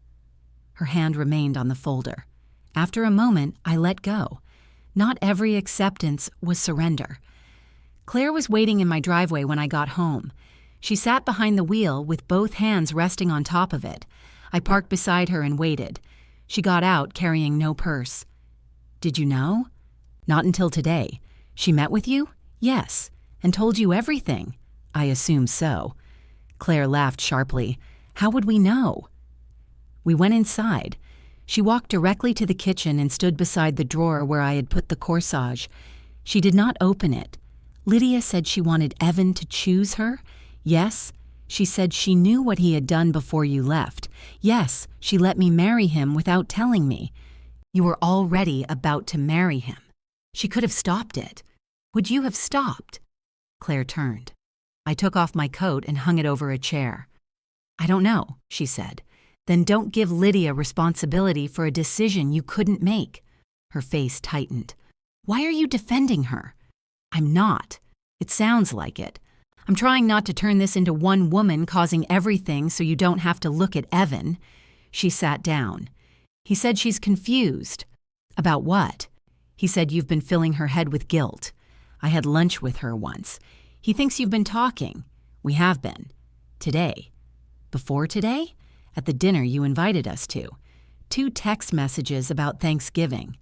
Her hand remained on the folder. After a moment, I let go. Not every acceptance was surrender. Claire was waiting in my driveway when I got home. She sat behind the wheel with both hands resting on top of it. I parked beside her and waited. She got out carrying no purse. "Did you know?" "Not until today." "She met with you?" "Yes, and told you everything." "I assume so." Claire laughed sharply. "How would we know?" We went inside. She walked directly to the kitchen and stood beside the drawer where I had put the corsage. She did not open it. Lydia said she wanted Evan to choose her. Yes, she said she knew what he had done before you left. Yes, she let me marry him without telling me. You were already about to marry him. She could have stopped it. Would you have stopped? Claire turned. I took off my coat and hung it over a chair. "I don't know," she said. "Then don't give Lydia responsibility for a decision you couldn't make." Her face tightened. "Why are you defending her?" "I'm not. It sounds like it. I'm trying not to turn this into one woman causing everything so you don't have to look at Evan." She sat down. "He said she's confused." "About what?" "He said you've been filling her head with guilt. I had lunch with her once. He thinks you've been talking." "We have been. Today." "Before today?" "At the dinner you invited us to. 2 text messages about Thanksgiving."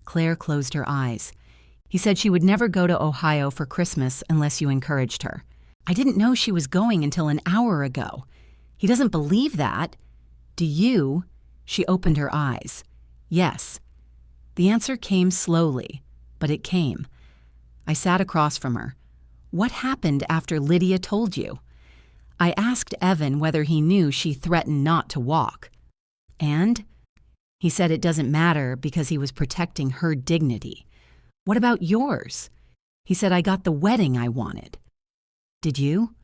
Claire closed her eyes. "He said she would never go to Ohio for Christmas unless you encouraged her." "I didn't know she was going until an hour ago." "He doesn't believe that." "Do you?" She opened her eyes. "Yes." The answer came slowly, but it came. I sat across from her. "What happened after Lydia told you?" I asked Evan whether he knew she threatened not to walk. "And?" He said it doesn't matter because he was protecting her dignity. "What about yours?" He said I got the wedding I wanted. "Did you?"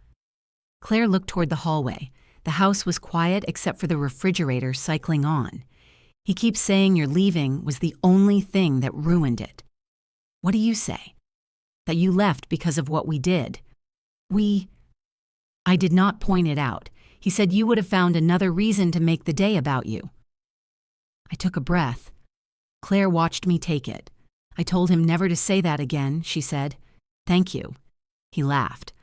Claire looked toward the hallway. The house was quiet except for the refrigerator cycling on. "He keeps saying your leaving was the only thing that ruined it." "What do you say?" "That you left because of what we did." I did not point it out. He said you would have found another reason to make the day about you. I took a breath. Claire watched me take it. "I told him never to say that again," she said. "Thank you." He laughed.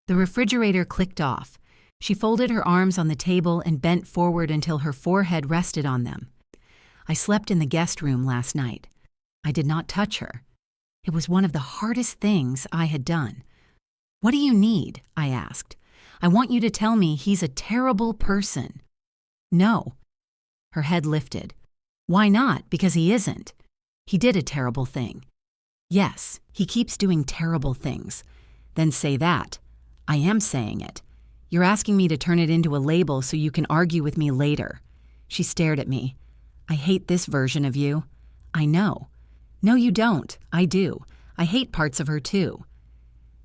The refrigerator clicked off. She folded her arms on the table and bent forward until her forehead rested on them. "I slept in the guest room last night. I did not touch her. It was one of the hardest things I had done." "What do you need?" I asked. "I want you to tell me he's a terrible person." "No." Her head lifted. "Why not? Because he isn't." "He did a terrible thing." "Yes, he keeps doing terrible things." "Then say that." "I am saying it. You're asking me to turn it into a label so you can argue with me later." She stared at me. "I hate this version of you." "I know." "No, you don't. I do. I hate parts of her too."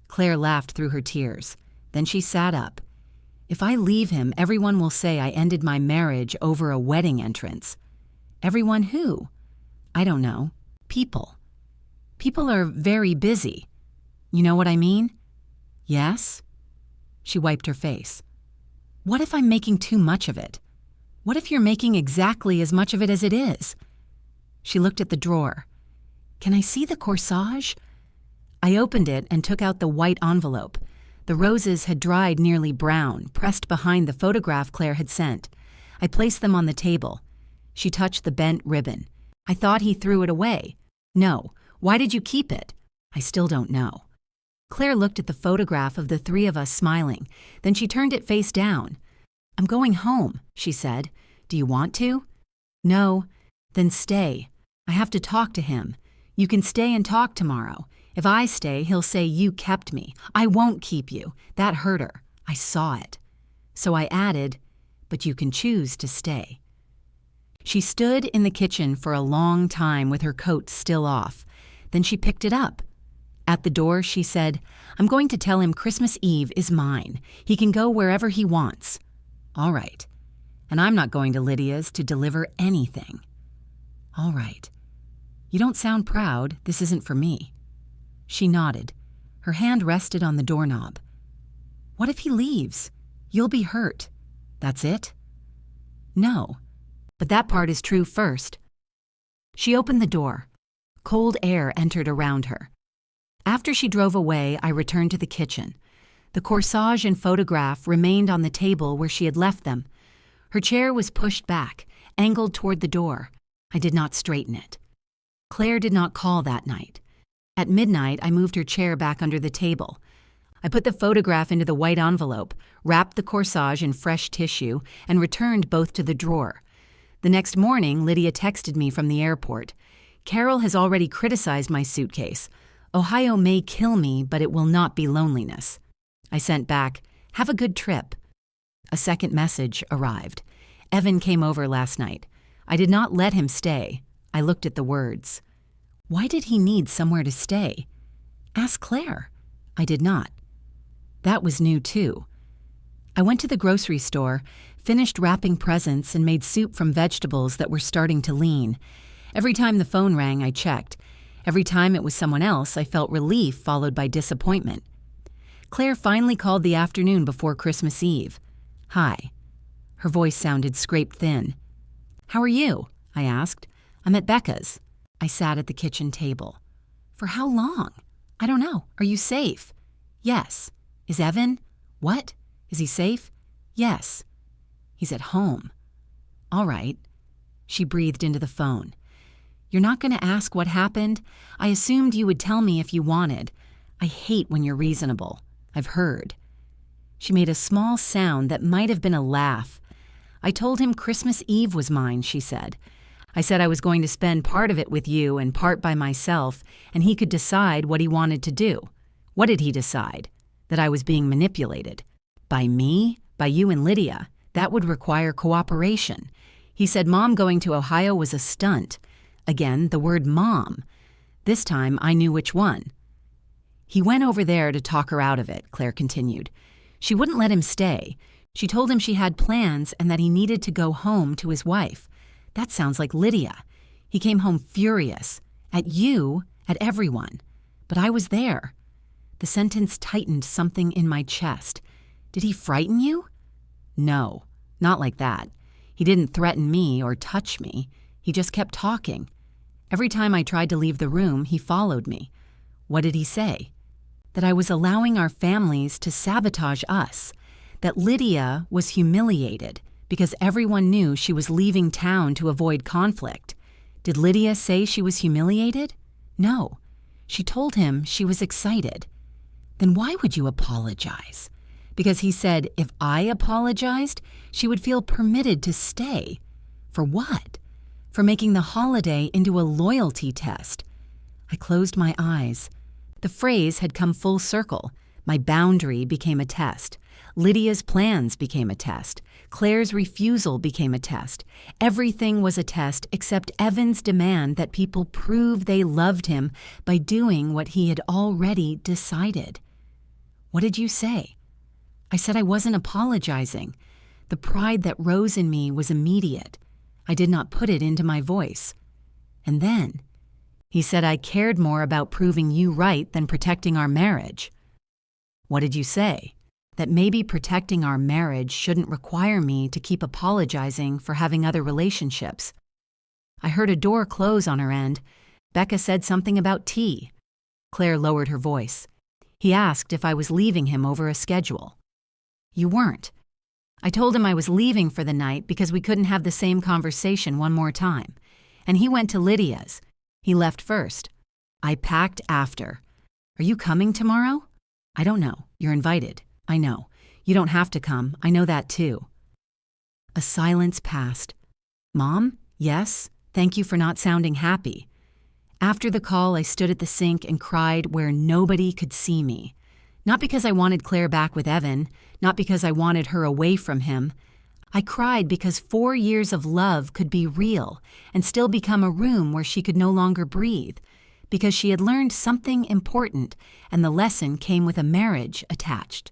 Claire laughed through her tears. Then she sat up. "If I leave him, everyone will say I ended my marriage over a wedding entrance." "Everyone who?" "I don't know. People. People are very busy. You know what I mean?" "Yes." She wiped her face. "What if I'm making too much of it? What if you're making exactly as much of it as it is?" She looked at the drawer. "Can I see the corsage?" I opened it and took out the white envelope. The roses had dried nearly brown, pressed behind the photograph Claire had sent. I placed them on the table. She touched the bent ribbon. "I thought he threw it away." "No. Why did you keep it?" I still don't know. Claire looked at the photograph of the three of us smiling. Then she turned it face down. I'm going home, she said. Do you want to? No. Then stay. I have to talk to him. You can stay and talk tomorrow. If I stay, he'll say you kept me. I won't keep you. That hurt her. I saw it. So I added, but you can choose to stay. She stood in the kitchen for a long time with her coat still off. Then she picked it up. At the door, she said, I'm going to tell him Christmas Eve is mine. He can go wherever he wants. All right. And I'm not going to Lydia's to deliver anything. All right. You don't sound proud. This isn't for me. She nodded. Her hand rested on the doorknob. What if he leaves? You'll be hurt. That's it? No. But that part is true first. She opened the door. Cold air entered around her. After she drove away, I returned to the kitchen. The corsage and photograph remained on the table where she had left them. Her chair was pushed back, angled toward the door. I did not straighten it. Claire did not call that night. At midnight, I moved her chair back under the table. I put the photograph into the white envelope, wrapped the corsage in fresh tissue, and returned both to the drawer. The next morning, Lydia texted me from the airport. Carol has already criticized my suitcase. Ohio may kill me, but it will not be loneliness. I sent back, have a good trip. A second message arrived. Evan came over last night. I did not let him stay. I looked at the words. Why did he need somewhere to stay? Ask Claire. I did not. That was new too. I went to the grocery store, finished wrapping presents, and made soup from vegetables that were starting to lean. Every time the phone rang, I checked. Every time it was someone else, I felt relief followed by disappointment. Claire finally called the afternoon before Christmas Eve. Hi. Her voice sounded scraped thin. How are you? I asked. I'm at Becca's. I sat at the kitchen table. For how long? I don't know. Are you safe? Yes. Is Evan? What? Is he safe? Yes. He's at home. All right. She breathed into the phone. You're not going to ask what happened? I assumed you would tell me if you wanted. I hate when you're reasonable. I've heard. She made a small sound that might have been a laugh. I told him Christmas Eve was mine, she said. I said I was going to spend part of it with you and part by myself, and he could decide what he wanted to do. What did he decide? That I was being manipulated. By me? By you and Lydia. That would require cooperation. He said Mom going to Ohio was a stunt. Again, the word Mom. This time, I knew which one. He went over there to talk her out of it, Claire continued. She wouldn't let him stay. She told him she had plans and that he needed to go home to his wife. That sounds like Lydia. He came home furious. At you, at everyone. But I was there. The sentence tightened something in my chest. Did he frighten you? No, not like that. He didn't threaten me or touch me. He just kept talking. Every time I tried to leave the room, he followed me. What did he say? That I was allowing our families to sabotage us. That Lydia was humiliated because everyone knew she was leaving town to avoid conflict. Did Lydia say she was humiliated? No. She told him she was excited. Then why would you apologize? Because he said if I apologized, she would feel permitted to stay. For what? For making the holiday into a loyalty test. I closed my eyes. The phrase had come full circle. My boundary became a test. Lydia's plans became a test. Claire's refusal became a test. Everything was a test except Evan's demand that people prove they loved him by doing what he had already decided. What did you say? I said I wasn't apologizing. The pride that rose in me was immediate. I did not put it into my voice. And then, he said I cared more about proving you right than protecting our marriage. What did you say? That maybe protecting our marriage shouldn't require me to keep apologizing for having other relationships. I heard a door close on her end. Becca said something about tea. Claire lowered her voice. He asked if I was leaving him over a schedule. You weren't. I told him I was leaving for the night because we couldn't have the same conversation one more time. And he went to Lydia's. He left first. I packed after. Are you coming tomorrow? I don't know. You're invited. I know. You don't have to come. I know that too. A silence passed. Mom? Yes? Thank you for not sounding happy. After the call, I stood at the sink and cried where nobody could see me. Not because I wanted Claire back with Evan, not because I wanted her away from him. I cried because 4 years of love could be real and still become a room where she could no longer breathe, because she had learned something important and the lesson came with a marriage attached.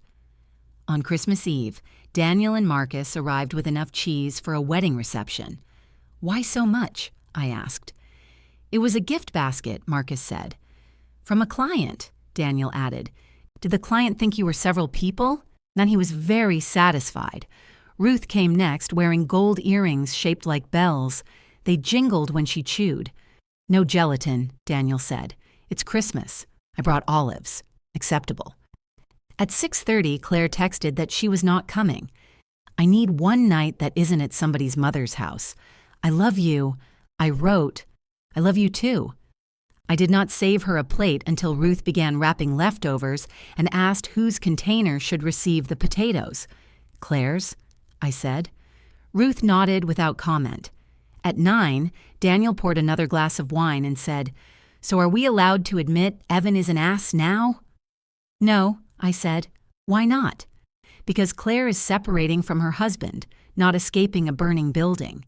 On Christmas Eve, Daniel and Marcus arrived with enough cheese for a wedding reception. Why so much? I asked. It was a gift basket, Marcus said. From a client, Daniel added. Did the client think you were several people? Then he was very satisfied. Ruth came next, wearing gold earrings shaped like bells. They jingled when she chewed. No gelatin, Daniel said. It's Christmas. I brought olives. Acceptable. At 6:30, Claire texted that she was not coming. I need one night that isn't at somebody's mother's house. I love you. I wrote, I love you too. I did not save her a plate until Ruth began wrapping leftovers and asked whose container should receive the potatoes. Claire's, I said. Ruth nodded without comment. At 9, Daniel poured another glass of wine and said, So are we allowed to admit Evan is an ass now? No, I said. Why not? Because Claire is separating from her husband, not escaping a burning building.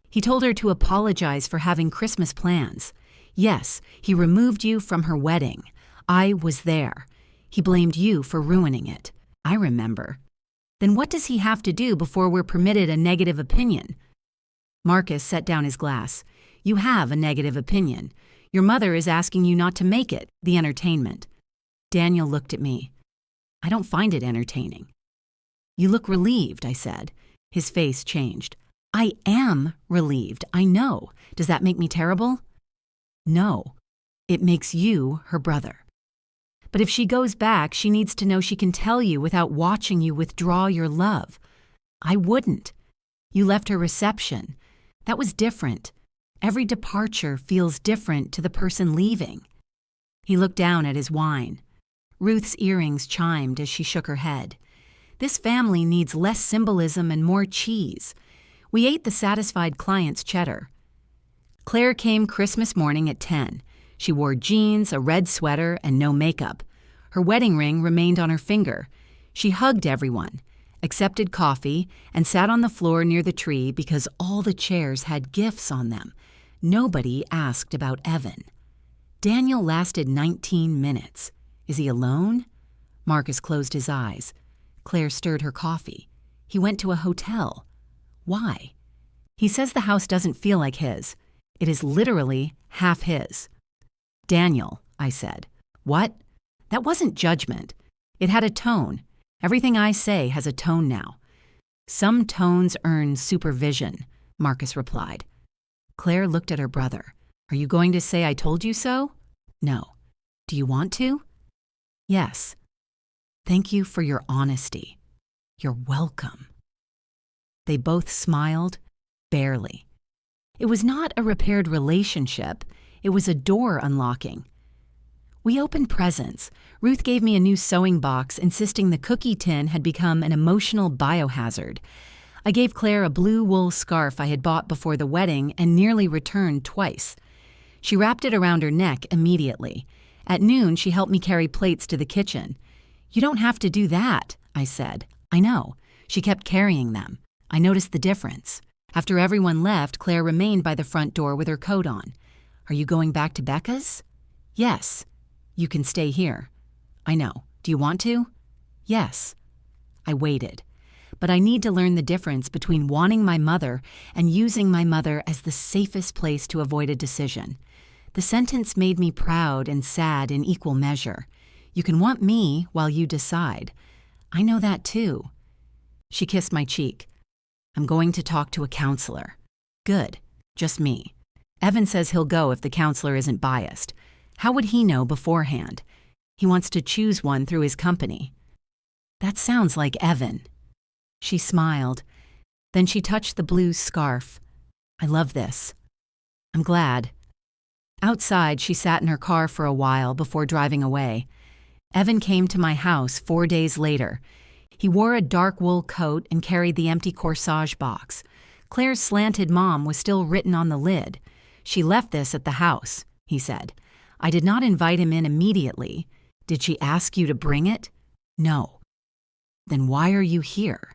He told her to apologize for having Christmas plans. Yes, he removed you from her wedding. I was there. He blamed you for ruining it. I remember. Then what does he have to do before we're permitted a negative opinion? Marcus set down his glass. You have a negative opinion. Your mother is asking you not to make it, the entertainment. Daniel looked at me. I don't find it entertaining. You look relieved, I said. His face changed. I am relieved, I know. Does that make me terrible? No. It makes you her brother. But if she goes back, she needs to know she can tell you without watching you withdraw your love. I wouldn't. You left her reception. That was different. Every departure feels different to the person leaving. He looked down at his wine. Ruth's earrings chimed as she shook her head. This family needs less symbolism and more cheese. We ate the satisfied client's cheddar. Claire came Christmas morning at 10. She wore jeans, a red sweater, and no makeup. Her wedding ring remained on her finger. She hugged everyone, accepted coffee, and sat on the floor near the tree because all the chairs had gifts on them. Nobody asked about Evan. Daniel lasted 19 minutes. Is he alone? Marcus closed his eyes. Claire stirred her coffee. He went to a hotel. Why? He says the house doesn't feel like his. It is literally half his. Daniel, I said. What? That wasn't judgment. It had a tone. Everything I say has a tone now. Some tones earn supervision, Marcus replied. Claire looked at her brother. Are you going to say I told you so? No. Do you want to? Yes. Thank you for your honesty. You're welcome. They both smiled, barely. It was not a repaired relationship. It was a door unlocking. We opened presents. Ruth gave me a new sewing box, insisting the cookie tin had become an emotional biohazard. I gave Claire a blue wool scarf I had bought before the wedding and nearly returned twice. She wrapped it around her neck immediately. At noon, she helped me carry plates to the kitchen. You don't have to do that, I said. I know. She kept carrying them. I noticed the difference. After everyone left, Claire remained by the front door with her coat on. Are you going back to Becca's? Yes. You can stay here. I know. Do you want to? Yes. I waited. But I need to learn the difference between wanting my mother and using my mother as the safest place to avoid a decision. The sentence made me proud and sad in equal measure. You can want me while you decide. I know that too. She kissed my cheek. I'm going to talk to a counselor. Good. Just me. Evan says he'll go if the counselor isn't biased. How would he know beforehand? He wants to choose one through his company. That sounds like Evan. She smiled. Then she touched the blue scarf. I love this. I'm glad. Outside, she sat in her car for a while before driving away. Evan came to my house 4 days later. He wore a dark wool coat and carried the empty corsage box. Claire's slanted mom was still written on the lid. "She left this at the house," he said. "I did not invite him in immediately. Did she ask you to bring it?" "No." "Then why are you here?"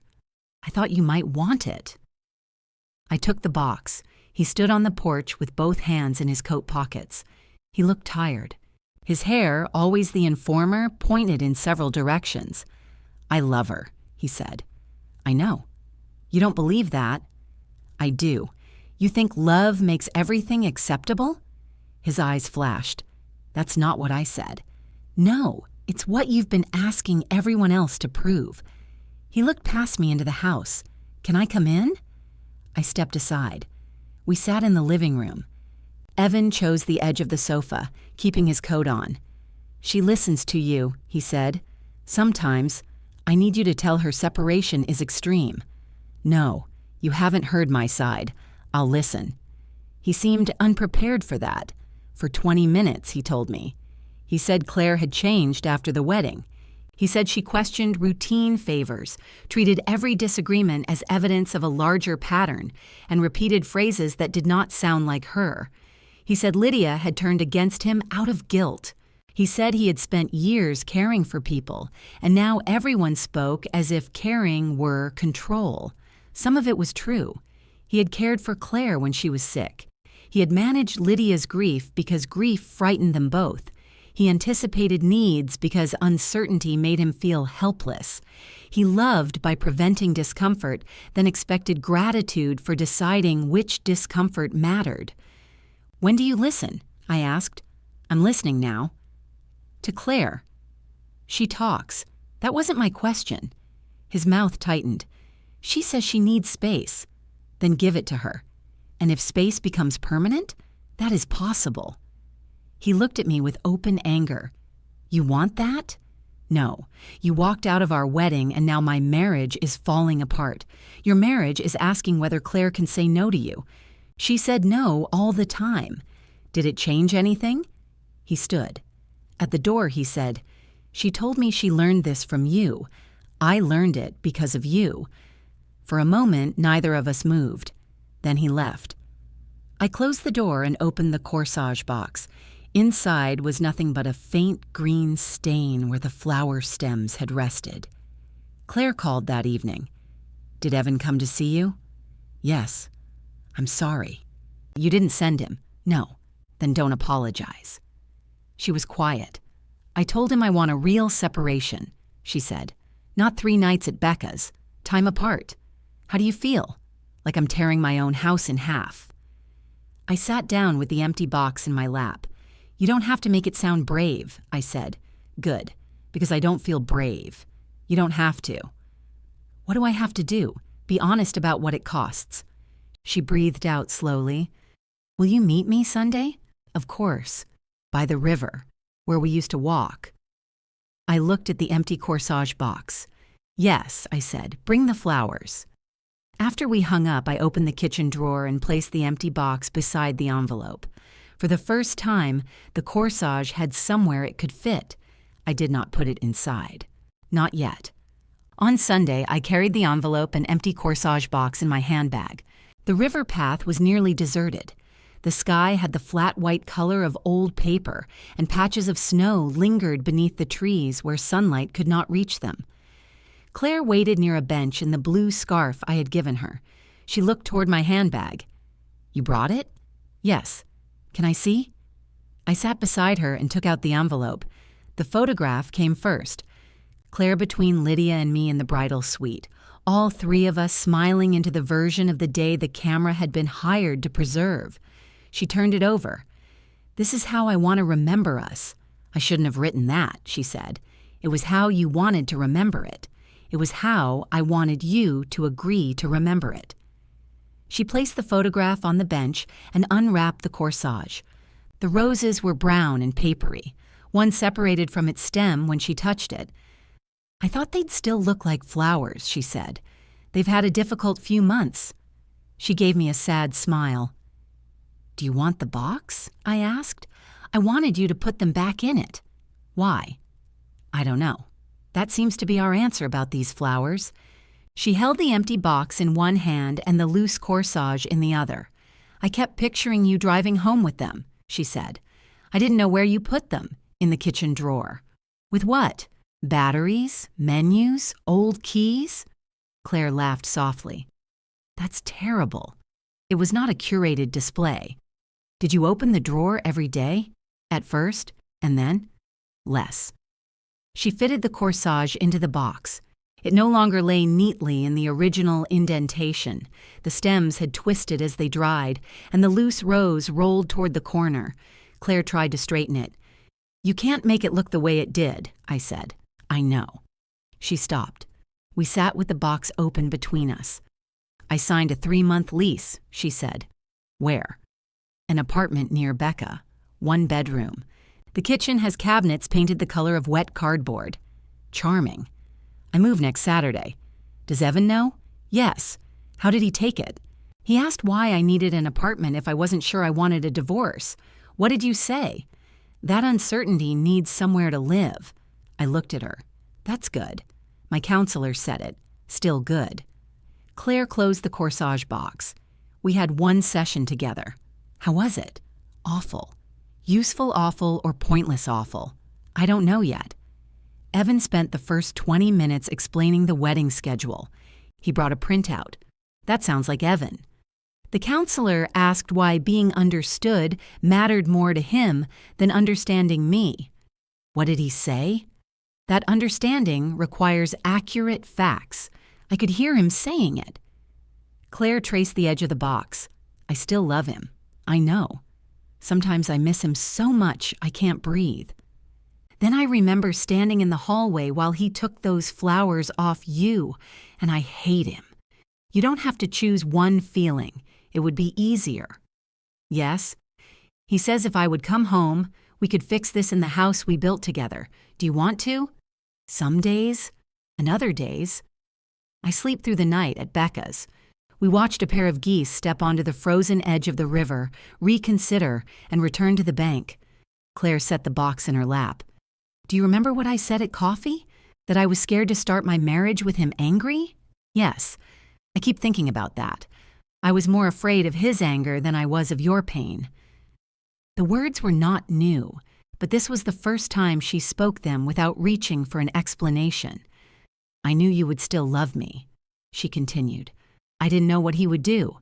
"I thought you might want it." I took the box. He stood on the porch with both hands in his coat pockets. He looked tired. His hair, always the informer, pointed in several directions. "I love her," he said. "I know. You don't believe that?" "I do. You think love makes everything acceptable?" His eyes flashed. "That's not what I said." "No, it's what you've been asking everyone else to prove." He looked past me into the house. "Can I come in?" I stepped aside. We sat in the living room. Evan chose the edge of the sofa, keeping his coat on. "She listens to you," he said. "Sometimes I need you to tell her separation is extreme." "No, you haven't heard my side. I'll listen." He seemed unprepared for that. For 20 minutes, he told me. He said Claire had changed after the wedding. He said she questioned routine favors, treated every disagreement as evidence of a larger pattern, and repeated phrases that did not sound like her. He said Lydia had turned against him out of guilt. He said he had spent years caring for people, and now everyone spoke as if caring were control. Some of it was true. He had cared for Claire when she was sick. He had managed Lydia's grief because grief frightened them both. He anticipated needs because uncertainty made him feel helpless. He loved by preventing discomfort, then expected gratitude for deciding which discomfort mattered. "When do you listen?" I asked. "I'm listening now." "To Claire." "She talks. That wasn't my question." His mouth tightened. "She says she needs space." "Then give it to her. And if space becomes permanent, that is possible." He looked at me with open anger. "You want that?" "No. You walked out of our wedding and now my marriage is falling apart. Your marriage is asking whether Claire can say no to you. She said no all the time. Did it change anything?" He stood. At the door, he said, "She told me she learned this from you. I learned it because of you." For a moment, neither of us moved. Then he left. I closed the door and opened the corsage box. Inside was nothing but a faint green stain where the flower stems had rested. Claire called that evening. "Did Evan come to see you?" "Yes." "I'm sorry." "You didn't send him?" "No." "Then don't apologize." She was quiet. "I told him I want a real separation," she said. "Not 3 nights at Becca's. Time apart. How do you feel?" "Like I'm tearing my own house in half." I sat down with the empty box in my lap. "You don't have to make it sound brave," I said. "Good, because I don't feel brave." "You don't have to." "What do I have to do? Be honest about what it costs." She breathed out slowly. "Will you meet me Sunday?" "Of course. By the river, where we used to walk." I looked at the empty corsage box. "Yes," I said, "bring the flowers." After we hung up, I opened the kitchen drawer and placed the empty box beside the envelope. For the first time, the corsage had somewhere it could fit. I did not put it inside. Not yet. On Sunday, I carried the envelope and empty corsage box in my handbag. The river path was nearly deserted. The sky had the flat white color of old paper, and patches of snow lingered beneath the trees where sunlight could not reach them. Claire waited near a bench in the blue scarf I had given her. She looked toward my handbag. "You brought it?" "Yes." "Can I see?" I sat beside her and took out the envelope. The photograph came first. Claire between Lydia and me in the bridal suite, all 3 of us smiling into the version of the day the camera had been hired to preserve. She turned it over. "This is how I want to remember us." "I shouldn't have written that," she said. "It was how you wanted to remember it. It was how I wanted you to agree to remember it." She placed the photograph on the bench and unwrapped the corsage. The roses were brown and papery. One separated from its stem when she touched it. "I thought they'd still look like flowers," she said. "They've had a difficult few months." She gave me a sad smile. Do you want the box? I asked. I wanted you to put them back in it. Why? I don't know. That seems to be our answer about these flowers. She held the empty box in one hand and the loose corsage in the other. I kept picturing you driving home with them, she said. I didn't know where you put them. In the kitchen drawer. With what? Batteries? Menus? Old keys? Claire laughed softly. That's terrible. It was not a curated display. Did you open the drawer every day? At first, and then? Less. She fitted the corsage into the box. It no longer lay neatly in the original indentation. The stems had twisted as they dried, and the loose rose rolled toward the corner. Claire tried to straighten it. You can't make it look the way it did, I said. I know. She stopped. We sat with the box open between us. I signed a 3-month lease, she said. Where? An apartment near Becca. 1 bedroom. The kitchen has cabinets painted the color of wet cardboard. Charming. I move next Saturday. Does Evan know? Yes. How did he take it? He asked why I needed an apartment if I wasn't sure I wanted a divorce. What did you say? That uncertainty needs somewhere to live. I looked at her. That's good. My counselor said it. Still good. Claire closed the corsage box. We had 1 session together. How was it? Awful. Useful awful or pointless awful? I don't know yet. Evan spent the first 20 minutes explaining the wedding schedule. He brought a printout. That sounds like Evan. The counselor asked why being understood mattered more to him than understanding me. What did he say? That understanding requires accurate facts. I could hear him saying it. Claire traced the edge of the box. I still love him. I know. Sometimes I miss him so much I can't breathe. Then I remember standing in the hallway while he took those flowers off you, and I hate him. You don't have to choose one feeling. It would be easier. Yes? He says if I would come home, we could fix this in the house we built together. Do you want to? Some days, and other days. I sleep through the night at Becca's. We watched a pair of geese step onto the frozen edge of the river, reconsider, and return to the bank. Claire set the box in her lap. Do you remember what I said at coffee? That I was scared to start my marriage with him angry? Yes. I keep thinking about that. I was more afraid of his anger than I was of your pain. The words were not new, but this was the first time she spoke them without reaching for an explanation. I knew you would still love me, she continued. I didn't know what he would do.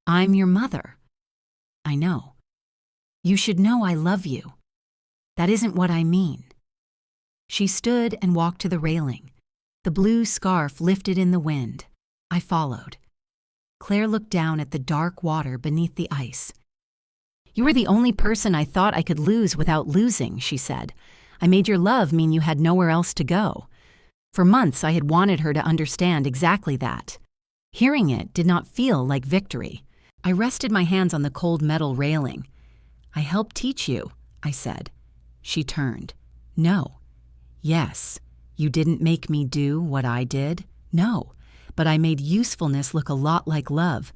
I'm your mother. I know. You should know I love you. That isn't what I mean. She stood and walked to the railing. The blue scarf lifted in the wind. I followed. Claire looked down at the dark water beneath the ice. You were the only person I thought I could lose without losing, she said. I made your love mean you had nowhere else to go. For months I had wanted her to understand exactly that. Hearing it did not feel like victory. I rested my hands on the cold metal railing. I helped teach you, I said. She turned. No. Yes. You didn't make me do what I did? No. But I made usefulness look a lot like love.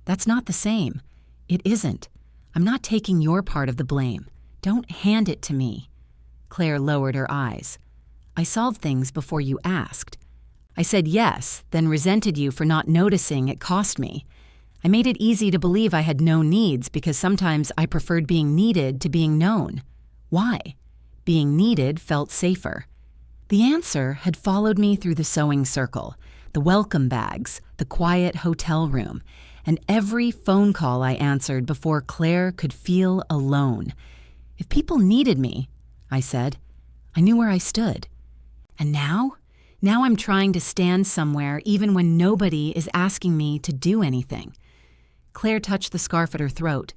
That's not the same. It isn't. I'm not taking your part of the blame. Don't hand it to me. Claire lowered her eyes. I solved things before you asked. I said yes, then resented you for not noticing it cost me. I made it easy to believe I had no needs because sometimes I preferred being needed to being known. Why? Being needed felt safer. The answer had followed me through the sewing circle, the welcome bags, the quiet hotel room, and every phone call I answered before Claire could feel alone. If people needed me, I said, I knew where I stood. And now I'm trying to stand somewhere even when nobody is asking me to do anything. Claire touched the scarf at her throat.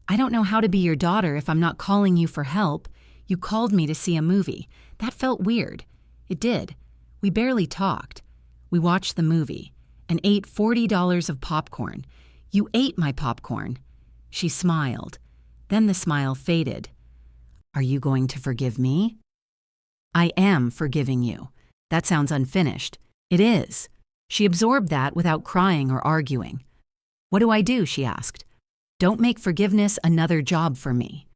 I don't know how to be your daughter if I'm not calling you for help. You called me to see a movie. That felt weird. It did. We barely talked. We watched the movie and ate $40 of popcorn. You ate my popcorn. She smiled. Then the smile faded. Are you going to forgive me? I am forgiving you. That sounds unfinished. It is. She absorbed that without crying or arguing. What do I do? She asked. Don't make forgiveness another job for me."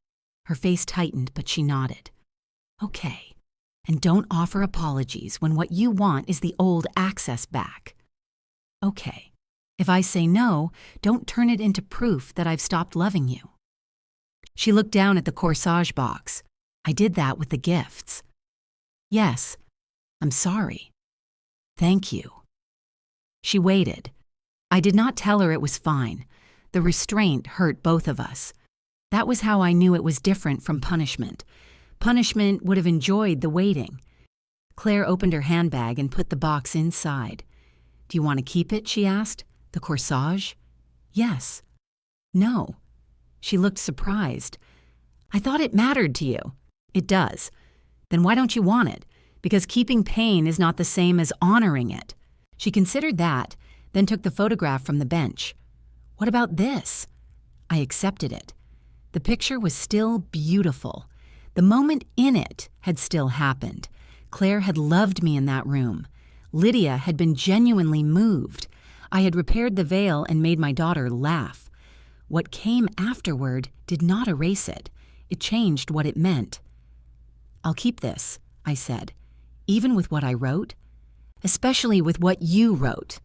Her face tightened, but she nodded. "Okay. And don't offer apologies when what you want is the old access back." "Okay. If I say no, don't turn it into proof that I've stopped loving you." She looked down at the corsage box. "I did that with the gifts." "Yes. I'm sorry." "Thank you." She waited. I did not tell her it was fine. The restraint hurt both of us. That was how I knew it was different from punishment. Punishment would have enjoyed the waiting. Claire opened her handbag and put the box inside. "Do you want to keep it?" she asked. "The corsage?" "Yes." "No." She looked surprised. "I thought it mattered to you." "It does." "Then why don't you want it?" "Because keeping pain is not the same as honoring it." She considered that, then took the photograph from the bench. "What about this?" I accepted it. The picture was still beautiful. The moment in it had still happened. Claire had loved me in that room. Lydia had been genuinely moved. I had repaired the veil and made my daughter laugh. What came afterward did not erase it. It changed what it meant. "I'll keep this," I said, "even with what I wrote, especially with what you wrote."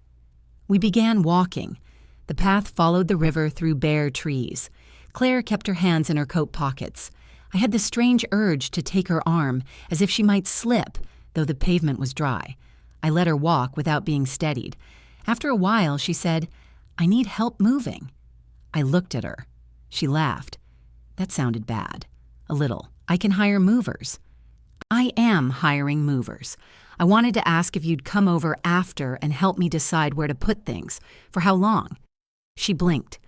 We began walking. The path followed the river through bare trees. Claire kept her hands in her coat pockets. I had the strange urge to take her arm, as if she might slip, though the pavement was dry. I let her walk without being steadied. After a while, she said, "I need help moving." I looked at her. She laughed. That sounded bad. A little. "I can hire movers." "I am hiring movers. I wanted to ask if you'd come over after and help me decide where to put things. For how long?" She blinked.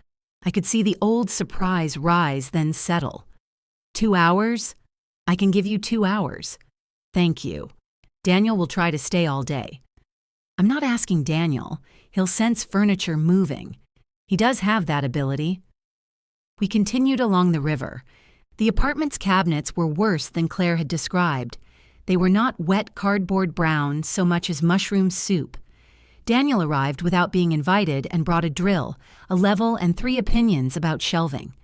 I could see the old surprise rise, then settle. 2 hours? "I can give you 2 hours." "Thank you. Daniel will try to stay all day." "I'm not asking Daniel. He'll sense furniture moving. He does have that ability." We continued along the river. The apartment's cabinets were worse than Claire had described. They were not wet cardboard brown so much as mushroom soup. Daniel arrived without being invited and brought a drill, a level, and 3 opinions about shelving.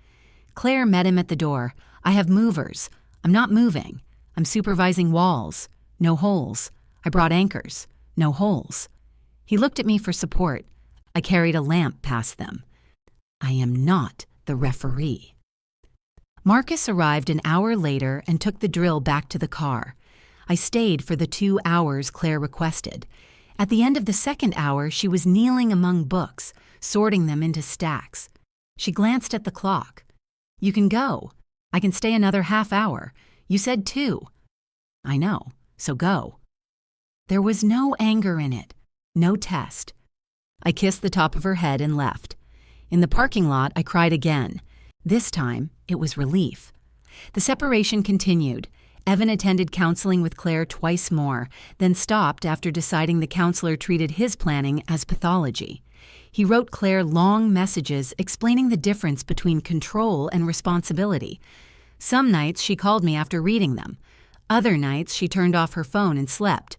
Claire met him at the door. "I have movers. I'm not moving. I'm supervising walls. No holes. I brought anchors. No holes." He looked at me for support. I carried a lamp past them. I am not the referee. Marcus arrived an hour later and took the drill back to the car. I stayed for the 2 hours Claire requested. At the end of the second hour, she was kneeling among books, sorting them into stacks. She glanced at the clock. "You can go. I can stay another half hour. You said 2. "I know, so go." There was no anger in it, no test. I kissed the top of her head and left. In the parking lot, I cried again. This time, it was relief. The separation continued. Evan attended counseling with Claire twice more, then stopped after deciding the counselor treated his planning as pathology. He wrote Claire long messages explaining the difference between control and responsibility. Some nights she called me after reading them. Other nights she turned off her phone and slept.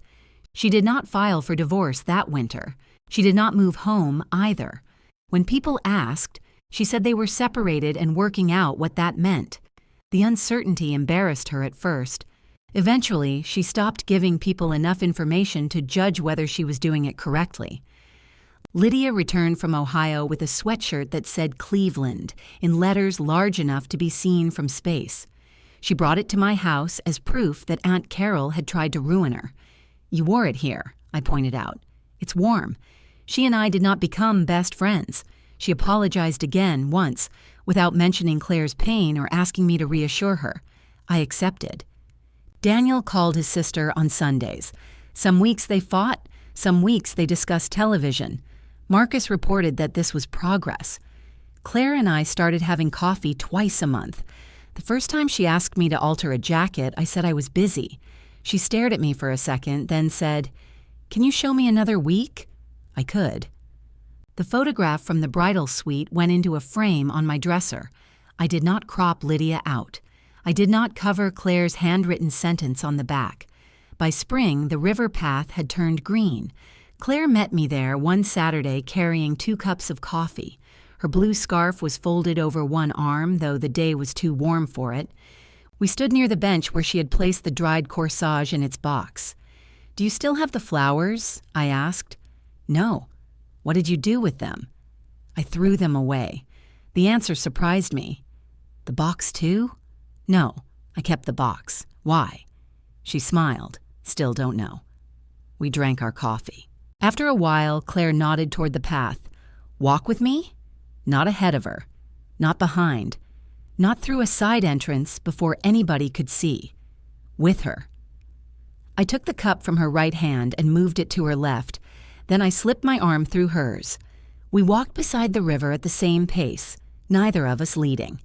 She did not file for divorce that winter. She did not move home either. When people asked, she said they were separated and working out what that meant. The uncertainty embarrassed her at first. Eventually, she stopped giving people enough information to judge whether she was doing it correctly. Lydia returned from Ohio with a sweatshirt that said Cleveland in letters large enough to be seen from space. She brought it to my house as proof that Aunt Carol had tried to ruin her. "You wore it here," I pointed out. "It's warm." She and I did not become best friends. She apologized again once, without mentioning Claire's pain or asking me to reassure her. I accepted. Daniel called his sister on Sundays. Some weeks they fought, some weeks they discussed television. Marcus reported that this was progress. Claire and I started having coffee twice a month. The first time she asked me to alter a jacket, I said I was busy. She stared at me for a second, then said, "Can you show me another week?" I could. The photograph from the bridal suite went into a frame on my dresser. I did not crop Lydia out. I did not cover Claire's handwritten sentence on the back. By spring, the river path had turned green. Claire met me there one Saturday carrying 2 cups of coffee. Her blue scarf was folded over one arm, though the day was too warm for it. We stood near the bench where she had placed the dried corsage in its box. "Do you still have the flowers?" I asked. "No." "What did you do with them?" "I threw them away." The answer surprised me. "The box too?" "No, I kept the box." "Why?" She smiled. "Still don't know." We drank our coffee. After a while, Claire nodded toward the path. "Walk with me?" Not ahead of her. Not behind. Not through a side entrance before anybody could see. With her. I took the cup from her right hand and moved it to her left. Then I slipped my arm through hers. We walked beside the river at the same pace, neither of us leading.